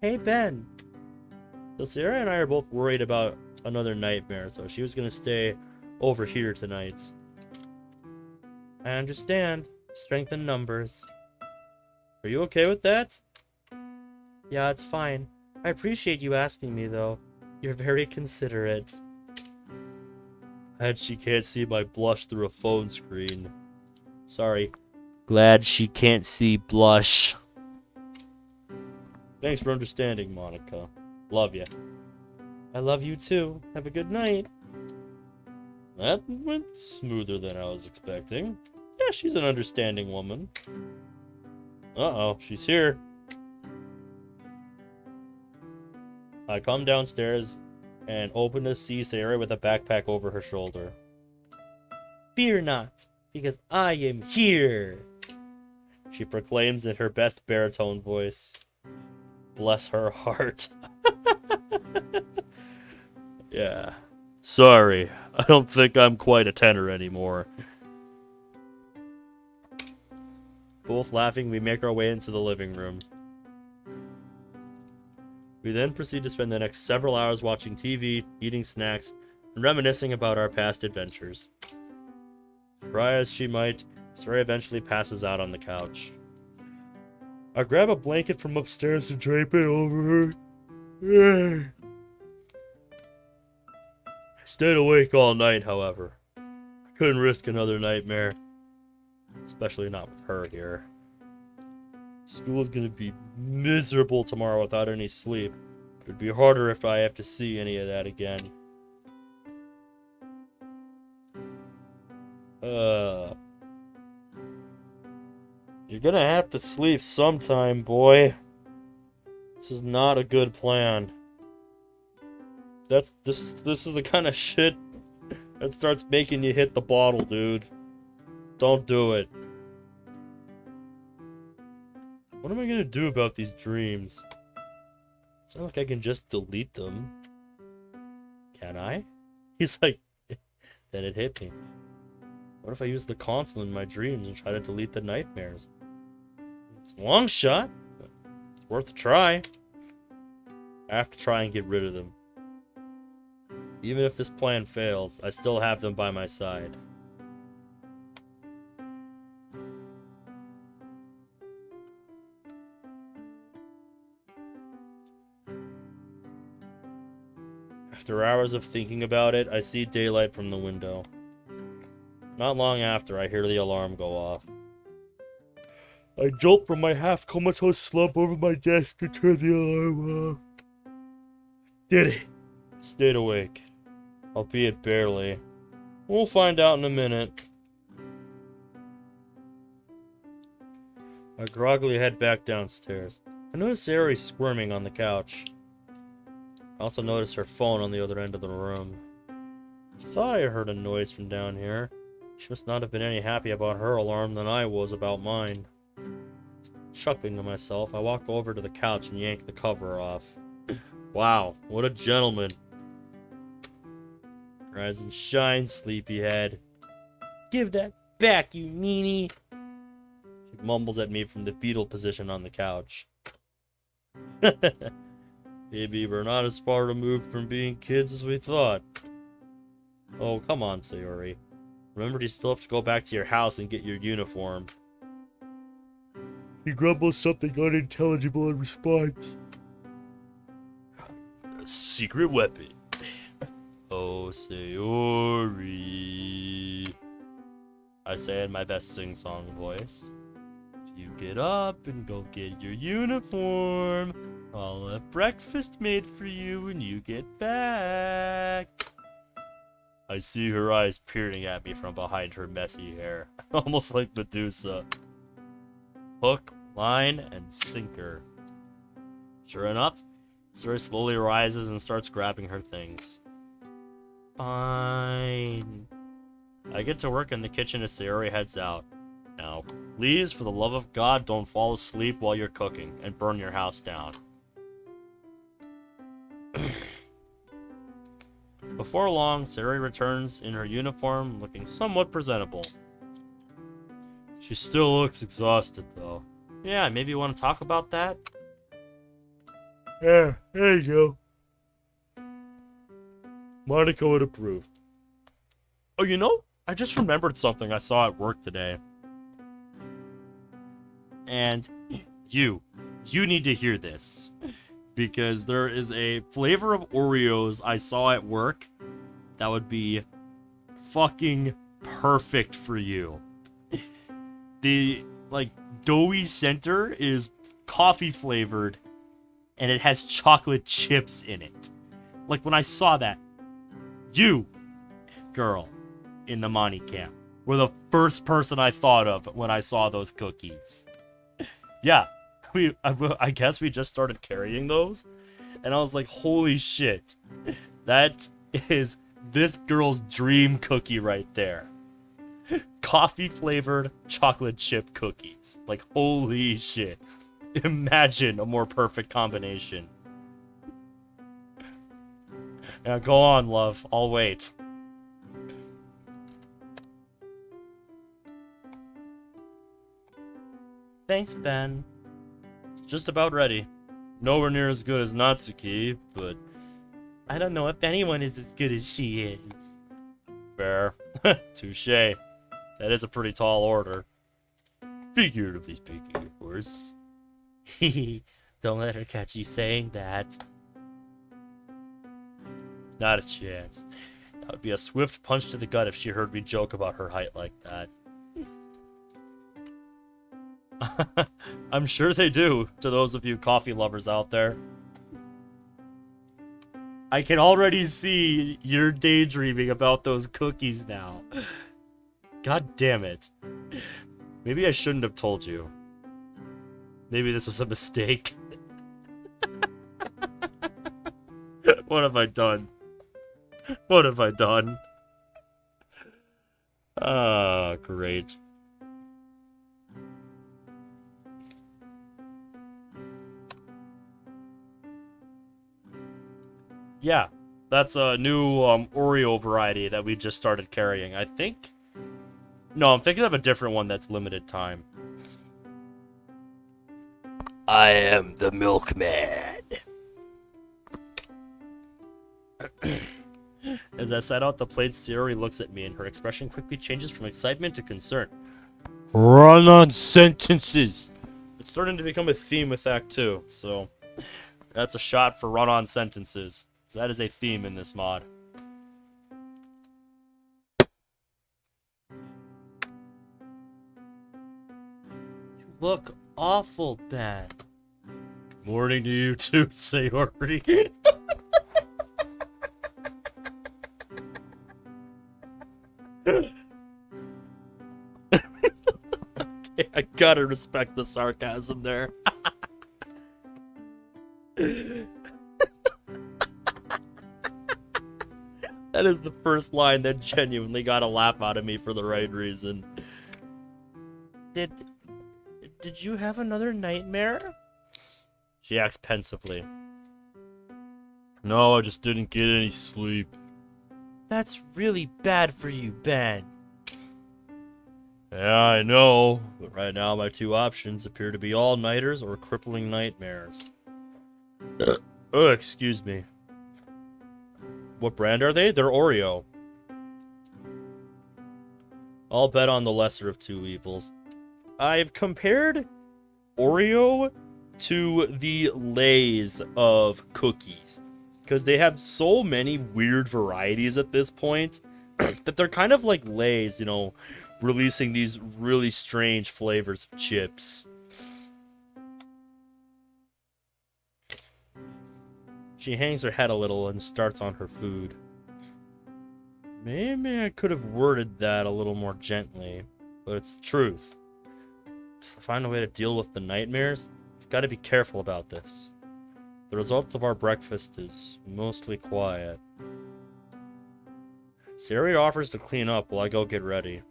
Hey, Ben. So Sayori and I are both worried about another nightmare, so she was gonna stay over here tonight. I understand. Strength in numbers. Are you okay with that? Yeah, it's fine. I appreciate you asking me, though. You're very considerate. Glad she can't see my blush through a phone screen. Sorry. Glad she can't see blush. Thanks for understanding, Monica. Love ya. I love you too. Have a good night. That went smoother than I was expecting. Yeah, she's an understanding woman. Uh-oh, she's here. I come downstairs and open to see Sayori with a backpack over her shoulder. Fear not, because I am here, she proclaims in her best baritone voice. Bless her heart. Yeah. Sorry, I don't think I'm quite a tenor anymore. Both laughing, we make our way into the living room. We then proceed to spend the next several hours watching TV, eating snacks, and reminiscing about our past adventures. Try as she might, Sayori eventually passes out on the couch. I grab a blanket from upstairs to drape it over her. I stayed awake all night, however. I couldn't risk another nightmare. Especially not with her here. School's gonna be miserable tomorrow without any sleep. It'd be harder if I have to see any of that again. You're gonna have to sleep sometime, boy. This is not a good plan. This is the kind of shit that starts making you hit the bottle, dude. Don't do it. What am I gonna do about these dreams? It's not like I can just delete them. Can I? He's like, then it hit me. What if I use the console in my dreams and try to delete the nightmares? It's a long shot, but it's worth a try. I have to try and get rid of them. Even if this plan fails, I still have them by my side. After hours of thinking about it, I see daylight from the window. Not long after, I hear the alarm go off. I jolt from my half-comatose slump over my desk to turn the alarm off. Did it. Stayed awake. Albeit barely. We'll find out in a minute. I groggily head back downstairs. I notice Sari squirming on the couch. I also notice her phone on the other end of the room. I thought I heard a noise from down here. She must not have been any happy about her alarm than I was about mine. Chuckling to myself, I walk over to the couch and yank the cover off. Wow, what a gentleman. Rise and shine, sleepyhead. Give that back, you meanie. She mumbles at me from the fetal position on the couch. Maybe we're not as far removed from being kids as we thought. Oh, come on, Sayori. Remember, you still have to go back to your house and get your uniform. He grumbles something unintelligible in response. A secret weapon. Oh, Sayori. I say in my best sing-song voice. If you get up and go get your uniform, I'll have breakfast made for you when you get back. I see her eyes peering at me from behind her messy hair. Almost like Medusa. Hook, line, and sinker. Sure enough, Sari slowly rises and starts grabbing her things. Fine. I get to work in the kitchen as Sayori heads out. Now, please, for the love of God, don't fall asleep while you're cooking and burn your house down. Before long, Sayori returns in her uniform, looking somewhat presentable. She still looks exhausted, though. Yeah, maybe you want to talk about that? Yeah, there you go. Monica would approve. Oh, you know, I just remembered something I saw at work today. And you need to hear this. Because there is a flavor of Oreos I saw at work that would be fucking perfect for you. The, doughy center is coffee flavored, and it has chocolate chips in it. Like, when I saw that, you, girl, in the Monty camp, were the first person I thought of when I saw those cookies. Yeah. I guess we just started carrying those, and I was like, holy shit, that is this girl's dream cookie right there. Coffee flavored chocolate chip cookies. Like, holy shit. Imagine a more perfect combination. Now go on, love. I'll wait. Thanks, Ben. It's just about ready. Nowhere near as good as Natsuki, but I don't know if anyone is as good as she is. Fair. Touché. That is a pretty tall order. Figuratively speaking, of course. Don't let her catch you saying that. Not a chance. That would be a swift punch to the gut if she heard me joke about her height like that. I'm sure they do, to those of you coffee lovers out there. I can already see you're daydreaming about those cookies now. God damn it. Maybe I shouldn't have told you. Maybe this was a mistake. What have I done? What have I done? Ah, great. Yeah, that's a new Oreo variety that we just started carrying. I think No, I'm thinking of a different one that's limited time. I am the milkman. As I set out the plate, Sayori looks at me, and her expression quickly changes from excitement to concern. Run-on sentences. It's starting to become a theme with Act 2, so that's a shot for run-on sentences. So that is a theme in this mod. You look awful bad. Good morning to you too, Sayori. I gotta respect the sarcasm there. That is the first line that genuinely got a laugh out of me for the right reason. Did you have another nightmare? She asks pensively. No, I just didn't get any sleep. That's really bad for you, Ben. Yeah, I know, but right now my two options appear to be all-nighters or crippling nightmares. Oh, excuse me. What brand are they? They're Oreo. I'll bet on the lesser of two evils. I've compared Oreo to the Lay's of cookies, because they have so many weird varieties at this point that they're kind of like Lay's, you know, releasing these really strange flavors of chips. She hangs her head a little and starts on her food. Maybe I could have worded that a little more gently, but it's the truth. To find a way to deal with the nightmares, I've got to be careful about this. The result of our breakfast is mostly quiet. Sayori offers to clean up while I go get ready.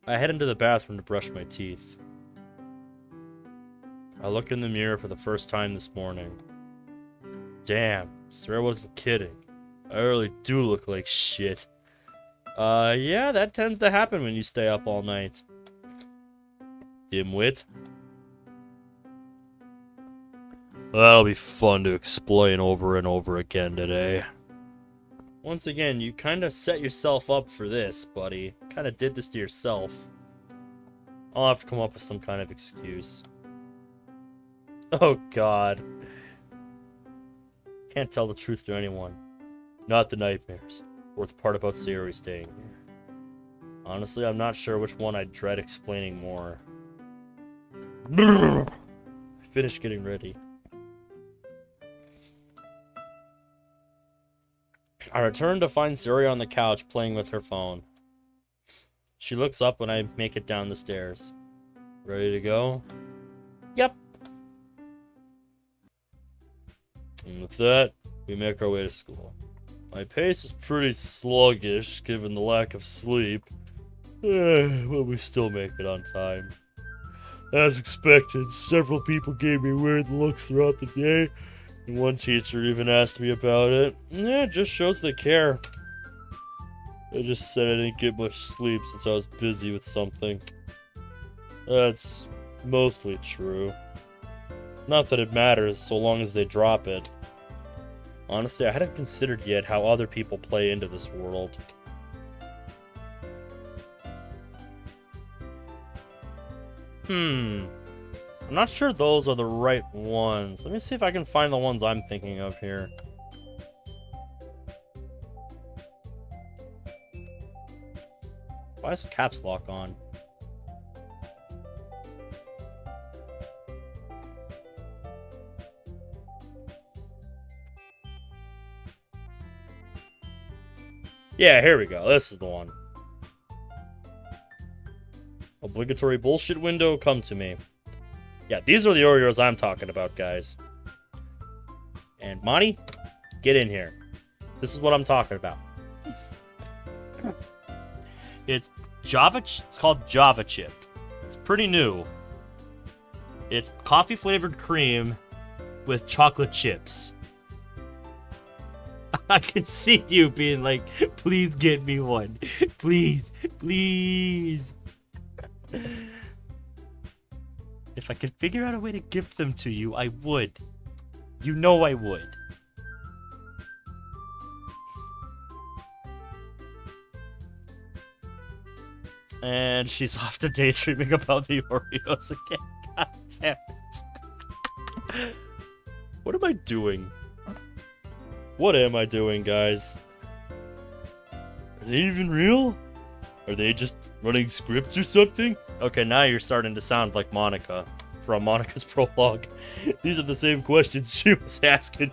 I head into the bathroom to brush my teeth. I look in the mirror for the first time this morning. Damn, Sarah wasn't kidding. I really do look like shit. Yeah, that tends to happen when you stay up all night. Dimwit. That'll be fun to explain over and over again today. Once again, you kind of set yourself up for this, buddy. Kind of did this to yourself. I'll have to come up with some kind of excuse. Oh, God. Can't tell the truth to anyone. Not the nightmares, or the part about Sayori staying here. Honestly, I'm not sure which one I'd dread explaining more. I finished getting ready. I return to find Sayori on the couch playing with her phone. She looks up when I make it down the stairs. Ready to go? Yep. And with that, we make our way to school. My pace is pretty sluggish given the lack of sleep, but we still make it on time. As expected, several people gave me weird looks throughout the day, and one teacher even asked me about it. Yeah, it just shows they care. I just said I didn't get much sleep since I was busy with something. That's mostly true. Not that it matters, so long as they drop it. Honestly, I hadn't considered yet how other people play into this world. I'm not sure those are the right ones. Let me see if I can find the ones I'm thinking of here. Why is caps lock on? Yeah, here we go. This is the one. Obligatory bullshit window, come to me. Yeah, these are the Oreos I'm talking about, guys. And Monty, get in here. This is what I'm talking about. It's called Java Chip. It's pretty new. It's coffee flavored cream with chocolate chips. I could see you being like, please get me one. Please, please. If I could figure out a way to gift them to you, I would. You know I would. And she's off to daydreaming about the Oreos again. God damn it. What am I doing? What am I doing, guys? Are they even real? Are they just running scripts or something? Okay, now you're starting to sound like Monica from Monica's prologue. These are the same questions she was asking.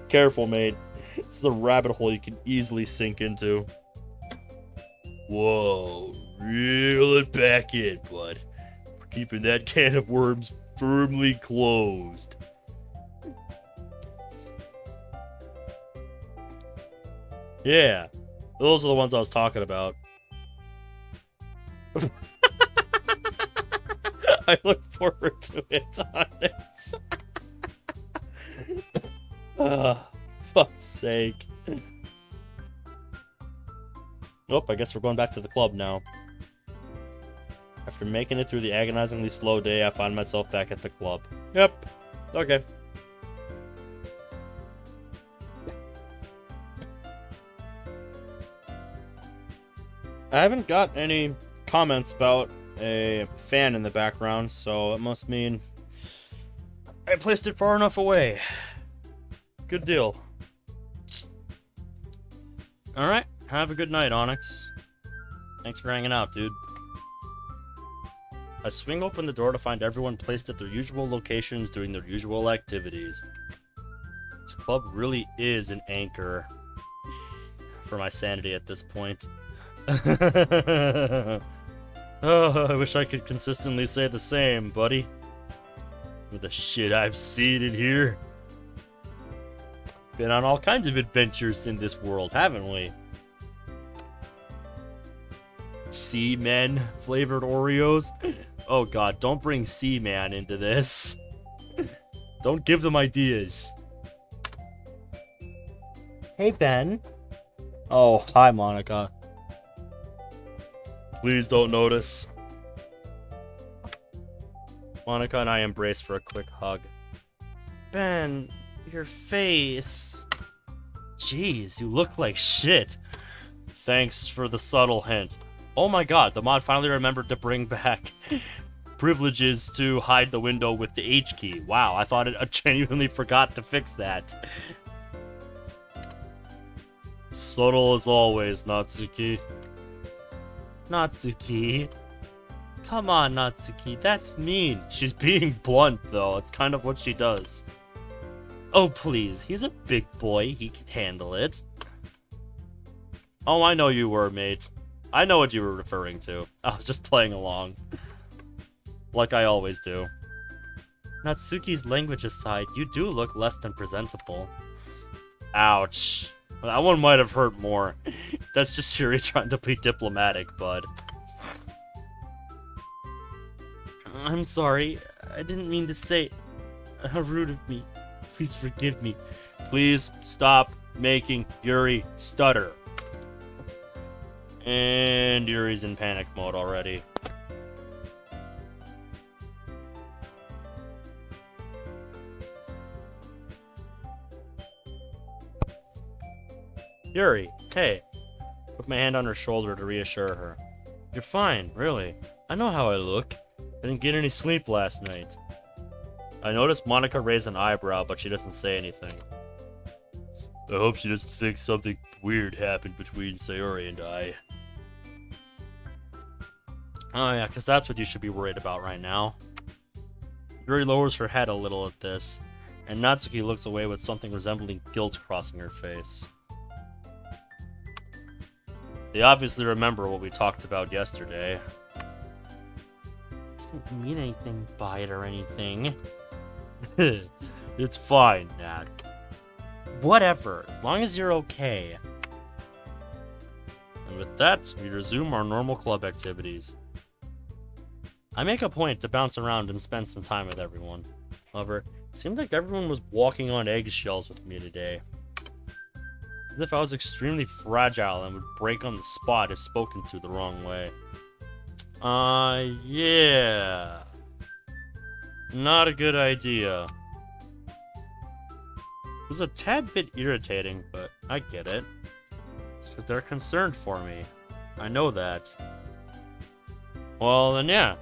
Careful, mate. It's the rabbit hole you can easily sink into. Whoa, reel it back in, bud. We're keeping that can of worms firmly closed. Yeah, those are the ones I was talking about. I look forward to it on this. Fuck's sake. Nope, I guess we're going back to the club now. After making it through the agonizingly slow day, I find myself back at the club. Yep. Okay. I haven't got any comments about a fan in the background, so it must mean I placed it far enough away. Good deal. Alright, have a good night, Onyx. Thanks for hanging out, dude. I swing open the door to find everyone placed at their usual locations doing their usual activities. This club really is an anchor for my sanity at this point. Oh, I wish I could consistently say the same, buddy. With the shit I've seen in here. Been on all kinds of adventures in this world, haven't we? Seaman flavored Oreos? Oh god, don't bring Seaman into this. Don't give them ideas. Hey, Ben. Oh, hi, Monica. Please don't notice. Monica and I embrace for a quick hug. Ben, your face. Jeez, you look like shit. Thanks for the subtle hint. Oh my god, the mod finally remembered to bring back privileges to hide the window with the H key. Wow, I thought it genuinely forgot to fix that. Subtle as always, Natsuki. Natsuki. Come on, Natsuki. That's mean. She's being blunt, though. It's kind of what she does. Oh, please. He's a big boy. He can handle it. Oh, I know you were, mate. I know what you were referring to. I was just playing along. Like I always do. Natsuki's language aside, you do look less than presentable. Ouch. That one might have hurt more. That's just Shuri trying to be diplomatic, bud. I'm sorry. I didn't mean to say how rude of me. Please forgive me. Please stop making Yuri stutter. And Yuri's in panic mode already. Yuri, hey. Put my hand on her shoulder to reassure her. You're fine, really. I know how I look. I didn't get any sleep last night. I noticed Monica raise an eyebrow, but she doesn't say anything. I hope she doesn't think something weird happened between Sayori and I. Oh yeah, because that's what you should be worried about right now. Yuri lowers her head a little at this, and Natsuki looks away with something resembling guilt crossing her face. They obviously remember what we talked about yesterday. Didn't mean anything by it or anything. It's fine, Nat. Whatever, as long as you're okay. And with that, we resume our normal club activities. I make a point to bounce around and spend some time with everyone. However, it seemed like everyone was walking on eggshells with me today. As if I was extremely fragile and would break on the spot if spoken to the wrong way. Yeah. Not a good idea. It was a tad bit irritating, but I get it. It's because they're concerned for me. I know that. Well, then yeah.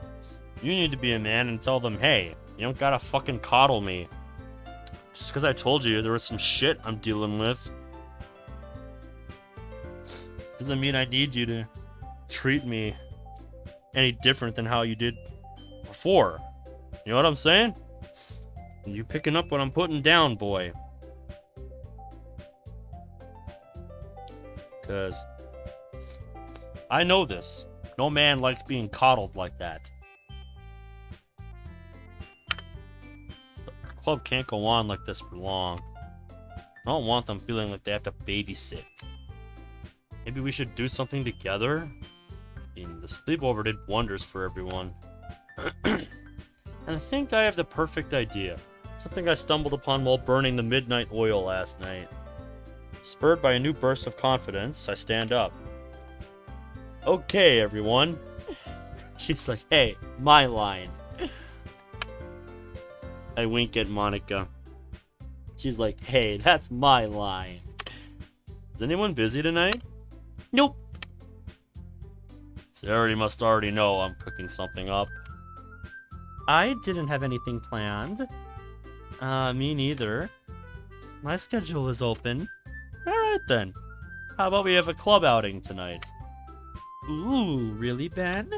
You need to be a man and tell them, hey, you don't gotta fucking coddle me. Just because I told you there was some shit I'm dealing with doesn't mean I need you to treat me any different than how you did before. You know what I'm saying? You picking up what I'm putting down, boy. Because I know this. No man likes being coddled like that. The club can't go on like this for long. I don't want them feeling like they have to babysit. Maybe we should do something together? I mean, the sleepover did wonders for everyone. And I think I have the perfect idea. Something I stumbled upon while burning the midnight oil last night. Spurred by a new burst of confidence, I stand up. Okay, everyone. She's like, hey, my line. I wink at Monica. She's like, hey, that's my line. Is anyone busy tonight? Nope. Sarah must already know I'm cooking something up. I didn't have anything planned. Me neither. My schedule is open. Alright then. How about we have a club outing tonight? Ooh, really, Ben?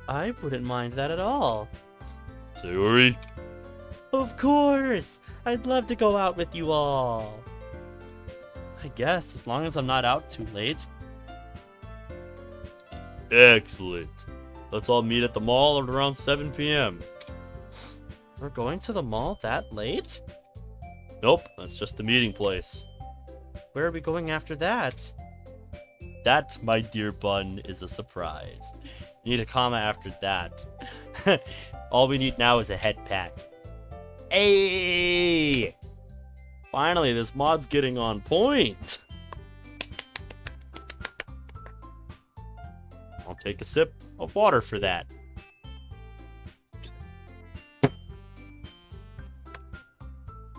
I wouldn't mind that at all. Sayori? Of course! I'd love to go out with you all. I guess, as long as I'm not out too late. Excellent. Let's all meet at the mall at around 7 p.m. We're going to the mall that late? Nope, that's just the meeting place. Where are we going after that? That, my dear bun, is a surprise. You need a comma after that. All we need now is a head pat. Hey! Finally, this mod's getting on point. I'll take a sip of water for that.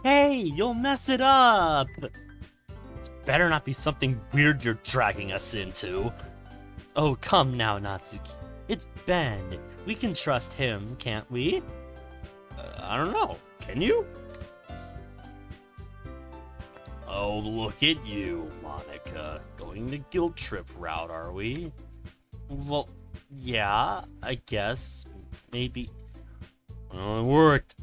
Hey, you'll mess it up! This better not be something weird you're dragging us into. Oh, come now, Natsuki. It's Ben. We can trust him, can't we? I don't know. Can you? Oh, look at you, Monica. Going the guilt trip route, are we? Well, yeah, I guess. Maybe. Well, it worked.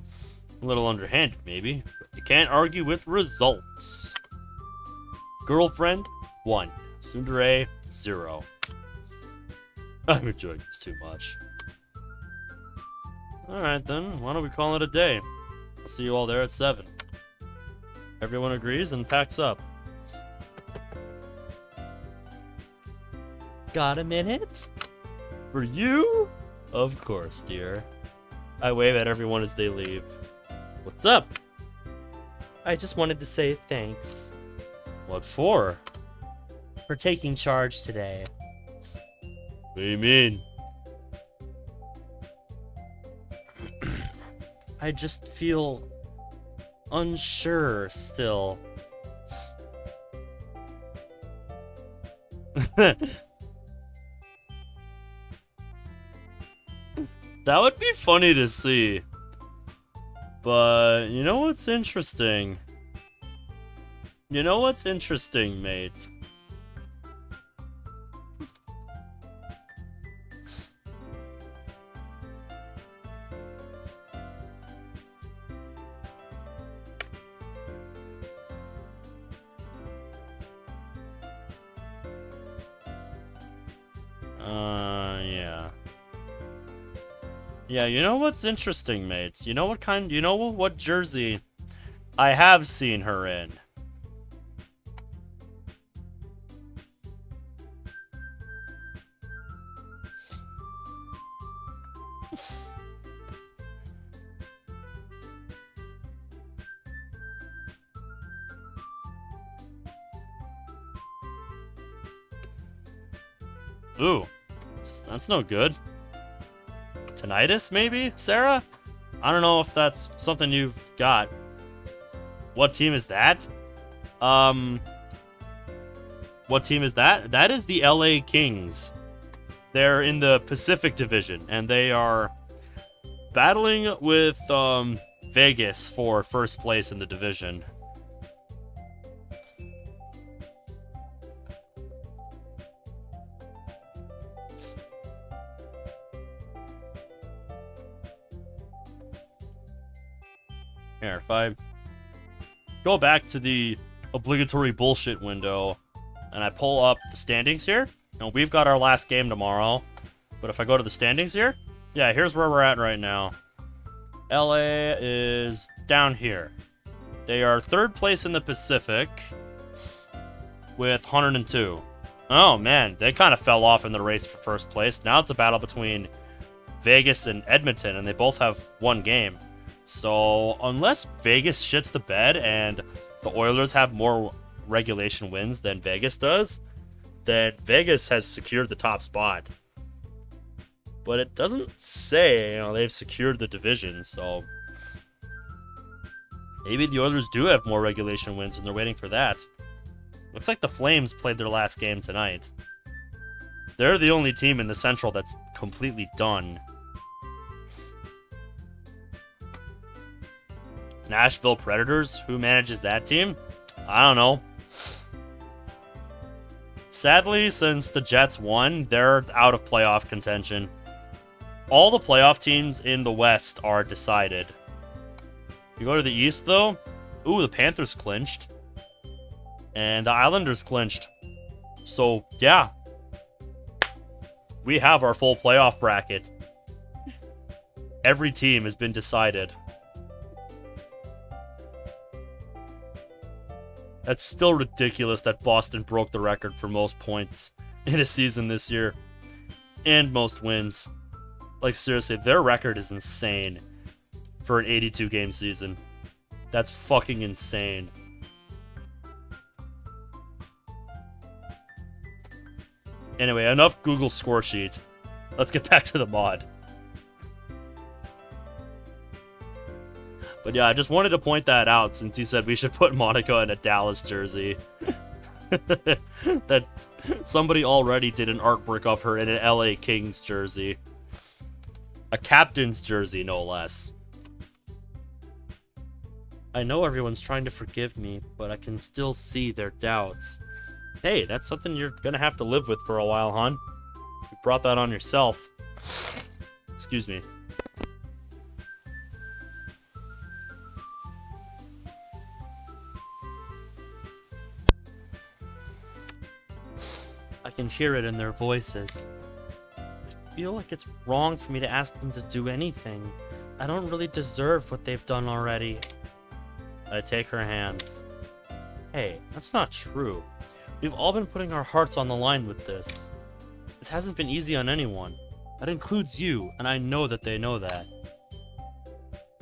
A little underhanded, maybe. But you can't argue with results. Girlfriend, 1. Tsundere, 0. I'm enjoying this too much. Alright then, why don't we call it a day? I'll see you all there at 7. Everyone agrees and packs up. Got a minute? For you? Of course, dear. I wave at everyone as they leave. What's up? I just wanted to say thanks. What for? For taking charge today. What do you mean? I just feel unsure still. That would be funny to see. But you know what's interesting? You know what's interesting, mate? Yeah. Yeah, you know what's interesting, mates? You know what jersey I have seen her in? Ooh, that's no good. tinnitus, maybe, Sarah? I don't know if that's something you've got. What team is that? What team is that? That is the LA Kings. They're in the Pacific Division, and they are battling with Vegas for first place in the division. Here, if I go back to the obligatory bullshit window and I pull up the standings here, and we've got our last game tomorrow, but if I go to the standings here, yeah, here's where we're at right now. LA is down here. They are third place in the Pacific with 102. Oh man, they kind of fell off in the race for first place. Now it's a battle between Vegas and Edmonton, and they both have one game. So unless Vegas shits the bed and the Oilers have more regulation wins than Vegas does, then Vegas has secured the top spot. But it doesn't say, they've secured the division, so maybe the Oilers do have more regulation wins and they're waiting for that. Looks like the Flames played their last game tonight. They're the only team in the Central that's completely done. Nashville Predators, who manages that team? I don't know. Sadly, since the Jets won, they're out of playoff contention. All the playoff teams in the West are decided. You go to the East, though. Ooh, the Panthers clinched. And the Islanders clinched. So, yeah. We have our full playoff bracket. Every team has been decided. That's still ridiculous that Boston broke the record for most points in a season this year. And most wins. Like, seriously, their record is insane for an 82-game season. That's fucking insane. Anyway, enough Google score sheet. Let's get back to the mod. But yeah, I just wanted to point that out since you said we should put Monica in a Dallas jersey. That somebody already did an artwork of her in an LA Kings jersey. A captain's jersey, no less. I know everyone's trying to forgive me, but I can still see their doubts. Hey, that's something you're gonna have to live with for a while, hon. You brought that on yourself. Excuse me. I can hear it in their voices. I feel like it's wrong for me to ask them to do anything. I don't really deserve what they've done already. I take her hands. Hey, that's not true. We've all been putting our hearts on the line with this. This hasn't been easy on anyone. That includes you, and I know that they know that.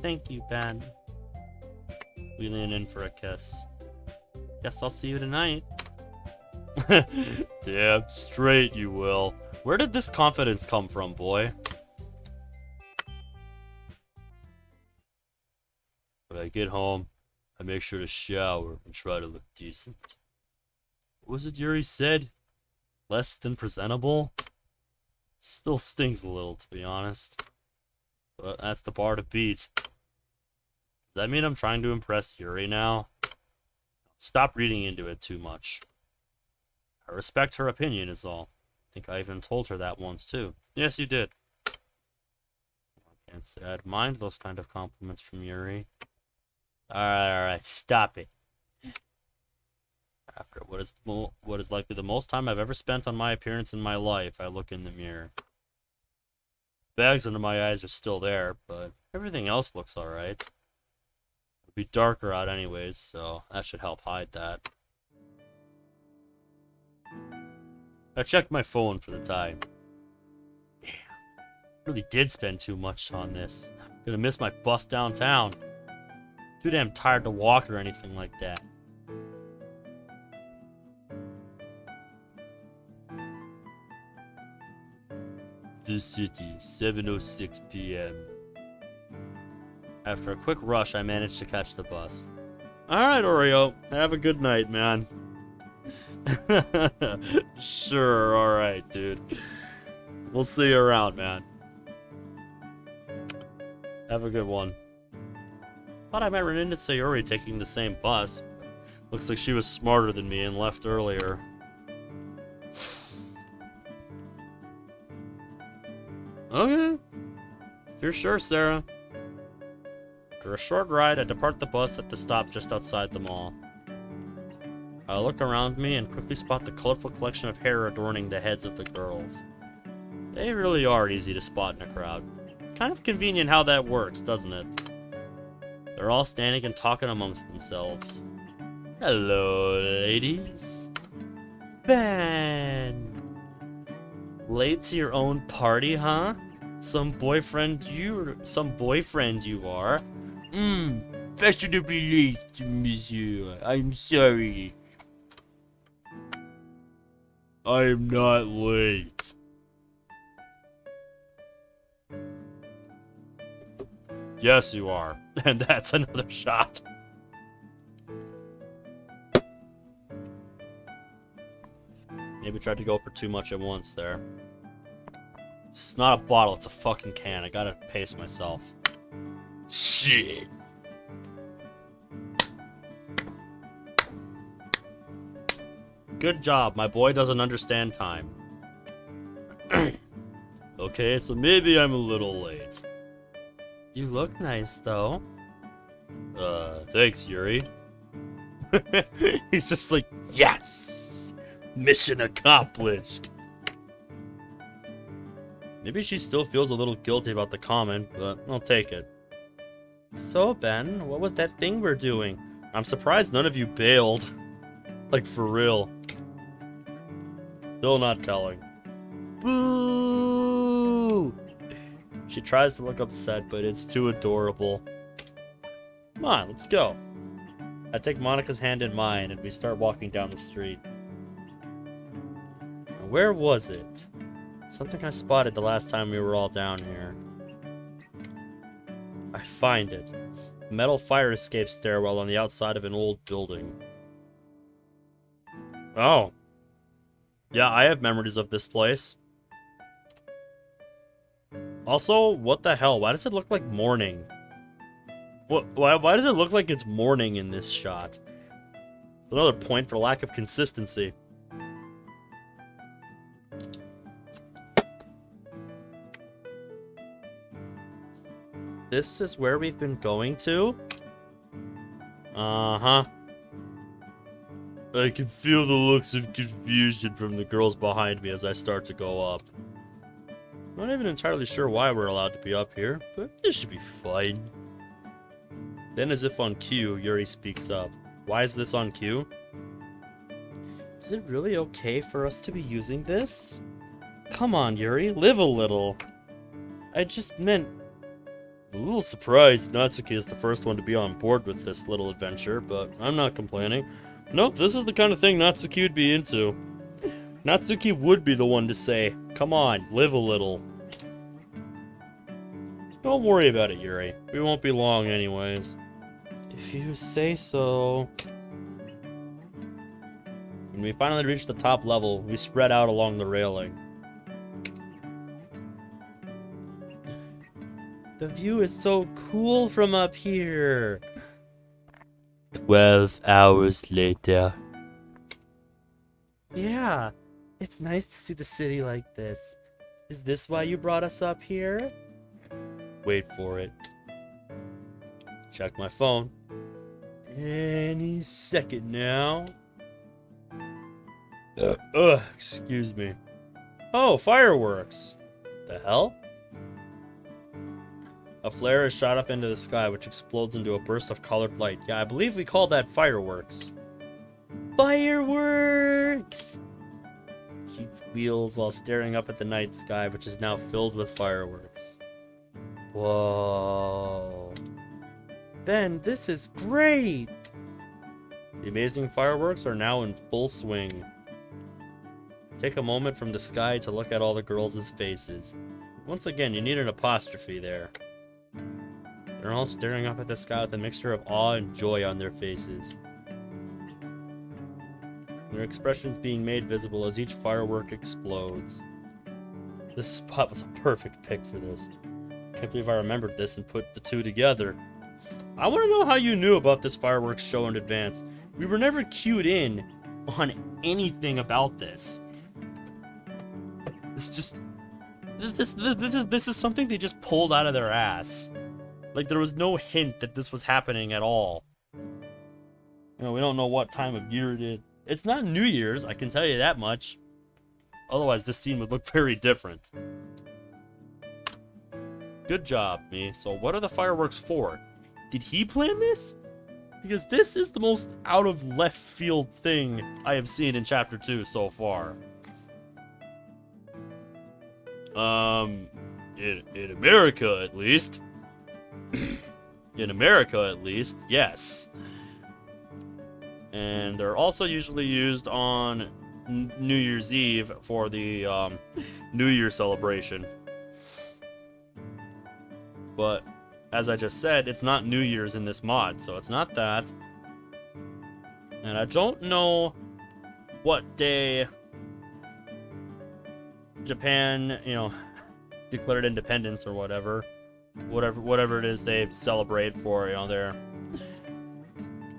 Thank you, Ben. We lean in for a kiss. Guess I'll see you tonight. Damn straight you will. Where did this confidence come from, boy? When I get home, I make sure to shower and try to look decent. What was it Yuri said? Less than presentable? Still stings a little, to be honest. But that's the bar to beat. Does that mean I'm trying to impress Yuri now? Stop reading into it too much. I respect her opinion is all. I think I even told her that once too. Yes, you did. I can't say I'd mind those kind of compliments from Yuri. Alright, stop it. After what is likely the most time I've ever spent on my appearance in my life, I look in the mirror. Bags under my eyes are still there, but everything else looks alright. It'll be darker out anyways, so that should help hide that. I checked my phone for the time. Damn. Really did spend too much on this. I'm gonna miss my bus downtown. Too damn tired to walk or anything like that. the city, 7:06 p.m. After a quick rush, I managed to catch the bus. Alright, Oreo. Have a good night, man. Sure, alright, dude. We'll see you around, man. Have a good one. Thought I might run into Sayori taking the same bus. Looks like she was smarter than me and left earlier. Okay. If you're sure, Sarah. After a short ride, I depart the bus at the stop just outside the mall. I look around me and quickly spot the colorful collection of hair adorning the heads of the girls. They really are easy to spot in a crowd. Kind of convenient how that works, doesn't it? They're all standing and talking amongst themselves. Hello, ladies. Ben! Late to your own party, huh? Some boyfriend you are. Fashionably late, monsieur. I'm sorry. I'm not late. Yes, you are. And that's another shot. Maybe tried to go for too much at once there. It's not a bottle, it's a fucking can. I gotta pace myself. Shit. Good job, my boy doesn't understand time. Okay, so maybe I'm a little late. You look nice, though. Thanks, Yuri. He's just like, yes! Mission accomplished! Maybe she still feels a little guilty about the comment, but I'll take it. So, Ben, what was that thing we're doing? I'm surprised none of you bailed. Like, for real. Still not telling. Boo! She tries to look upset, but it's too adorable. Come on, let's go. I take Monica's hand in mine, and we start walking down the street. Where was it? Something I spotted the last time we were all down here. I find it. A metal fire escape stairwell on the outside of an old building. Oh. Yeah, I have memories of this place. Also, what the hell? Why does it look like morning? Why does it look like it's morning in this shot? Another point for lack of consistency. This is where we've been going to? Uh-huh. I can feel the looks of confusion from the girls behind me as I start to go up. Not even entirely sure why we're allowed to be up here, but this should be fine. Then, as if on cue, Yuri speaks up. Why is this on cue? Is it really okay for us to be using this? Come on, Yuri, live a little. I just meant... I'm a little surprised Natsuki is the first one to be on board with this little adventure, but I'm not complaining. Nope, this is the kind of thing Natsuki would be into. Natsuki would be the one to say, come on, live a little. Don't worry about it, Yuri. We won't be long anyways. If you say so. When we finally reach the top level, we spread out along the railing. The view is so cool from up here. 12 hours later. Yeah, it's nice to see the city like this. Is this why you brought us up here? Wait for it. Check my phone. Any second now. Excuse me. Oh, fireworks. The hell? A flare is shot up into the sky, which explodes into a burst of colored light. Yeah, I believe we call that fireworks. Fireworks! He squeals while staring up at the night sky, which is now filled with fireworks. Whoa. Ben, this is great! The amazing fireworks are now in full swing. Take a moment from the sky to look at all the girls' faces. Once again, you need an apostrophe there. They're all staring up at the sky with a mixture of awe and joy on their faces. Their expressions being made visible as each firework explodes. This spot was a perfect pick for this. Can't believe I remembered this and put the two together. I want to know how you knew about this fireworks show in advance. We were never cued in on anything about this. It's just... This is something they just pulled out of their ass. Like, there was no hint that this was happening at all. You know, we don't know what time of year it is. It's not New Year's, I can tell you that much. Otherwise, this scene would look very different. Good job, me. So what are the fireworks for? Did he plan this? Because this is the most out of left field thing I have seen in Chapter 2 so far. In America at least. In America at least, yes. And they're also usually used on New Year's Eve for the New Year celebration. But as I just said, it's not New Year's in this mod, so it's not that. And I don't know what day Japan, you know, declared independence or whatever it is they celebrate for, you know, their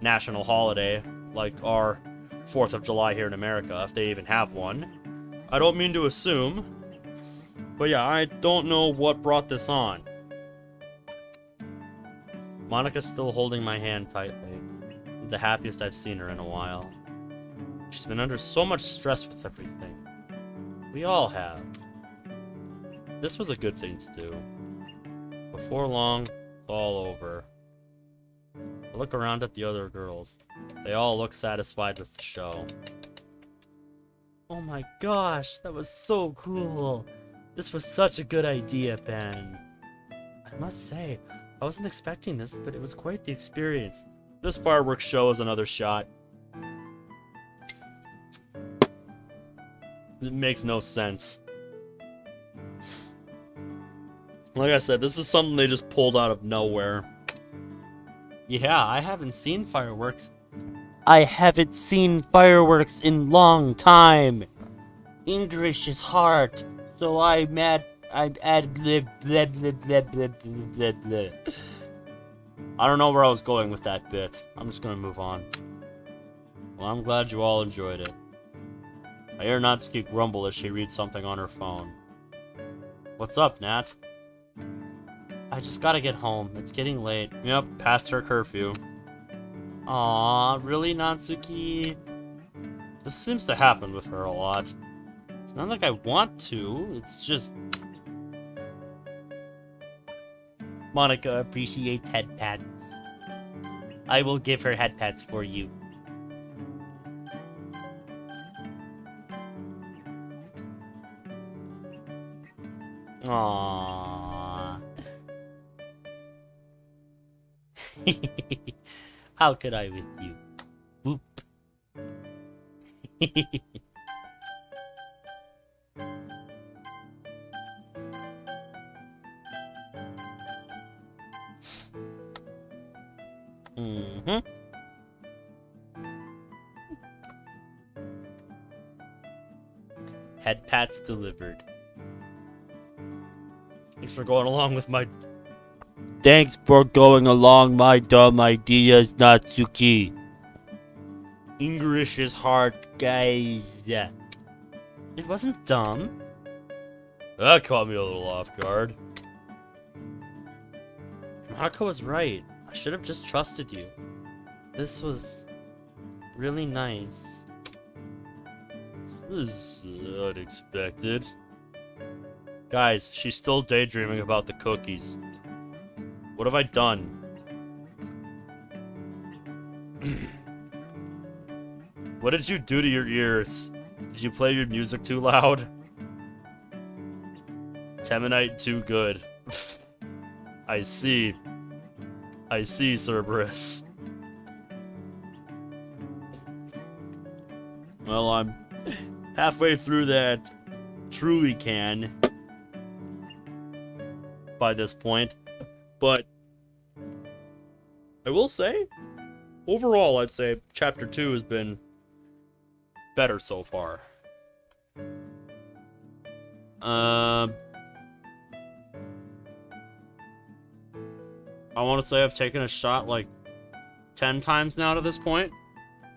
national holiday, like our 4th of July here in America, if they even have one. I don't mean to assume, but yeah, I don't know what brought this on. Monica's still holding my hand tightly. The happiest I've seen her in a while. She's been under so much stress with everything. We all have. This was a good thing to do. Before long, it's all over. I look around at the other girls. They all look satisfied with the show. Oh my gosh, that was so cool. This was such a good idea, Ben. I must say, I wasn't expecting this, but it was quite the experience. This fireworks show is another shot. It makes no sense. Like I said, this is something they just pulled out of nowhere. Yeah, I haven't seen fireworks. I haven't seen fireworks in long time. English is hard, so I'm add blah, blah, blah, blah, blah, blah, blah. I don't know where I was going with that bit. I'm just gonna move on. Well, I'm glad you all enjoyed it. I hear Natsuki grumble as she reads something on her phone. What's up, Nat? I just gotta get home. It's getting late. Yep, past her curfew. Aww, really, Natsuki? This seems to happen with her a lot. It's not like I want to, it's just... Monica appreciates head pats. I will give her head pats for you. Aww. How could I with you? Whoop. Mm-hmm. Head pats delivered. Thanks for going along with my... Thanks for going along my dumb ideas, Natsuki. English is hard, guys. It wasn't dumb. That caught me a little off guard. Marco was right. I should have just trusted you. This was really nice. This is unexpected. Guys, she's still daydreaming about the cookies. What have I done? What did you do to your ears? Did you play your music too loud? Temanite too good. I see. I see, Cerberus. Well, halfway through that truly can by this point. But I will say, overall, I'd say Chapter 2 has been better so far. I want to say I've taken a shot like 10 times now to this point,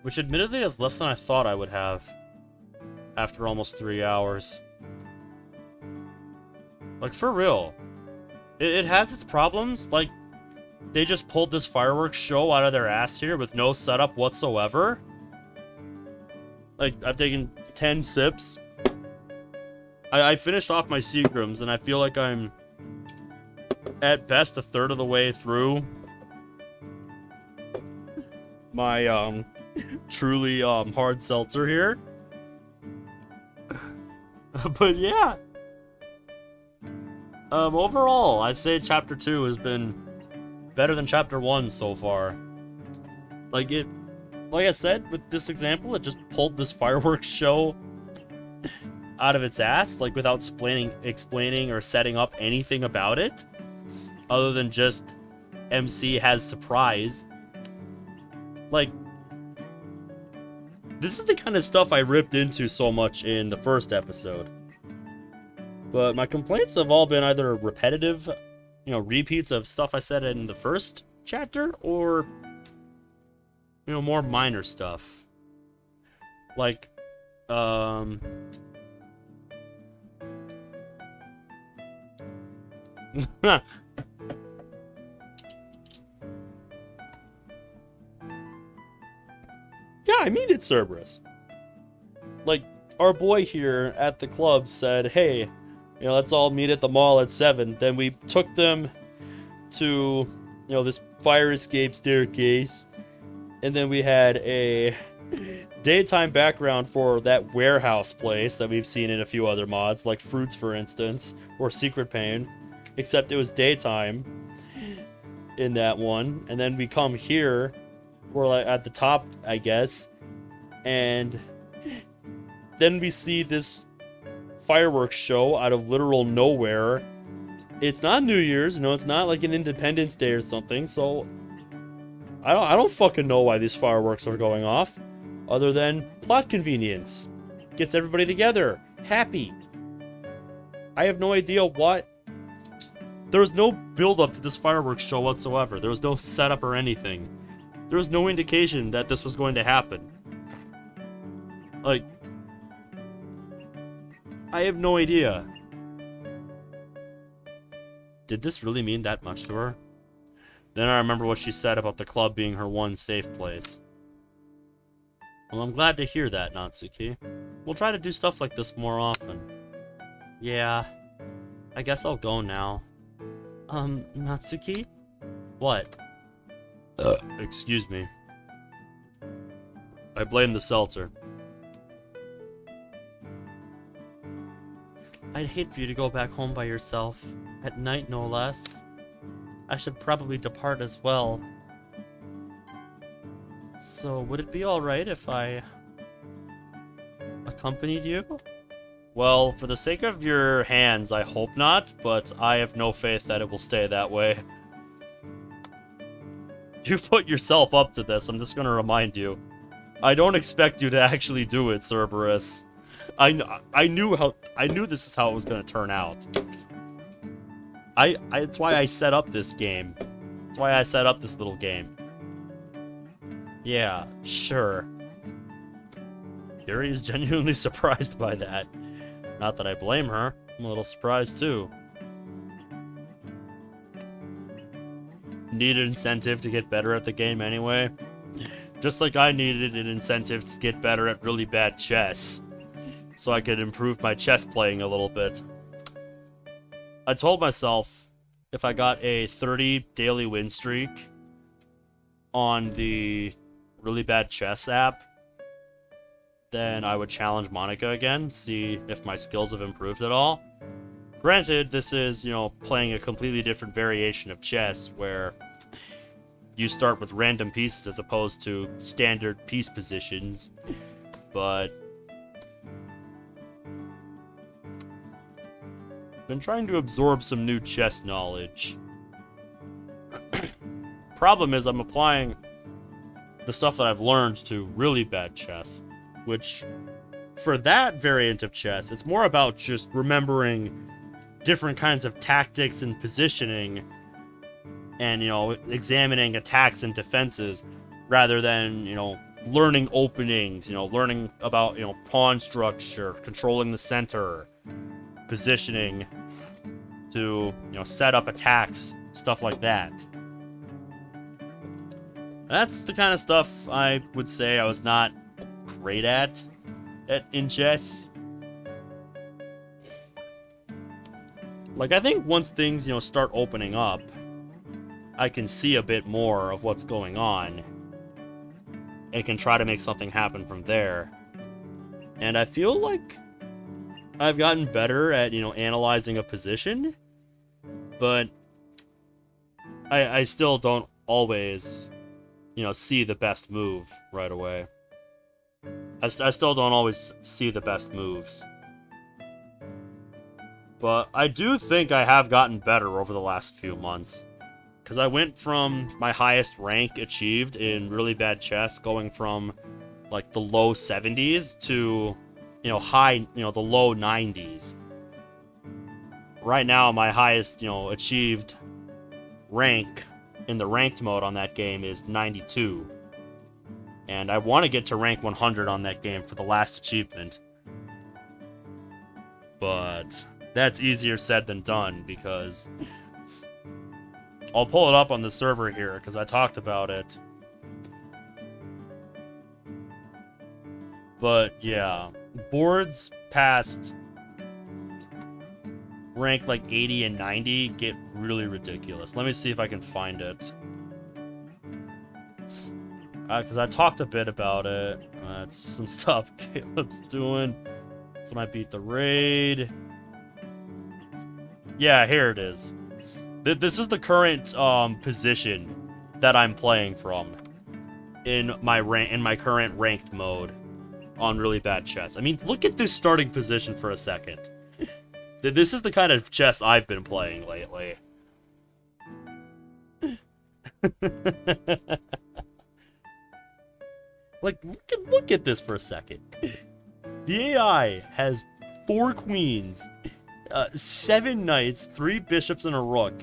which admittedly is less than I thought I would have after almost 3 hours. Like, for real. It has its problems. Like, they just pulled this fireworks show out of their ass here with no setup whatsoever. Like, I've taken 10 sips. I finished off my Seagrams, and I feel like I'm at best a third of the way through my truly hard seltzer here. But yeah, overall I'd say Chapter 2 has been better than Chapter 1 so far. Like I said with this example, it just pulled this fireworks show out of its ass, like without explaining or setting up anything about it other than just MC has surprise. Like, this is the kind of stuff I ripped into so much in the first episode. But my complaints have all been either repetitive, repeats of stuff I said in the first chapter, or, more minor stuff. Like, yeah, I mean it, Cerberus. Like, our boy here at the club said, hey, let's all meet at the mall at 7. Then we took them to, this fire escape staircase. And then we had a daytime background for that warehouse place that we've seen in a few other mods, like Fruits, for instance, or Secret Pain. Except it was daytime in that one. And then we come here, we're like at the top, I guess, and then we see this fireworks show out of literal nowhere. It's not New Year's, it's not like an Independence Day or something, so I don't fucking know why these fireworks are going off, other than plot convenience. Gets everybody together, happy. I have no idea what. There was no build-up to this fireworks show whatsoever. There was no setup or anything. There was no indication that this was going to happen. Like, I have no idea. Did this really mean that much to her? Then I remember what she said about the club being her one safe place. Well, I'm glad to hear that, Natsuki. We'll try to do stuff like this more often. Yeah, I guess I'll go now. Natsuki? What? Excuse me. I blame the seltzer. I'd hate for you to go back home by yourself. At night, no less. I should probably depart as well. So, would it be alright if I accompanied you? Well, for the sake of your hands, I hope not, but I have no faith that it will stay that way. You put yourself up to this, I'm just gonna remind you. I don't expect you to actually do it, Cerberus. I knew this is how it was gonna turn out. It's why I set up this game. It's why I set up this little game. Yeah, sure. Yuri is genuinely surprised by that. Not that I blame her. I'm a little surprised too. Needed incentive to get better at the game anyway. Just like I needed an incentive to get better at really bad chess. So I could improve my chess playing a little bit. I told myself if I got a 30 daily win streak on the really bad chess app, then I would challenge Monica again, see if my skills have improved at all. Granted, this is, playing a completely different variation of chess, where you start with random pieces as opposed to standard piece positions, but been trying to absorb some new chess knowledge. Problem is, I'm applying the stuff that I've learned to really bad chess, which, for that variant of chess, it's more about just remembering different kinds of tactics and positioning and, examining attacks and defenses rather than, learning openings, learning about, pawn structure, controlling the center, positioning to, set up attacks, stuff like that. That's the kind of stuff I would say I was not great at in chess. Like, I think once things, start opening up, I can see a bit more of what's going on and can try to make something happen from there. And I feel like I've gotten better at, analyzing a position, but I still don't always, see the best move right away. I still don't always see the best moves. But I do think I have gotten better over the last few months. Because I went from my highest rank achieved in really bad chess, going from, like, the low 70s to, the low 90s. Right now, my highest, achieved rank in the ranked mode on that game is 92. And I want to get to rank 100 on that game for the last achievement. But that's easier said than done, because I'll pull it up on the server here, because I talked about it. But, yeah. Boards past rank, like, 80 and 90 get really ridiculous. Let me see if I can find it. Because I talked a bit about it. That's some stuff Caleb's doing. So I beat the raid. Yeah, here it is. This is the current position that I'm playing from in my current ranked mode on really bad chess. I mean, look at this starting position for a second. This is the kind of chess I've been playing lately. Like, look at this for a second. The AI has 4 queens, 7 knights, 3 bishops, and a rook.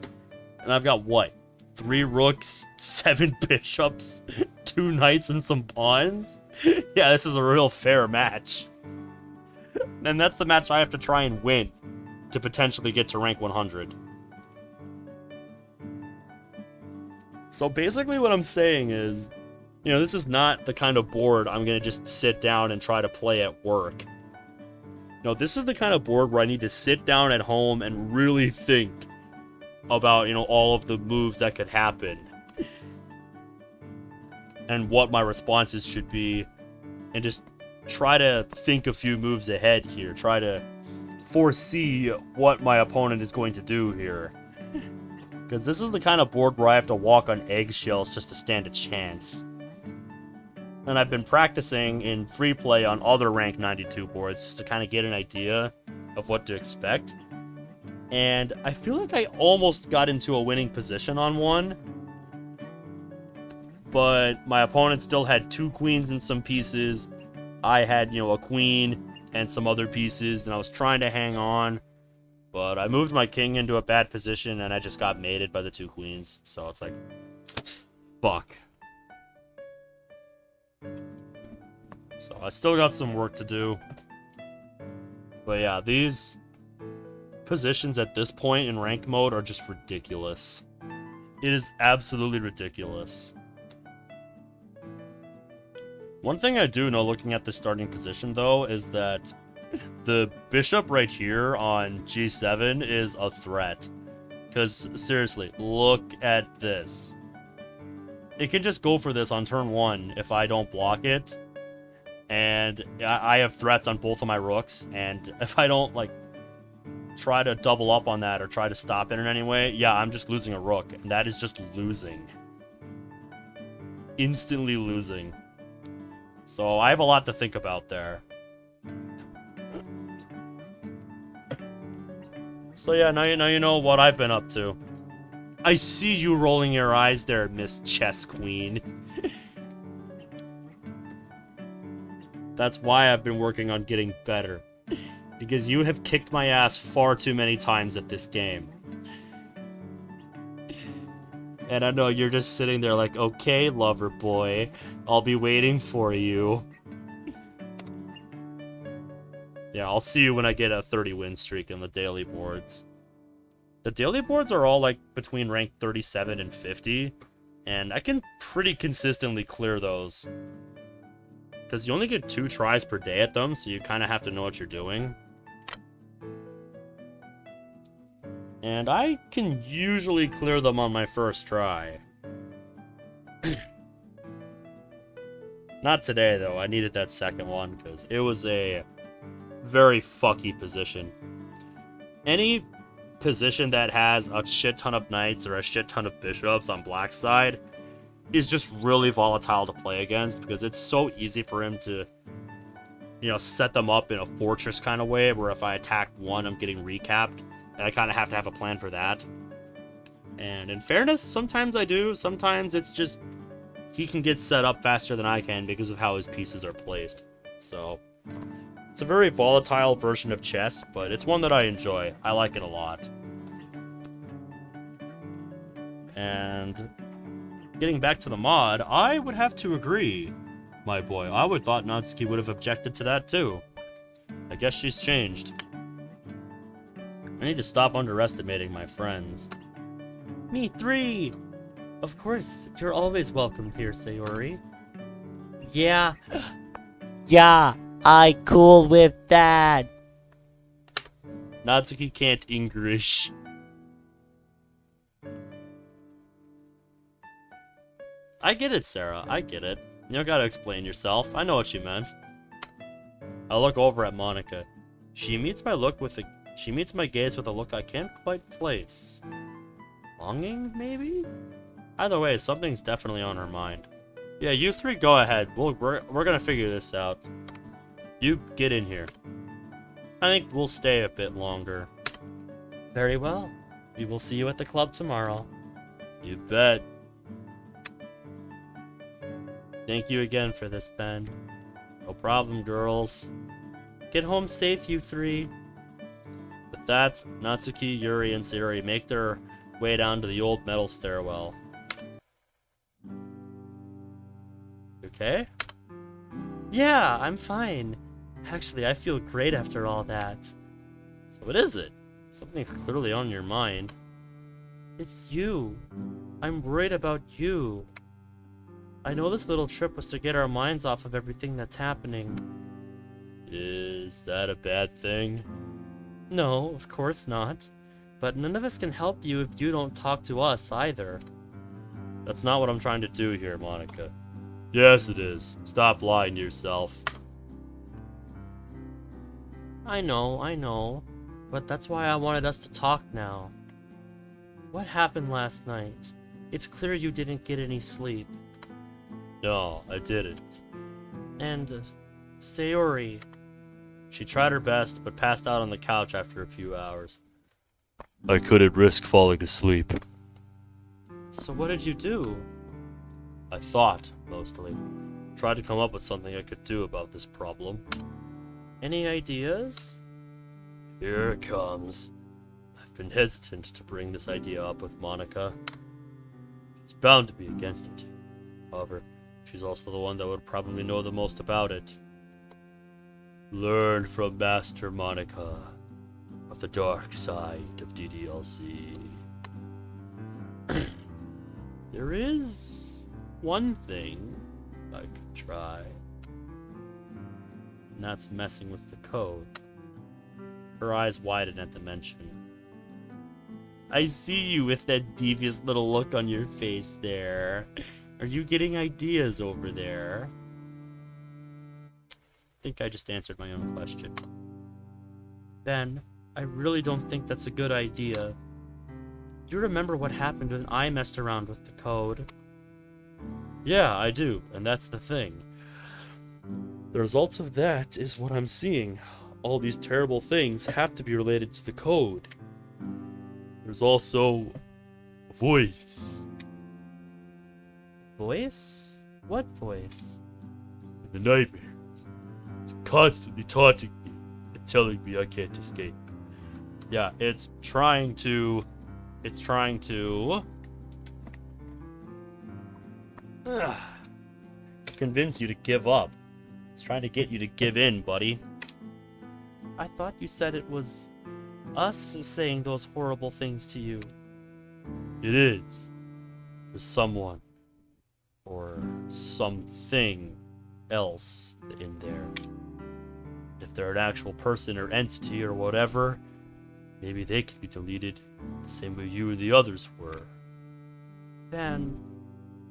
And I've got, what? 3 rooks, 7 bishops, 2 knights, and some pawns? Yeah, this is a real fair match. And that's the match I have to try and win to potentially get to rank 100. So basically what I'm saying is, this is not the kind of board I'm going to just sit down and try to play at work. No, this is the kind of board where I need to sit down at home and really think about, all of the moves that could happen. And what my responses should be. And just try to think a few moves ahead here. Try to foresee what my opponent is going to do here. Because this is the kind of board where I have to walk on eggshells just to stand a chance. And I've been practicing in free play on other rank 92 boards just to kind of get an idea of what to expect. And I feel like I almost got into a winning position on one. But my opponent still had 2 queens and some pieces. I had, a queen and some other pieces, and I was trying to hang on. But I moved my king into a bad position, and I just got mated by the 2 queens. So it's like, fuck. So I still got some work to do. But yeah, these positions at this point in ranked mode are just ridiculous. It is absolutely ridiculous. One thing I do know looking at the starting position, though, is that the bishop right here on g7 is a threat. Because, seriously, look at this. It can just go for this on turn 1 if I don't block it. And I have threats on both of my rooks. And if I don't, like, try to double up on that or try to stop it in any way, yeah, I'm just losing a rook. And that is just losing. Instantly losing. So I have a lot to think about there. So yeah, now you know what I've been up to. I see you rolling your eyes there, Miss Chess Queen. That's why I've been working on getting better. Because you have kicked my ass far too many times at this game. And I know you're just sitting there like, okay, lover boy, I'll be waiting for you. Yeah, I'll see you when I get a 30 win streak in the daily boards. The daily boards are all like between rank 37 and 50, and I can pretty consistently clear those. Because you only get 2 tries per day at them, so you kind of have to know what you're doing. And I can usually clear them on my first try. Not today, though. I needed that second one, because it was a very fucky position. Any position that has a shit ton of knights or a shit ton of bishops on black side is just really volatile to play against, because it's so easy for him to, you know, set them up in a fortress kind of way, where if I attack one, I'm getting recapped. And I kind of have to have a plan for that. And in fairness, sometimes I do. Sometimes it's just he can get set up faster than I can because of how his pieces are placed. So it's a very volatile version of chess, but it's one that I enjoy. I like it a lot. And getting back to the mod, I would have to agree, my boy. I would thought Natsuki would have objected to that too. I guess she's changed. I need to stop underestimating my friends. Me 3! Of course, you're always welcome here, Sayori. Yeah. Yeah, I cool with that. Natsuki can't English. I get it, Sarah. I get it. You don't gotta explain yourself. I know what you meant. I look over at Monica. She meets my gaze with a look I can't quite place. Longing, maybe? Either way, something's definitely on her mind. Yeah, you 3 go ahead. We're gonna figure this out. You get in here. I think we'll stay a bit longer. Very well. We will see you at the club tomorrow. You bet. Thank you again for this, Ben. No problem, girls. Get home safe, you 3. With that, Natsuki, Yuri, and Sayori make their way down to the old metal stairwell. Okay? Yeah, I'm fine. Actually, I feel great after all that. So what is it? Something's clearly on your mind. It's you. I'm worried about you. I know this little trip was to get our minds off of everything that's happening. Is that a bad thing? No, of course not. But none of us can help you if you don't talk to us either. That's not what I'm trying to do here, Monica. Yes, it is. Stop lying to yourself. I know. But that's why I wanted us to talk now. What happened last night? It's clear you didn't get any sleep. No, I didn't. And, Sayori... She tried her best, but passed out on the couch after a few hours. I couldn't risk falling asleep. So what did you do? I thought, mostly. Tried to come up with something I could do about this problem. Any ideas? Here it comes. I've been hesitant to bring this idea up with Monica. She's bound to be against it. However, she's also the one that would probably know the most about it. Learn from Master Monica of the dark side of DDLC. There is one thing I could try, and that's messing with the code. Her eyes widen at the mention. I see you with that devious little look on your face there. Are you getting ideas over there? I think I just answered my own question. Ben, I really don't think that's a good idea. You remember what happened when I messed around with the code? Yeah, I do, and that's the thing. The result of that is what I'm seeing. All these terrible things have to be related to the code. There's also a voice. Voice? What voice? In the nightmares. It's constantly taunting me and telling me I can't escape. Yeah, it's trying to convince you to give up. It's trying to get you to give in, buddy. I thought you said it was us saying those horrible things to you. It is. There's someone or something else in there. If they're an actual person or entity or whatever, maybe they can be deleted the same way you and the others were. Ben,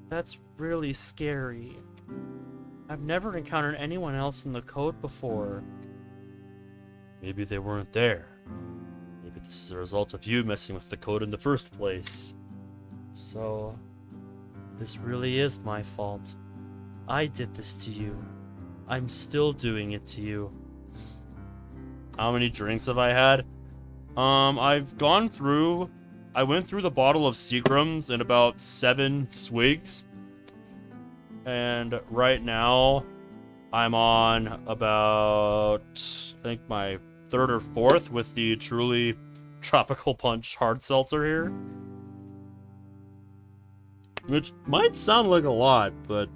that's really scary. I've never encountered anyone else in the code before. Maybe they weren't there. Maybe this is a result of you messing with the code in the first place. So, this really is my fault. I did this to you. I'm still doing it to you. How many drinks have I had? I went through the bottle of Seagram's in about 7 swigs. And right now, I'm on about, I think, my 3rd or 4th with the Truly Tropical Punch hard seltzer here. Which might sound like a lot, but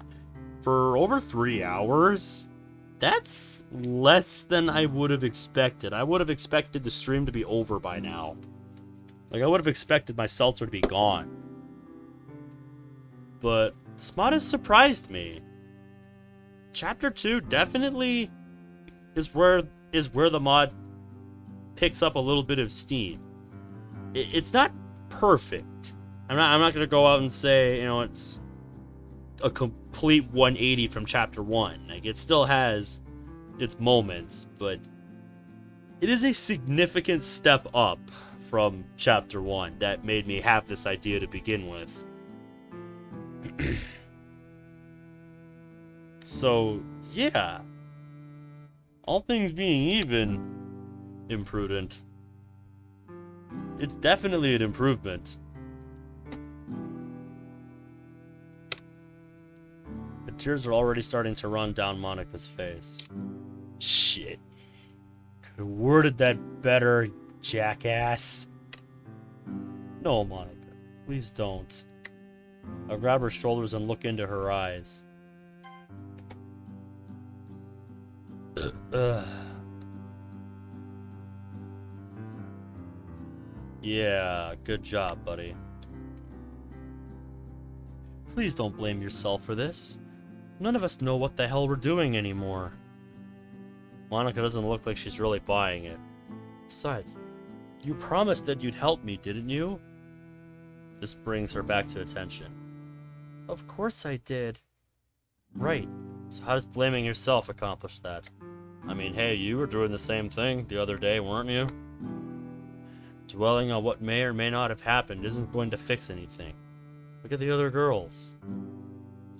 for over 3 hours, that's less than I would have expected. I would have expected the stream to be over by now. Like, I would have expected my seltzer to be gone. But this mod has surprised me. Chapter 2 definitely is where the mod picks up a little bit of steam. It's not perfect. I'm not gonna go out and say, you know, it's a complete 180 from chapter 1. Like, it still has its moments, but it is a significant step up from chapter 1 that made me have this idea to begin with. So, yeah. All things being even, imprudent. It's definitely an improvement. The tears are already starting to run down Monica's face. Shit. Could have worded that better, jackass. No, Monica. Please don't. I'll grab her shoulders and look into her eyes. Yeah, good job, buddy. Please don't blame yourself for this. None of us know what the hell we're doing anymore. Monica doesn't look like she's really buying it. Besides, you promised that you'd help me, didn't you? This brings her back to attention. Of course I did. Right. So how does blaming yourself accomplish that? I mean, hey, you were doing the same thing the other day, weren't you? Dwelling on what may or may not have happened isn't going to fix anything. Look at the other girls.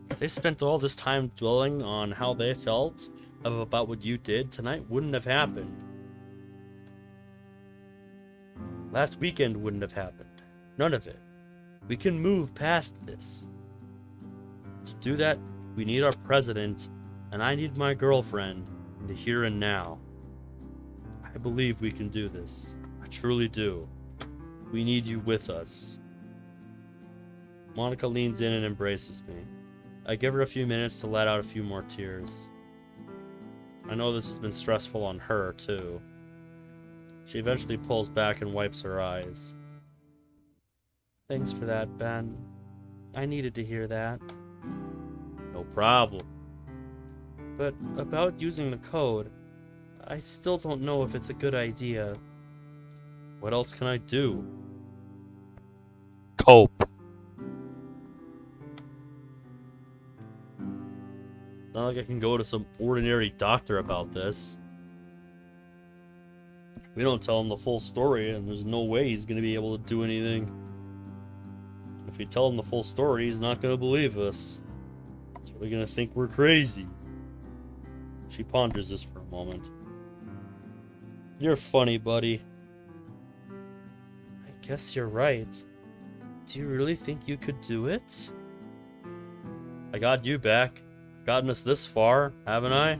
If they spent all this time dwelling on how they felt about what you did, tonight wouldn't have happened. Last weekend wouldn't have happened. None of it. We can move past this. To do that, we need our president, and I need my girlfriend in the here and now. I believe we can do this. I truly do. We need you with us. Monica leans in and embraces me. I give her a few minutes to let out a few more tears. I know this has been stressful on her, too. She eventually pulls back and wipes her eyes. Thanks for that, Ben. I needed to hear that. No problem. But about using the code, I still don't know if it's a good idea. What else can I do? Cope. It's not like I can go to some ordinary doctor about this. We don't tell him the full story, and there's no way he's going to be able to do anything. If we tell him the full story, he's not going to believe us. So we're going to think we're crazy. She ponders this for a moment. You're funny, buddy. I guess you're right. Do you really think you could do it? I got you back. Gotten us this far, haven't I?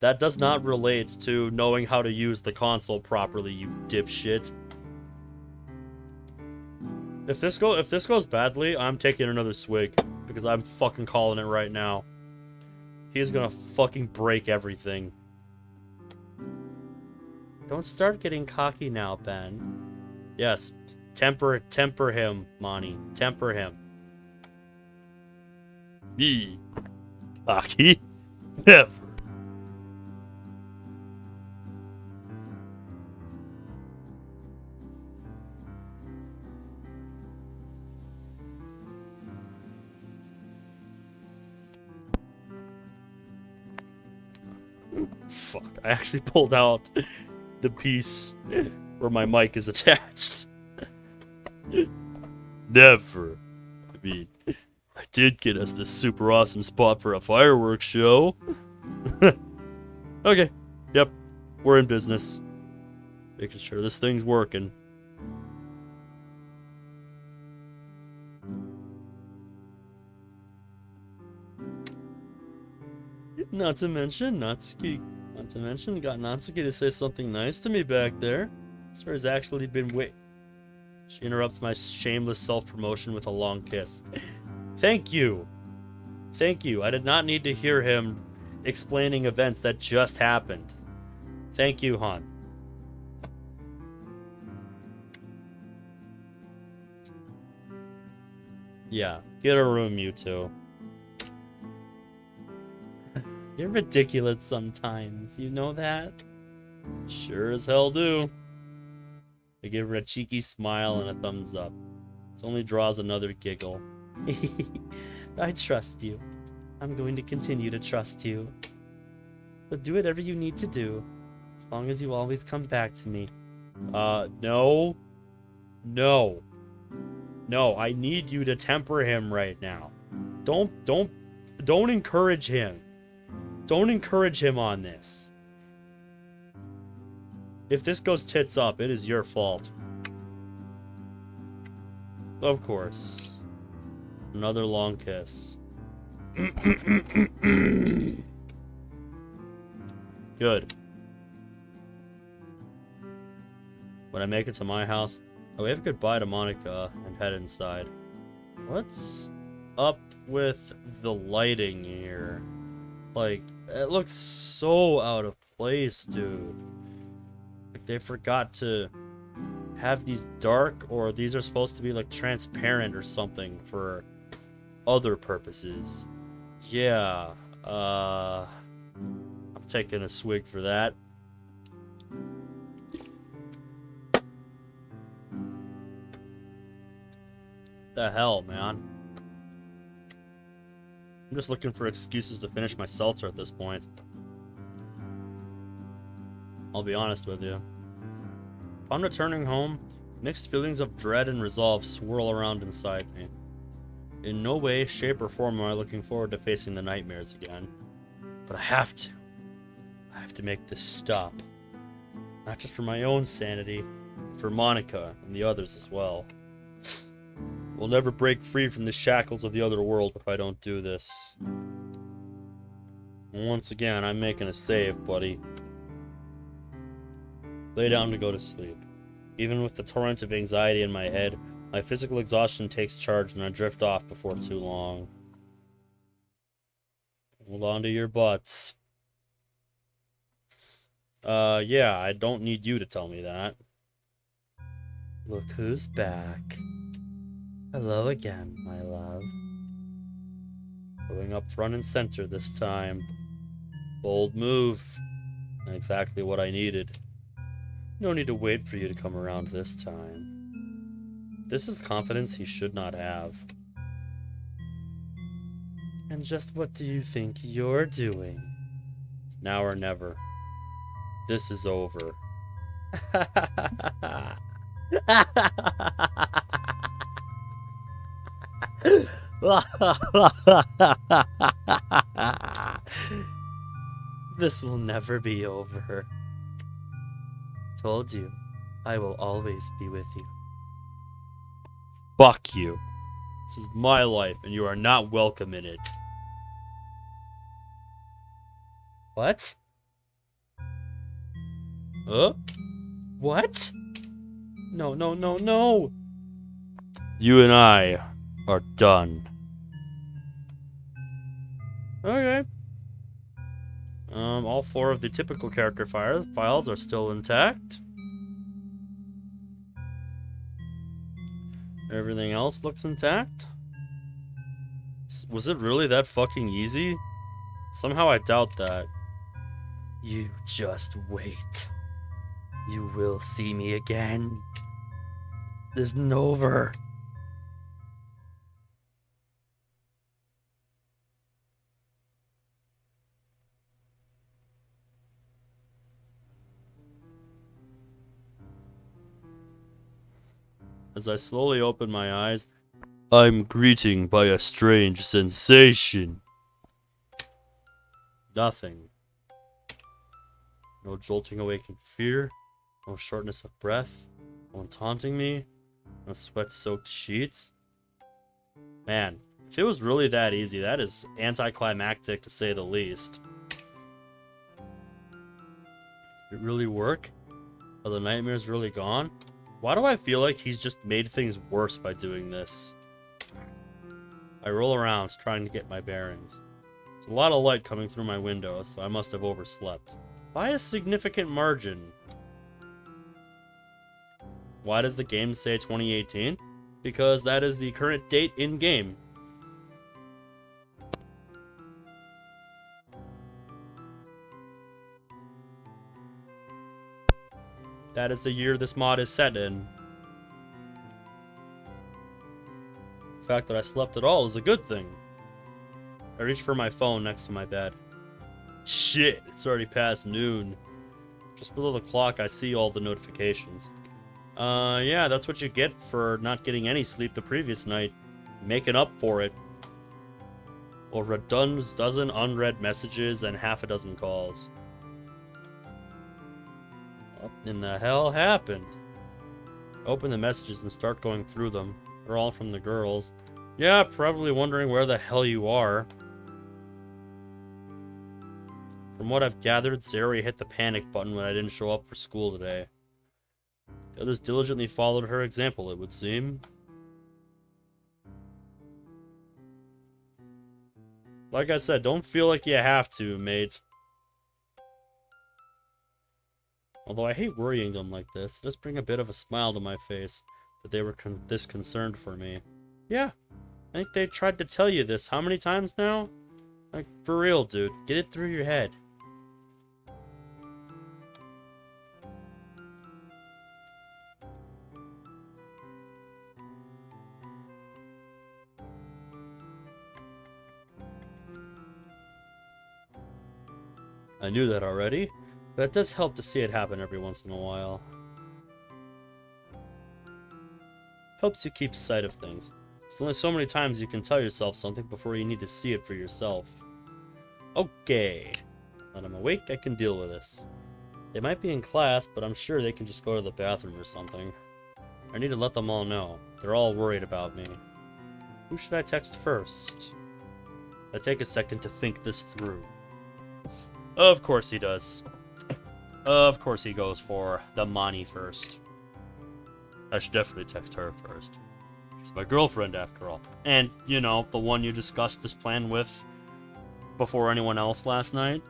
That does not relate to knowing how to use the console properly, you dipshit. If this goes badly, I'm taking another swig because I'm fucking calling it right now. He is gonna fucking break everything. Don't start getting cocky now, Ben. Yes, temper him, Monty. Temper him. Me. Cocky? Never. Fuck, I actually pulled out the piece where my mic is attached. Never. I mean, I did get us this super awesome spot for a fireworks show. Okay, yep, we're in business. Making sure this thing's working. Not to mention, got Natsuki to say something nice to me back there. Sarah's actually been She interrupts my shameless self-promotion with a long kiss. Thank you. Thank you. I did not need to hear him explaining events that just happened. Thank you, Han. Yeah, get a room, you two. You're ridiculous sometimes, you know that? Sure as hell do. I give her a cheeky smile and a thumbs up. This only draws another giggle. I trust you. I'm going to continue to trust you. But do whatever you need to do, as long as you always come back to me. No. No. No, I need you to temper him right now. Don't encourage him. Don't encourage him on this. If this goes tits up, it is your fault. Of course. Another long kiss. Good. When I make it to my house, I wave goodbye to Monica and head inside. What's up with the lighting here? Like, it looks so out of place, dude. Like, they forgot to have these dark, or these are supposed to be, like, transparent or something for other purposes. Yeah, I'm taking a swig for that. The hell, man? I'm just looking for excuses to finish my seltzer at this point. I'll be honest with you. Upon returning home, mixed feelings of dread and resolve swirl around inside me. In no way, shape, or form am I looking forward to facing the nightmares again. But I have to. I have to make this stop. Not just for my own sanity, but for Monica and the others as well. We'll never break free from the shackles of the other world if I don't do this. And once again, I'm making a save, buddy. Lay down to go to sleep. Even with the torrent of anxiety in my head, my physical exhaustion takes charge and I drift off before too long. Hold on to your butts. Yeah, I don't need you to tell me that. Look who's back. Hello again, my love. Going up front and center this time. Bold move. And exactly what I needed. No need to wait for you to come around this time. This is confidence he should not have. And just what do you think you're doing? It's now or never. This is over. This will never be over. told you, I will always be with you. Fuck you. This is my life, and you are not welcome in it. What? Huh? What? No, no, no, no! You and I are done. Okay. All 4 of the typical character files are still intact. Everything else looks intact. Was it really that fucking easy? Somehow I doubt that. You just wait. You will see me again. This isn't over. As I slowly open my eyes, I'm greeted by a strange sensation. Nothing. No jolting awake in fear, no shortness of breath, no one taunting me, no sweat-soaked sheets. Man, if it was really that easy, that is anticlimactic to say the least. Did it really work? Are the nightmares really gone? Why do I feel like he's just made things worse by doing this? I roll around, trying to get my bearings. There's a lot of light coming through my window, so I must have overslept. By a significant margin. Why does the game say 2018? Because that is the current date in-game. That is the year this mod is set in. The fact that I slept at all is a good thing. I reach for my phone next to my bed. Shit, it's already past noon. Just below the clock, I see all the notifications. Yeah, that's what you get for not getting any sleep the previous night. Making up for it. Over a dozen unread messages and half a dozen calls. What in the hell happened? Open the messages and start going through them. They're all from the girls. Yeah, probably wondering where the hell you are. From what I've gathered, Zeri hit the panic button when I didn't show up for school today. The others diligently followed her example, it would seem. Like I said, don't feel like you have to, mate. Although I hate worrying them like this, it does bring a bit of a smile to my face that they were this concerned for me. Yeah, I think they tried to tell you this how many times now? Like, for real, dude. Get it through your head. I knew that already, but it does help to see it happen every once in a while. Helps you keep sight of things. There's only so many times you can tell yourself something before you need to see it for yourself. Okay. When I'm awake, I can deal with this. They might be in class, but I'm sure they can just go to the bathroom or something. I need to let them all know. They're all worried about me. Who should I text first? I take a second to think this through. Of course he does. Of course he goes for the Mani first. I should definitely text her first. She's my girlfriend, after all. And, you know, the one you discussed this plan with before anyone else last night.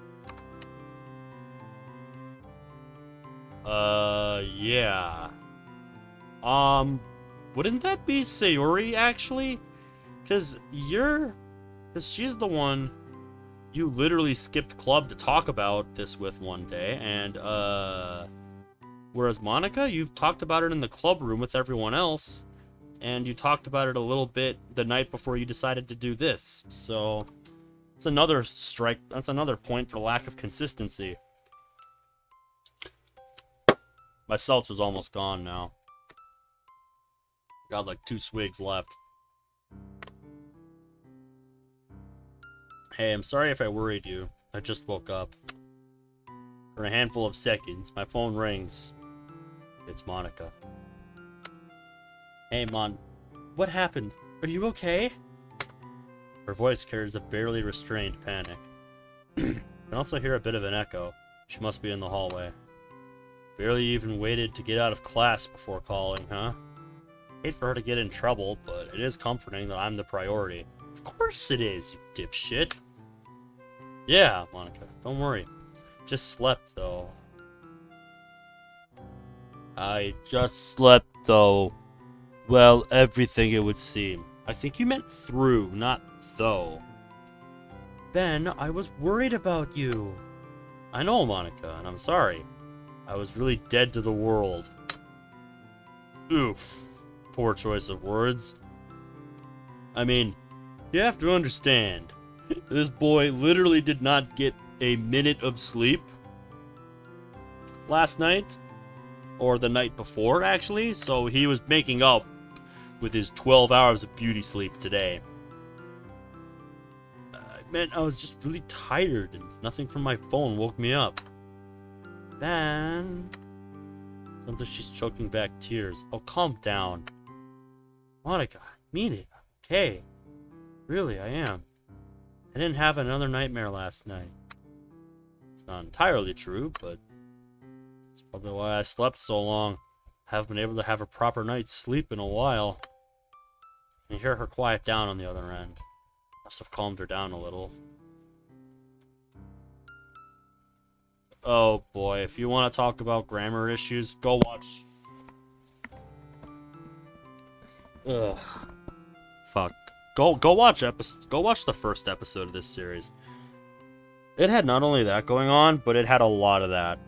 Yeah. Wouldn't that be Sayori, actually? Because she's the one you literally skipped club to talk about this with one day, and, whereas Monica, you've talked about it in the club room with everyone else, and you talked about it a little bit the night before you decided to do this, so it's another strike, that's another point for lack of consistency. My seltzer's almost gone now. Got like 2 swigs left. Hey, I'm sorry if I worried you. I just woke up. For a handful of seconds, my phone rings. It's Monica. Hey, Mon. What happened? Are you okay? Her voice carries a barely restrained panic. I can also hear a bit of an echo. She must be in the hallway. Barely even waited to get out of class before calling, huh? Hate for her to get in trouble, but it is comforting that I'm the priority. Of course it is, you dipshit. Yeah, Monica, don't worry. Just slept, though. I just slept, though. Well, everything it would seem. I think you meant through, not though. Ben, I was worried about you. I know, Monica, and I'm sorry. I was really dead to the world. Oof. Poor choice of words. I mean, you have to understand. This boy literally did not get a minute of sleep last night. Or the night before, actually. So he was making up with his 12 hours of beauty sleep today. I meant I was just really tired and nothing from my phone woke me up. Then... Sounds like she's choking back tears. Oh, calm down. Monica, I mean it. Okay. Really, I am. I didn't have another nightmare last night. It's not entirely true, but it's probably why I slept so long. I haven't been able to have a proper night's sleep in a while. You hear her quiet down on the other end. Must have calmed her down a little. Oh boy, if you want to talk about grammar issues, go watch... Ugh. Fuck. Go watch the first episode of this series. It had not only that going on, but it had a lot of that.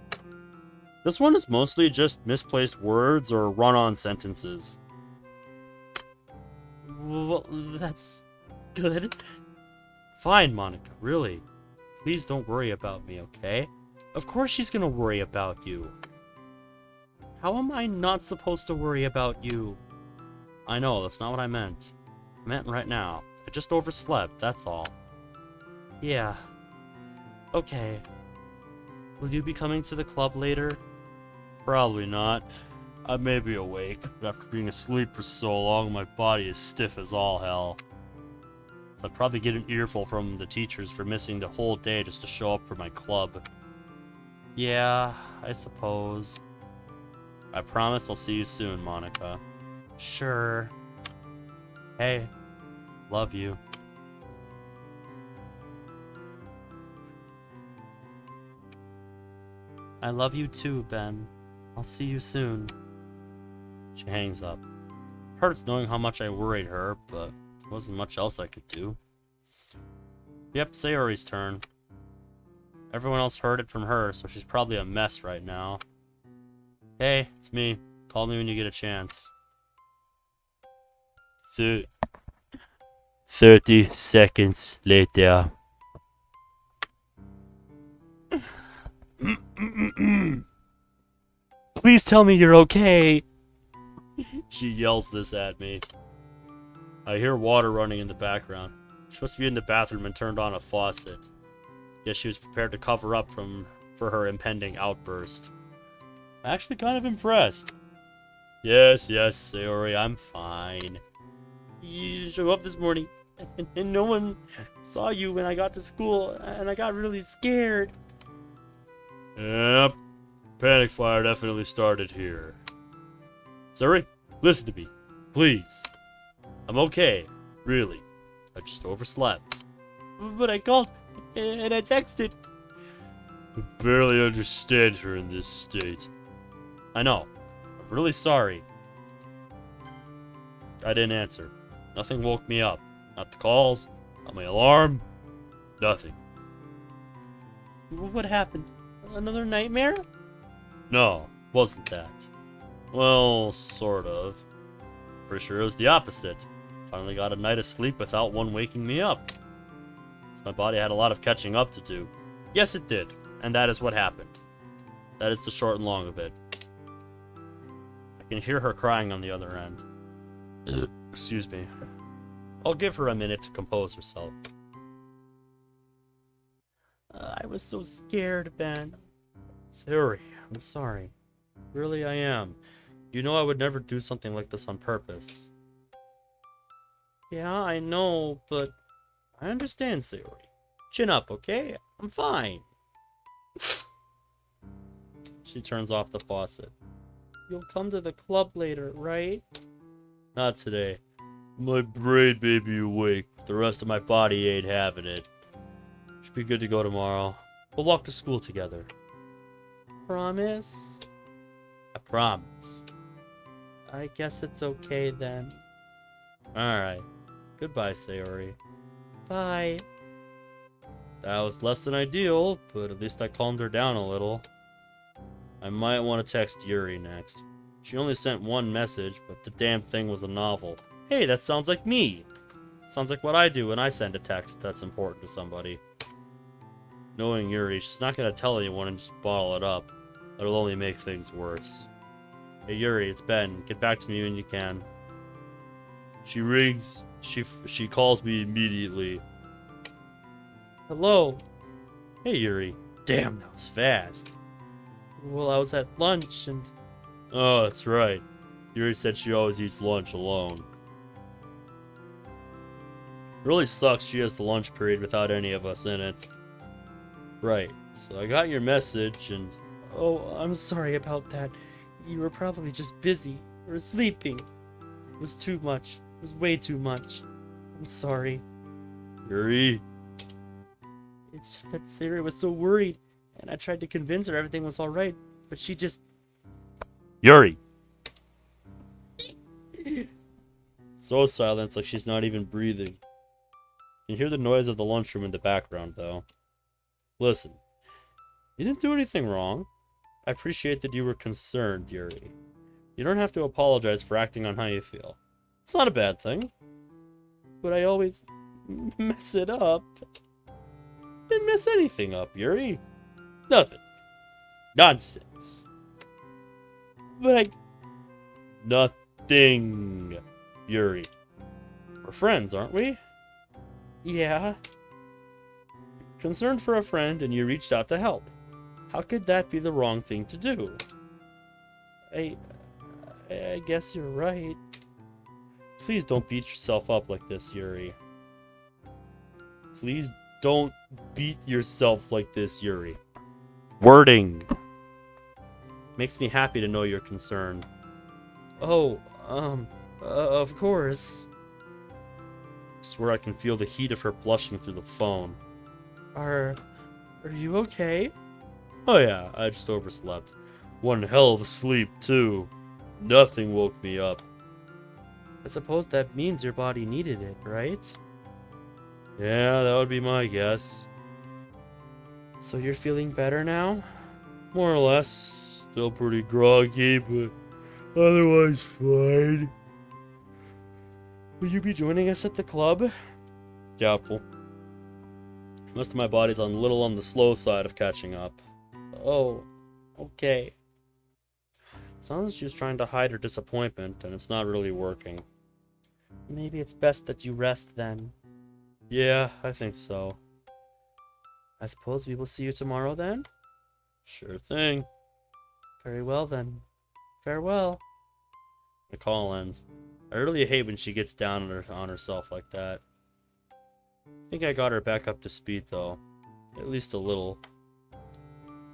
This one is mostly just misplaced words or run-on sentences. Well, that's good. Fine, Monica, really. Please don't worry about me, okay? Of course she's gonna worry about you. How am I not supposed to worry about you? I know, that's not what I meant. I meant right now. I just overslept, that's all. Yeah. Okay. Will you be coming to the club later? Probably not. I may be awake, but after being asleep for so long, my body is stiff as all hell. So I'd probably get an earful from the teachers for missing the whole day just to show up for my club. Yeah, I suppose. I promise I'll see you soon, Monica. Sure. Hey, love you. I love you too, Ben. I'll see you soon. She hangs up. Hurts knowing how much I worried her, but there wasn't much else I could do. Yep, Sayori's turn. Everyone else heard it from her, so she's probably a mess right now. Hey, it's me. Call me when you get a chance. 30 seconds later. Please tell me you're okay. She yells this at me. I hear water running in the background. She must be in the bathroom and turned on a faucet. Guess she was prepared to cover up for her impending outburst. I'm actually kind of impressed. Yes, Sayori, I'm fine. You showed up this morning, and no one saw you when I got to school, and I got really scared. Yep. Panic fire definitely started here. Sayori, listen to me, please. I'm okay, really. I just overslept. But I called, and I texted. I barely understand her in this state. I know. I'm really sorry. I didn't answer. Nothing woke me up. Not the calls, not my alarm, nothing. What happened? Another nightmare? No, wasn't that. Well, sort of. Pretty sure it was the opposite. Finally got a night of sleep without one waking me up. My body had a lot of catching up to do. Yes, it did. And that is what happened. That is the short and long of it. I can hear her crying on the other end. Excuse me. I'll give her a minute to compose herself. I was so scared, Ben. Sayori, I'm sorry. Really, I am. You know I would never do something like this on purpose. Yeah, I know, but I understand, Sayori. Chin up, okay? I'm fine. She turns off the faucet. You'll come to the club later, right? Not today. My brain may be awake, but the rest of my body ain't having it. Should be good to go tomorrow. We'll walk to school together. Promise? I promise. I guess it's okay then. Alright. Goodbye, Sayori. Bye. That was less than ideal, but at least I calmed her down a little. I might want to text Yuri next. She only sent one message, but the damn thing was a novel. Hey, that sounds like me! Sounds like what I do when I send a text that's important to somebody. Knowing Yuri, she's not gonna tell anyone and just bottle it up. It'll only make things worse. Hey Yuri, it's Ben. Get back to me when you can. She rings. She calls me immediately. Hello? Hey Yuri. Damn, that was fast. Well, I was at lunch and... Oh, that's right. Yuri said she always eats lunch alone. Really sucks she has the lunch period without any of us in it. Right, so I got your message and... Oh, I'm sorry about that. You were probably just busy or sleeping. It was too much. It was way too much. I'm sorry. Yuri? It's just that Sarah was so worried, and I tried to convince her everything was alright, but she just... Yuri! So silent, it's like she's not even breathing. You can hear the noise of the lunchroom in the background, though. Listen, you didn't do anything wrong. I appreciate that you were concerned, Yuri. You don't have to apologize for acting on how you feel. It's not a bad thing. But I always mess it up. Didn't mess anything up, Yuri. Nothing. Nonsense. But I... Nothing, Yuri. We're friends, aren't we? Yeah. Concerned for a friend and you reached out to help. How could that be the wrong thing to do? I guess you're right. Please don't beat yourself up like this, Yuri. Please don't beat yourself like this, Yuri. Wording. Makes me happy to know you're concerned. Oh, of course. I swear I can feel the heat of her blushing through the phone. Are you okay? Oh yeah, I just overslept. One hell of a sleep, too. Nothing woke me up. I suppose that means your body needed it, right? Yeah, that would be my guess. So you're feeling better now? More or less. Still pretty groggy, but otherwise fine. Will you be joining us at the club? Doubtful. Most of my body's a little on the slow side of catching up. Oh, okay. Sounds like she's trying to hide her disappointment, and it's not really working. Maybe it's best that you rest then. Yeah, I think so. I suppose we will see you tomorrow then? Sure thing. Very well then. Farewell. The call ends. I really hate when she gets down on herself like that. I think I got her back up to speed though. At least a little.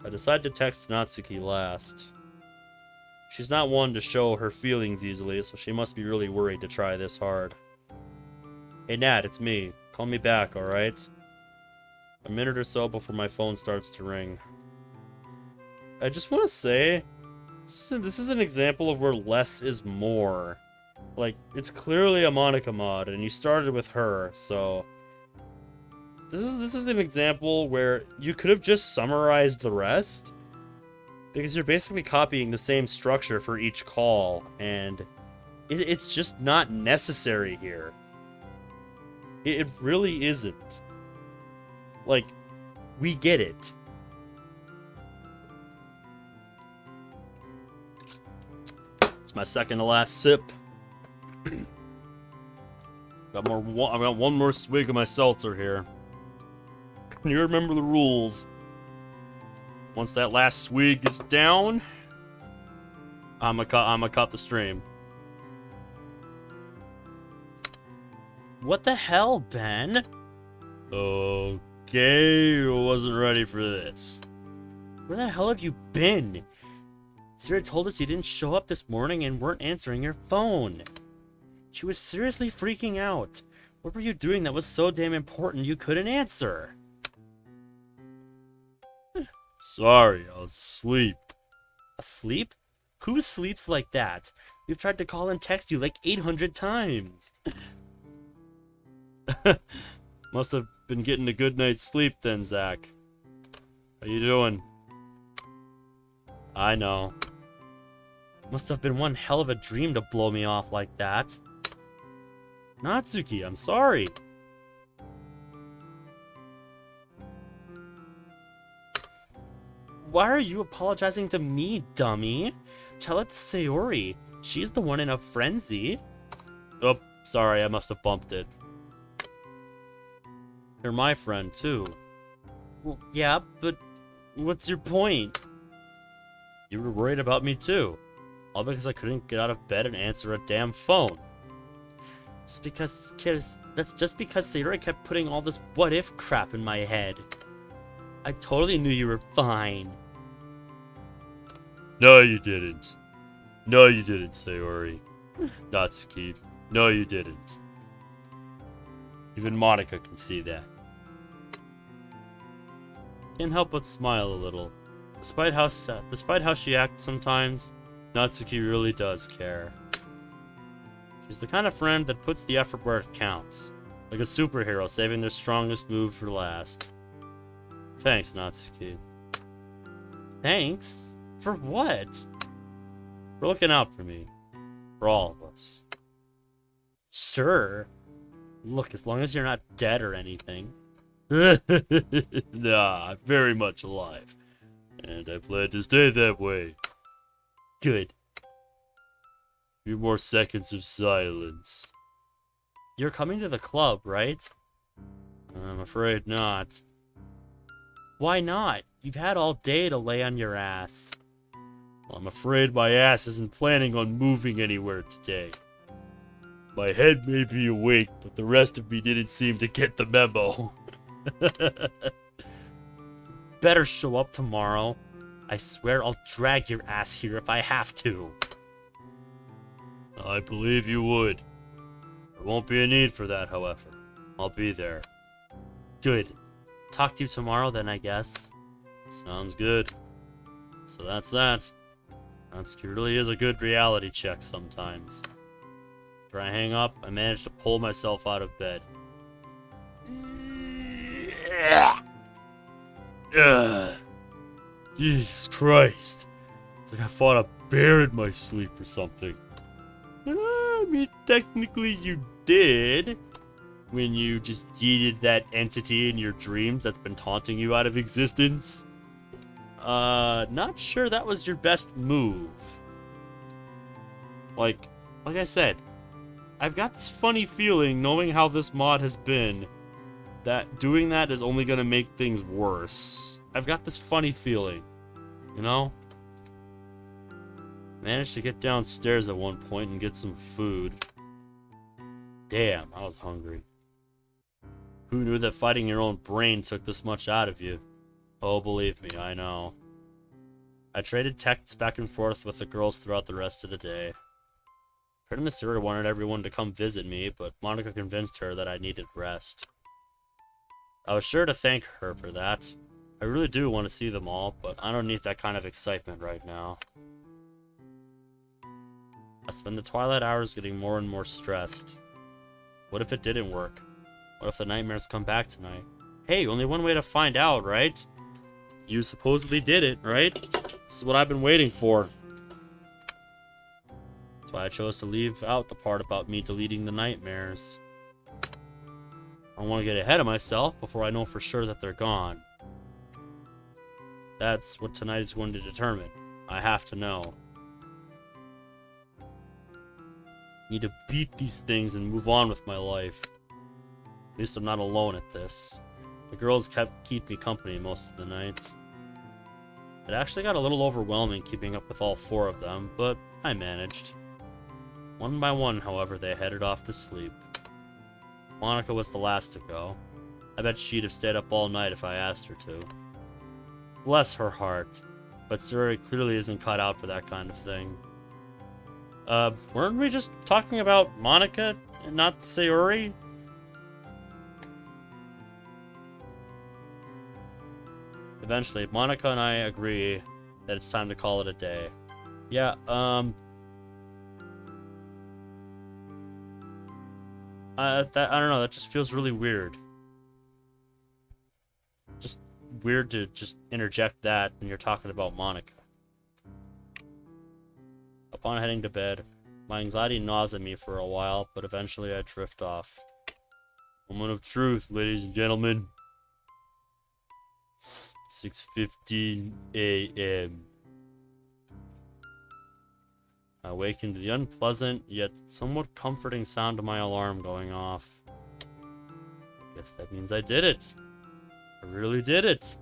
I decide to text Natsuki last. She's not one to show her feelings easily, so she must be really worried to try this hard. Hey Nat, it's me. Call me back, alright? A minute or so before my phone starts to ring. I just want to say, this is an example of where less is more. Like, it's clearly a Monica mod, and you started with her, so... This is an example where you could have just summarized the rest, because you're basically copying the same structure for each call, and it's just not necessary here. It really isn't. Like, we get it. It's my second to last sip. I've got one more swig of my seltzer here. You remember the rules. Once that last swig is down, I'ma cut the stream. What the hell, Ben? Okay, wasn't ready for this. Where the hell have you been? Sarah told us you didn't show up this morning and weren't answering your phone. She was seriously freaking out. What were you doing that was so damn important you couldn't answer? Sorry, I was asleep. Asleep? Who sleeps like that? We've tried to call and text you like 800 times. Must have been getting a good night's sleep then, Zach. How you doing? I know. Must have been one hell of a dream to blow me off like that. Natsuki, I'm sorry. Why are you apologizing to me, dummy? Tell it to Sayori. She's the one in a frenzy. Oh, sorry, I must have bumped it. You're my friend, too. Well, yeah, but what's your point? You were worried about me, too. All because I couldn't get out of bed and answer a damn phone. That's just because Sayori kept putting all this what-if crap in my head. I totally knew you were fine. No, you didn't. No, you didn't, Sayori. Natsuki. No, you didn't. Even Monica can see that. Can't help but smile a little. Despite how she acts sometimes, Natsuki really does care. She's the kind of friend that puts the effort where it counts. Like a superhero saving their strongest move for last. Thanks, Natsuki. Thanks? For what? For looking out for me. For all of us. Sure. Look, as long as you're not dead or anything. Nah, I'm very much alive. And I plan to stay that way. Good. Few more seconds of silence. You're coming to the club, right? I'm afraid not. Why not? You've had all day to lay on your ass. Well, I'm afraid my ass isn't planning on moving anywhere today. My head may be awake, but the rest of me didn't seem to get the memo. Better show up tomorrow. I swear I'll drag your ass here if I have to. I believe you would. There won't be a need for that, however. I'll be there. Good. Talk to you tomorrow then, I guess. Sounds good. So that's that. Natsuki really is a good reality check sometimes. After I hang up, I manage to pull myself out of bed. Jesus Christ. It's like I fought a bear in my sleep or something. I mean, technically you did. When you just yeeted that entity in your dreams that's been taunting you out of existence. Not sure that was your best move. Like I said, I've got this funny feeling, knowing how this mod has been, that doing that is only gonna make things worse. I've got this funny feeling, you know? Managed to get downstairs at one point and get some food. Damn, I was hungry. Who knew that fighting your own brain took this much out of you? Oh, believe me, I know. I traded texts back and forth with the girls throughout the rest of the day. Heard Miss Sarah wanted everyone to come visit me, but Monica convinced her that I needed rest. I was sure to thank her for that. I really do want to see them all, but I don't need that kind of excitement right now. I spend the twilight hours getting more and more stressed. What if it didn't work? What if the nightmares come back tonight? Hey, only one way to find out, right? You supposedly did it, right? This is what I've been waiting for. That's why I chose to leave out the part about me deleting the nightmares. I don't want to get ahead of myself before I know for sure that they're gone. That's what tonight is going to determine. I have to know. Need to beat these things and move on with my life. At least I'm not alone at this. The girls keep me company most of the night. It actually got a little overwhelming keeping up with all 4 of them, but I managed. One by one, however, they headed off to sleep. Monica was the last to go. I bet she'd have stayed up all night if I asked her to. Bless her heart, but Sayori clearly isn't cut out for that kind of thing. Weren't we just talking about Monica and not Sayori? Eventually, Monica and I agree that it's time to call it a day. Yeah, I don't know, that just feels really weird. Just weird to just interject that when you're talking about Monica. Upon heading to bed, my anxiety gnaws at me for a while, but eventually I drift off. Moment of truth, ladies and gentlemen. 6:15 a.m. I awakened to the unpleasant, yet somewhat comforting sound of my alarm going off. Guess that means I did it. I really did it.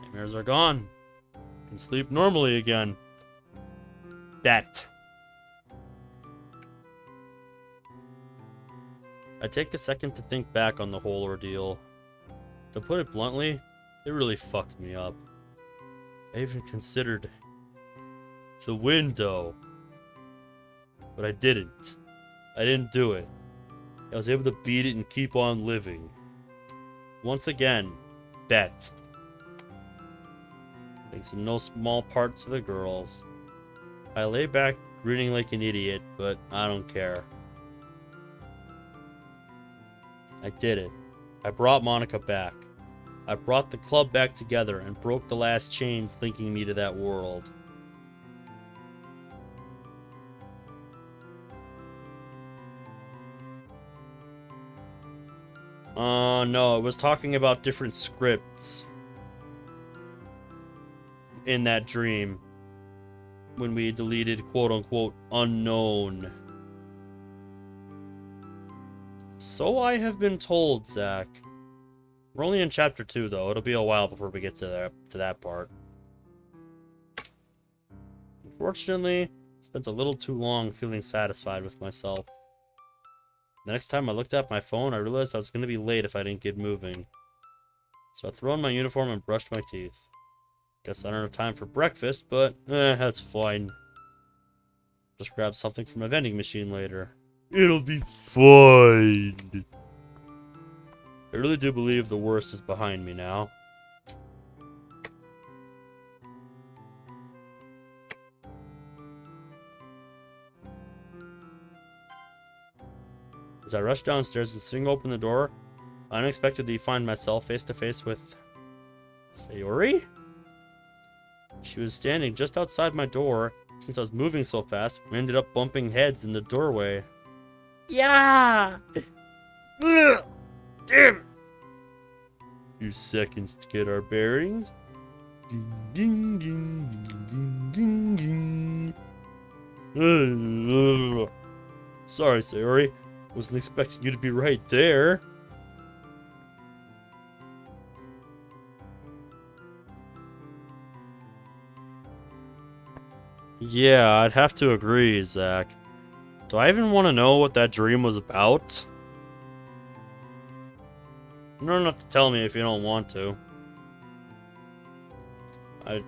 Nightmares are gone. I can sleep normally again. Bet. I take a second to think back on the whole ordeal. To put it bluntly, it really fucked me up. I even considered the window. But I didn't. I didn't do it. I was able to beat it and keep on living. Once again, bet. Thanks in no small part to the girls. I lay back grinning like an idiot, but I don't care. I did it. I brought Monica back. I brought the club back together and broke the last chains linking me to that world. No, I was talking about different scripts in that dream when we deleted quote-unquote unknown. So I have been told, Zach. We're only in chapter 2, though. It'll be a while before we get to that part. Unfortunately, I spent a little too long feeling satisfied with myself. The next time I looked at my phone, I realized I was going to be late if I didn't get moving. So I threw on my uniform and brushed my teeth. Guess I don't have time for breakfast, but that's fine. Just grab something from a vending machine later. It'll be fine. I really do believe the worst is behind me now. As I rush downstairs and swing open the door, I unexpectedly find myself face to face with Sayori? She was standing just outside my door. Since I was moving so fast, we ended up bumping heads in the doorway. Yeah! Damn! Few seconds to get our bearings. Ding, ding, ding, ding, ding, ding. Sorry, Sayori. Wasn't expecting you to be right there. Yeah, I'd have to agree, Zach. Do I even want to know what that dream was about? You don't have to tell me if you don't want to. I'm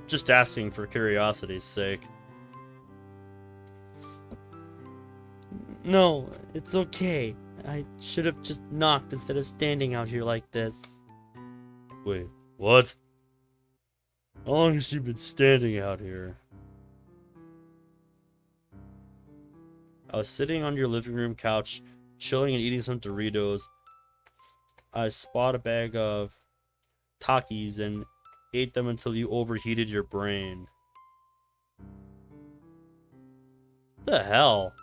just asking for curiosity's sake. No, it's okay. I should have just knocked instead of standing out here like this. Wait, what? How long has she been standing out here? I was sitting on your living room couch, chilling and eating some Doritos. I spot a bag of Takis and ate them until you overheated your brain. What the hell?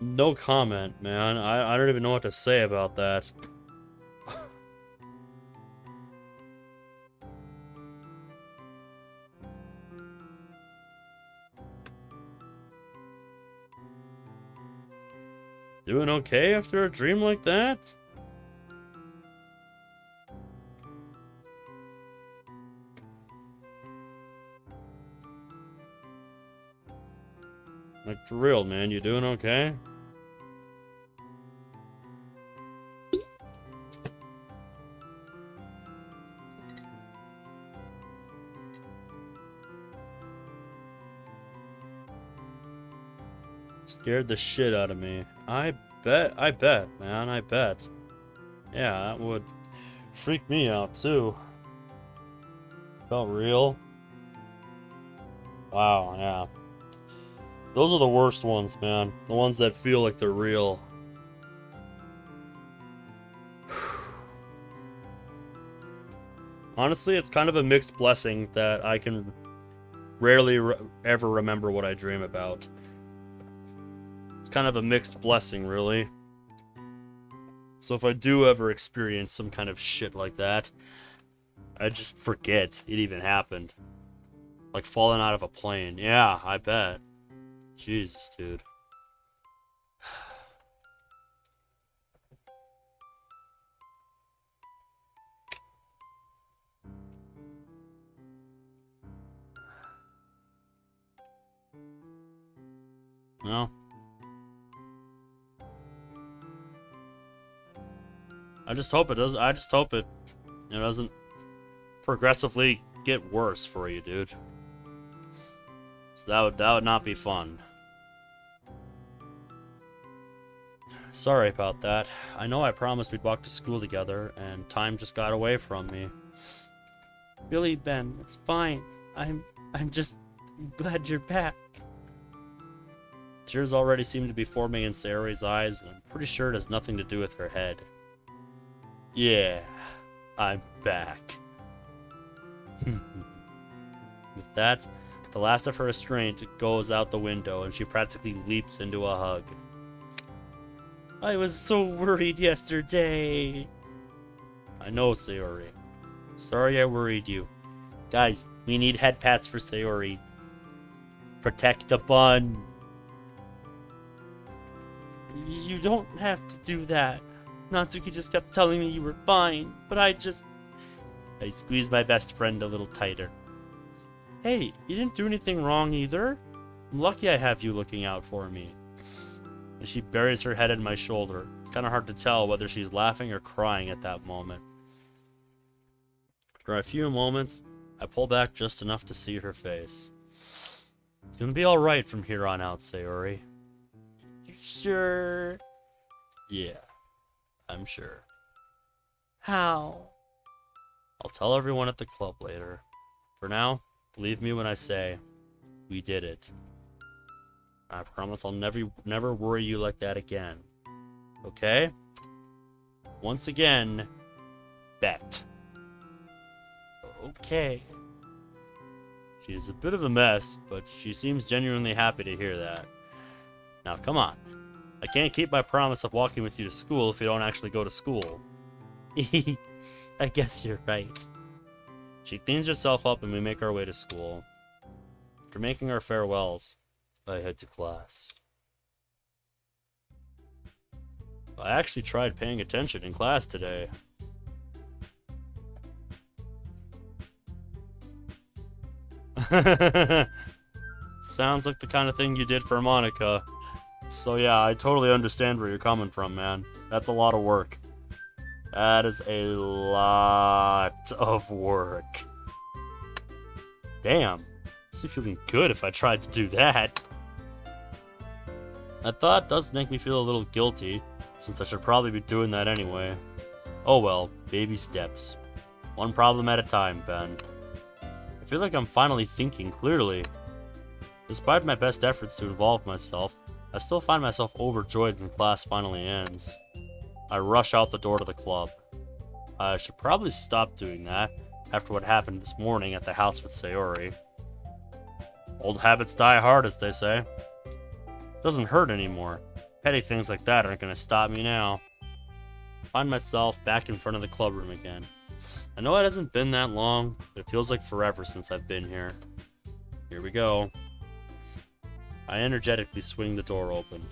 No comment, man. I don't even know what to say about that. Doing okay after a dream like that? Like, for real, man, you doing okay? Scared the shit out of me. I bet, man, I bet. Yeah, that would freak me out, too. Felt real. Wow, yeah. Those are the worst ones, man. The ones that feel like they're real. Honestly, it's kind of a mixed blessing that I can rarely ever remember what I dream about. It's kind of a mixed blessing, really. So if I do ever experience some kind of shit like that, I just forget it even happened. Like falling out of a plane. Yeah, I bet. Jesus, dude. No. I just hope it does. I just hope it doesn't progressively get worse for you, dude. So that would not be fun. Sorry about that. I know I promised we'd walk to school together, and time just got away from me. Really, Ben, it's fine. I'm just glad you're back. Tears already seem to be forming in Sayori's eyes, and I'm pretty sure it has nothing to do with her head. Yeah, I'm back. With that, the last of her restraint goes out the window, and she practically leaps into a hug. I was so worried yesterday. I know, Sayori. Sorry I worried you. Guys, we need head pats for Sayori. Protect the bun. You don't have to do that. Natsuki just kept telling me you were fine, but I squeezed my best friend a little tighter. Hey, you didn't do anything wrong either. I'm lucky I have you looking out for me. And she buries her head in my shoulder. It's kind of hard to tell whether she's laughing or crying at that moment. For a few moments, I pull back just enough to see her face. It's gonna be alright from here on out, Sayori. You sure? Yeah, I'm sure. How? I'll tell everyone at the club later. For now, believe me when I say, we did it. I promise I'll never worry you like that again. Okay? Once again, bet. Okay. She's a bit of a mess, but she seems genuinely happy to hear that. Now, come on. I can't keep my promise of walking with you to school if you don't actually go to school. I guess you're right. She cleans herself up and we make our way to school. After making our farewells, I head to class. I actually tried paying attention in class today. Sounds like the kind of thing you did for Monica. So yeah, I totally understand where you're coming from, man. That's a lot of work. That is a lot of work. Damn. I'd be feeling good if I tried to do that. That thought does make me feel a little guilty, since I should probably be doing that anyway. Oh well, baby steps. One problem at a time, Ben. I feel like I'm finally thinking clearly. Despite my best efforts to involve myself, I still find myself overjoyed when class finally ends. I rush out the door to the club. I should probably stop doing that after what happened this morning at the house with Sayori. Old habits die hard, as they say. It doesn't hurt anymore. Petty things like that aren't going to stop me now. I find myself back in front of the clubroom again. I know it hasn't been that long, but it feels like forever since I've been here. Here we go. I energetically swing the door open.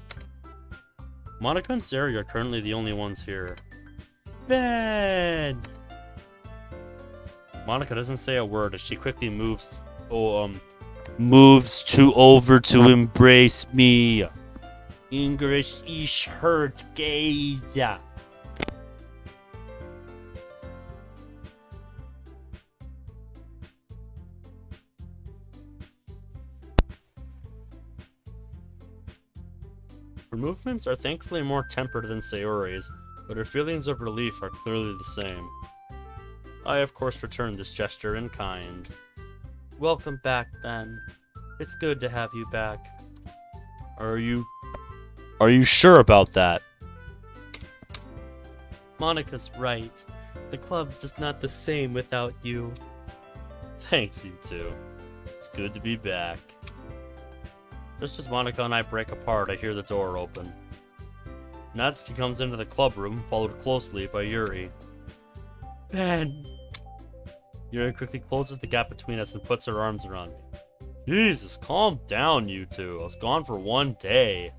Monica and Sari are currently the only ones here. Ben! Monica doesn't say a word as she quickly moves over to embrace me. English is hurt gaze. Her movements are thankfully more tempered than Sayori's, but her feelings of relief are clearly the same. I, of course, return this gesture in kind. Welcome back, Ben. It's good to have you back. Are you sure about that? Monica's right. The club's just not the same without you. Thanks, you two. It's good to be back. Just as Monica and I break apart, I hear the door open. Natsuki comes into the club room, followed closely by Yuri. Ben! Yuri quickly closes the gap between us and puts her arms around me. Jesus, calm down, you two. I was gone for 1 day.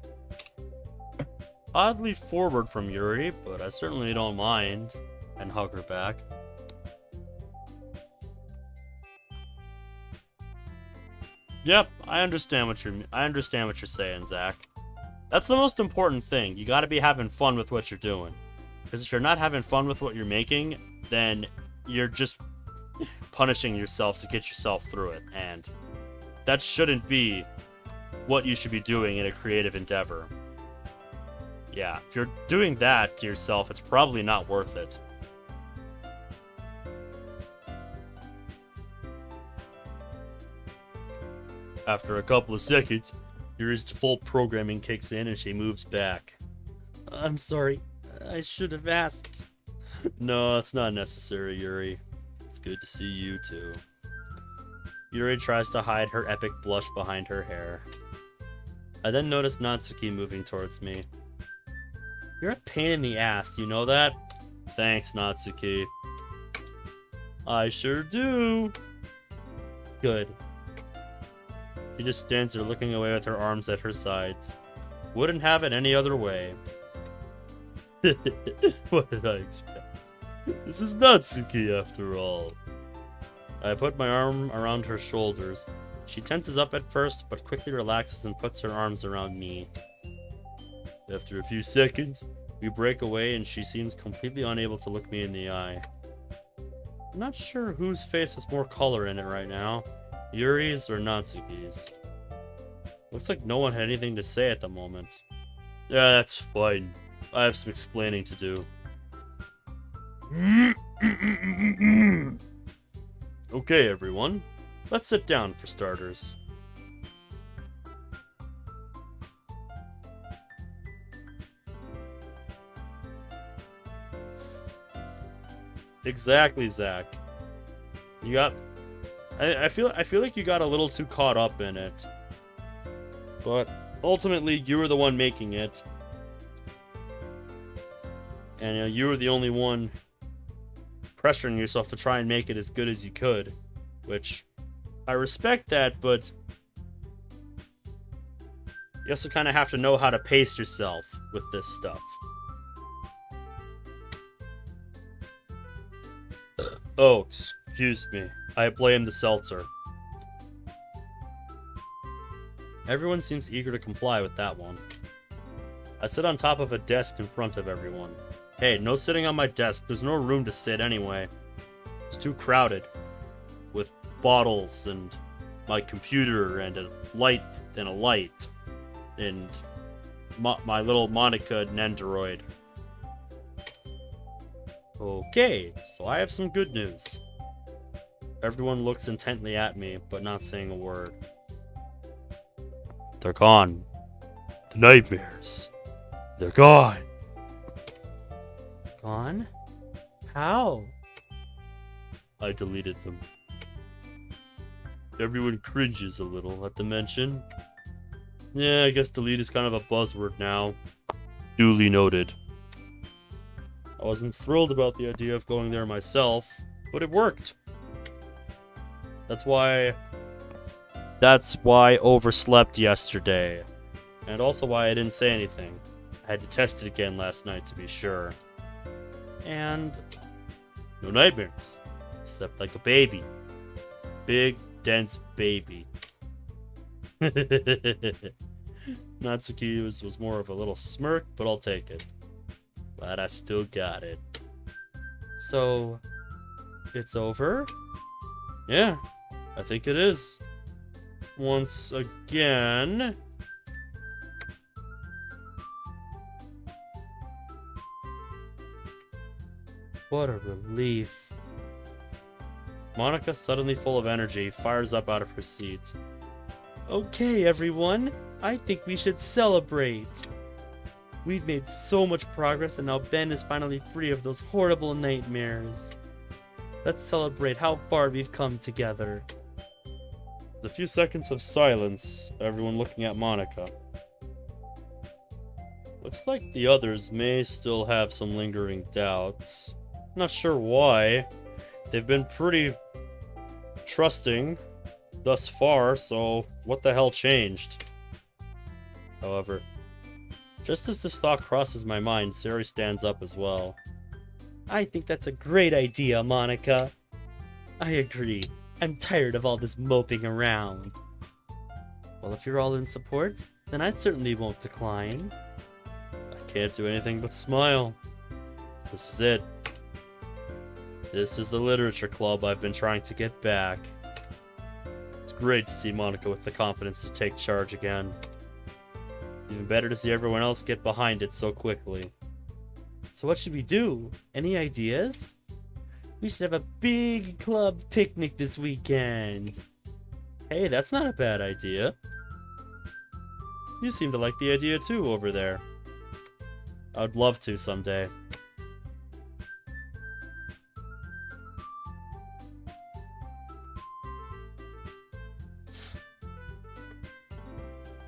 Oddly forward from Yuri, but I certainly don't mind. And hug her back. Yep, I understand what you're saying, Zach. That's the most important thing. You gotta be having fun with what you're doing. Because if you're not having fun with what you're making, then you're just punishing yourself to get yourself through it. And that shouldn't be what you should be doing in a creative endeavor. Yeah, if you're doing that to yourself, it's probably not worth it. After a couple of seconds, Yuri's full programming kicks in and she moves back. I'm sorry. I should have asked. No, it's not necessary, Yuri. It's good to see you too. Yuri tries to hide her epic blush behind her hair. I then notice Natsuki moving towards me. You're a pain in the ass, you know that? Thanks, Natsuki. I sure do. Good. She just stands there looking away with her arms at her sides. Wouldn't have it any other way. What did I expect? This is Natsuki after all. I put my arm around her shoulders. She tenses up at first, but quickly relaxes and puts her arms around me. After a few seconds, we break away and she seems completely unable to look me in the eye. I'm not sure whose face has more color in it right now. Yuri's or Natsuki's. Looks like no one had anything to say at the moment. Yeah, that's fine. I have some explaining to do. Okay, everyone. Let's sit down for starters. Exactly, Zach. You got... I feel like you got a little too caught up in it. But ultimately, you were the one making it. And you were the only one pressuring yourself to try and make it as good as you could. Which, I respect that, but you also kind of have to know how to pace yourself with this stuff. Oh, excuse me. I blame the seltzer. Everyone seems eager to comply with that one. I sit on top of a desk in front of everyone. Hey, no sitting on my desk. There's no room to sit anyway. It's too crowded. With bottles and my computer and a light. And my little Monica Nendoroid. Okay, so I have some good news. Everyone looks intently at me, but not saying a word. They're gone. The nightmares. They're gone. Gone? How? I deleted them. Everyone cringes a little at the mention. Yeah, I guess delete is kind of a buzzword now. Duly noted. I wasn't thrilled about the idea of going there myself, but it worked. That's why I overslept yesterday. And also why I didn't say anything. I had to test it again last night to be sure. And no nightmares. Slept like a baby. Big, dense baby. Natsuki was more of a little smirk, but I'll take it. Glad I still got it. So, it's over? Yeah, I think it is. Once again. What a relief. Monica, suddenly full of energy, fires up out of her seat. Okay, everyone. I think we should celebrate. We've made so much progress, and now Ben is finally free of those horrible nightmares. Let's celebrate how far we've come together. A few seconds of silence, everyone looking at Monica. Looks like the others may still have some lingering doubts. Not sure why. They've been pretty trusting thus far, so what the hell changed? However, just as this thought crosses my mind, Sari stands up as well. I think that's a great idea, Monica. I agree. I'm tired of all this moping around. Well, if you're all in support, then I certainly won't decline. I can't do anything but smile. This is it. This is the literature club I've been trying to get back. It's great to see Monica with the confidence to take charge again. Even better to see everyone else get behind it so quickly. So what should we do? Any ideas? We should have a big club picnic this weekend. Hey, that's not a bad idea. You seem to like the idea too over there. I'd love to someday.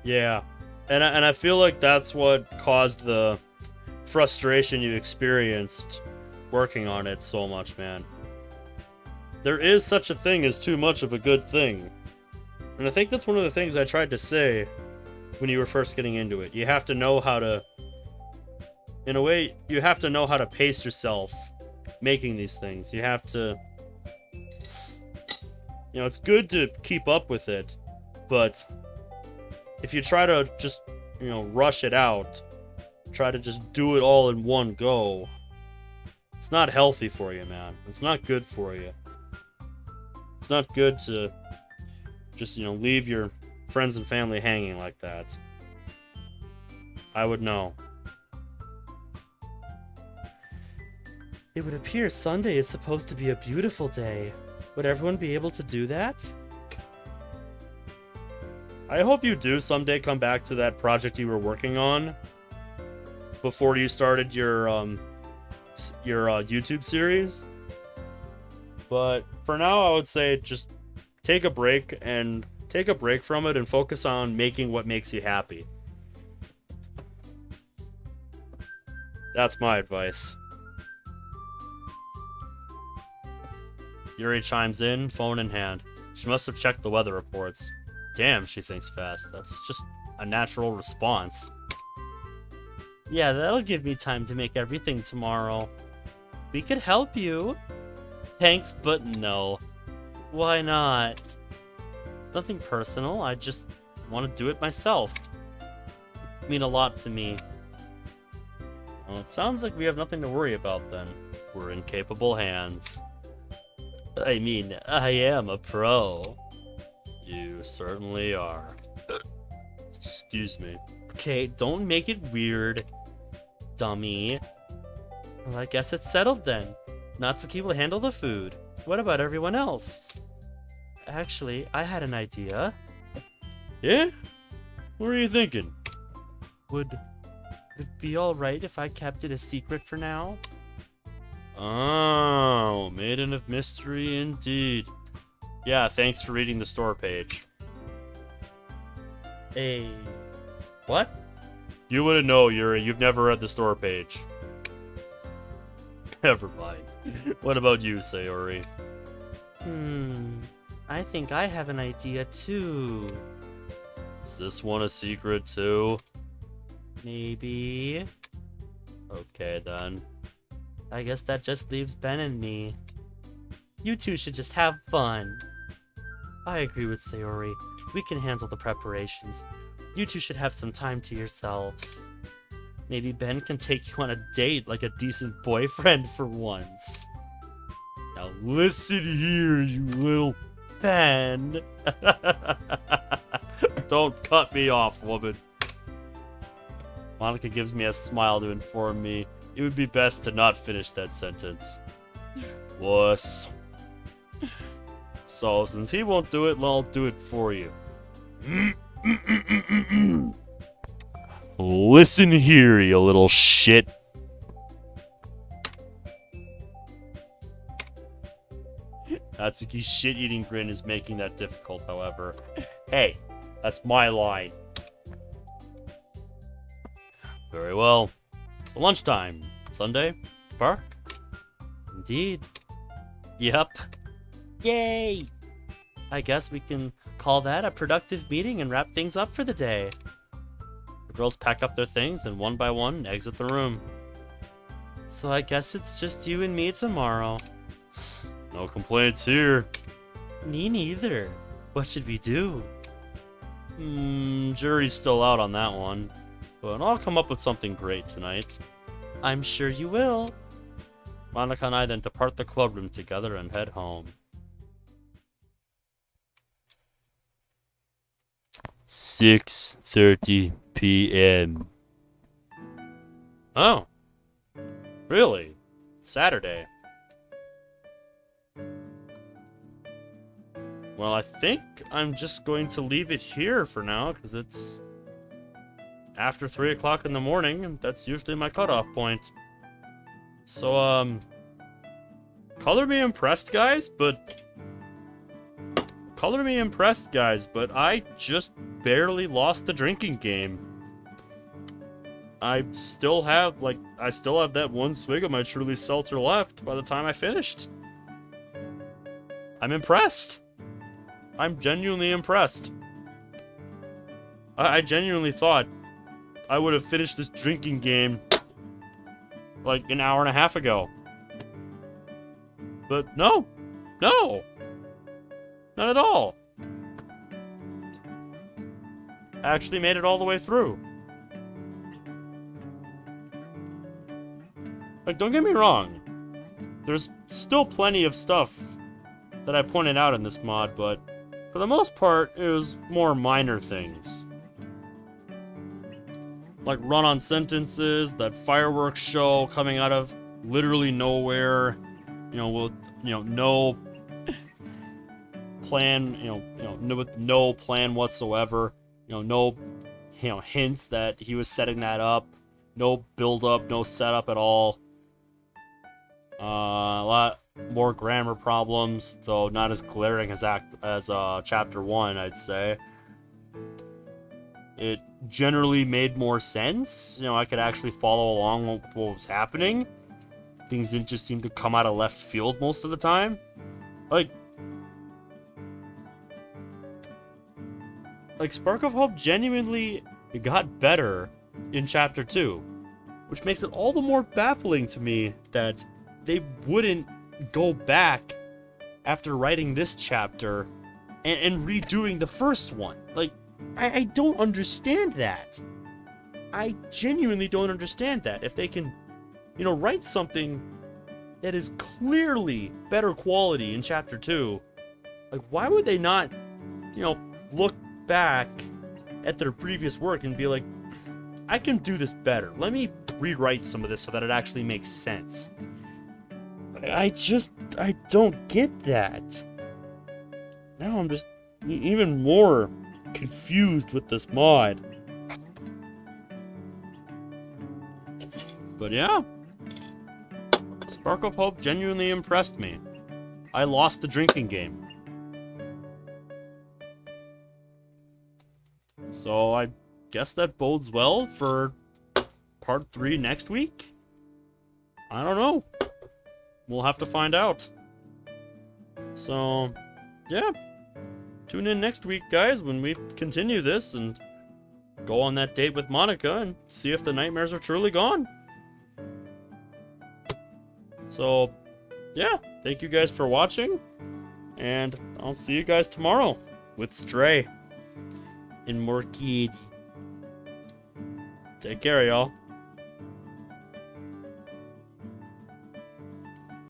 Yeah, and I feel like that's what caused the frustration you experienced working on it so much, man. There is such a thing as too much of a good thing. And I think that's one of the things I tried to say when you were first getting into it. You have to know how to... In a way, you have to know how to pace yourself making these things. You have to... You know, it's good to keep up with it, but if you try to just, you know, rush it out, try to just do it all in one go, it's not healthy for you, man. It's not good for you. It's not good to just, you know, leave your friends and family hanging like that. I would know. It would appear Sunday is supposed to be a beautiful day. Would everyone be able to do that? I hope you do someday come back to that project you were working on before you started your YouTube series. But for now, I would say just take a break from it and focus on making what makes you happy. That's my advice. Yuri chimes in, phone in hand. She must have checked the weather reports. Damn, she thinks fast. That's just a natural response. Yeah, that'll give me time to make everything tomorrow. We could help you. Thanks, but no. Why not? Nothing personal, I just want to do it myself. It'd mean a lot to me. Well, it sounds like we have nothing to worry about then. We're in capable hands. I mean, I am a pro. You certainly are. Excuse me. Okay, don't make it weird, dummy. Well, I guess it's settled then. Natsuki will handle the food. What about everyone else? Actually, I had an idea. Yeah? What are you thinking? Would it be alright if I kept it a secret for now? Oh, Maiden of Mystery indeed. Yeah, thanks for reading the store page. Hey, what? You wouldn't know, Yuri. You've never read the store page. Never mind. What about you, Sayori? I think I have an idea too. Is this one a secret too? Maybe. Okay, then. I guess that just leaves Ben and me. You two should just have fun. I agree with Sayori. We can handle the preparations. You two should have some time to yourselves. Maybe Ben can take you on a date like a decent boyfriend for once. Now listen here, you little Ben. Don't cut me off, woman. Monica gives me a smile to inform me it would be best to not finish that sentence. Wuss. So, since he won't do it, I'll do it for you. Listen here, you little shit. Natsuki's shit-eating grin is making that difficult, however. Hey, that's my line. Very well. So lunchtime. Sunday? Park? Indeed. Yep. Yay! I guess we can call that a productive meeting and wrap things up for the day. The girls pack up their things and one by one exit the room. So I guess it's just you and me tomorrow. No complaints here. Me neither. What should we do? Jury's still out on that one. But I'll come up with something great tonight. I'm sure you will. Monica and I then depart the club room together and head home. 6:30 p.m. Oh. Really? Saturday. Well, I think I'm just going to leave it here for now, because it's after 3 o'clock in the morning, and that's usually my cutoff point. So, color me impressed, guys, but I just barely lost the drinking game. I still have that one swig of my Truly Seltzer left by the time I finished. I'm impressed. I'm genuinely impressed. I genuinely thought I would have finished this drinking game like an hour and a half ago. But no, not at all. I actually made it all the way through. Like, don't get me wrong. There's still plenty of stuff that I pointed out in this mod, but for the most part, it was more minor things. Like run-on sentences, that fireworks show coming out of literally nowhere, with no plan, with no plan whatsoever, no hints that he was setting that up, no build-up, no setup at all. A lot more grammar problems, though not as glaring as chapter 1, I'd say. It generally made more sense. I could actually follow along with what was happening. Things didn't just seem to come out of left field most of the time. Like Spark of Hope genuinely got better in chapter 2, which makes it all the more baffling to me that they wouldn't go back after writing this chapter and redoing the first one. Like, I don't understand that. I genuinely don't understand that. If they can, write something that is clearly better quality in chapter 2, like, why would they not, look back at their previous work and be like, I can do this better. Let me rewrite some of this so that it actually makes sense. I don't get that. Now I'm just even more confused with this mod. But yeah, Spark of Hope genuinely impressed me. I lost the drinking game. So I guess that bodes well for part 3 next week? I don't know. We'll have to find out. So, yeah. Tune in next week, guys, when we continue this, and go on that date with Monica and see if the nightmares are truly gone. So, yeah, thank you guys for watching, and I'll see you guys tomorrow with Stray And more kids. Take care, y'all.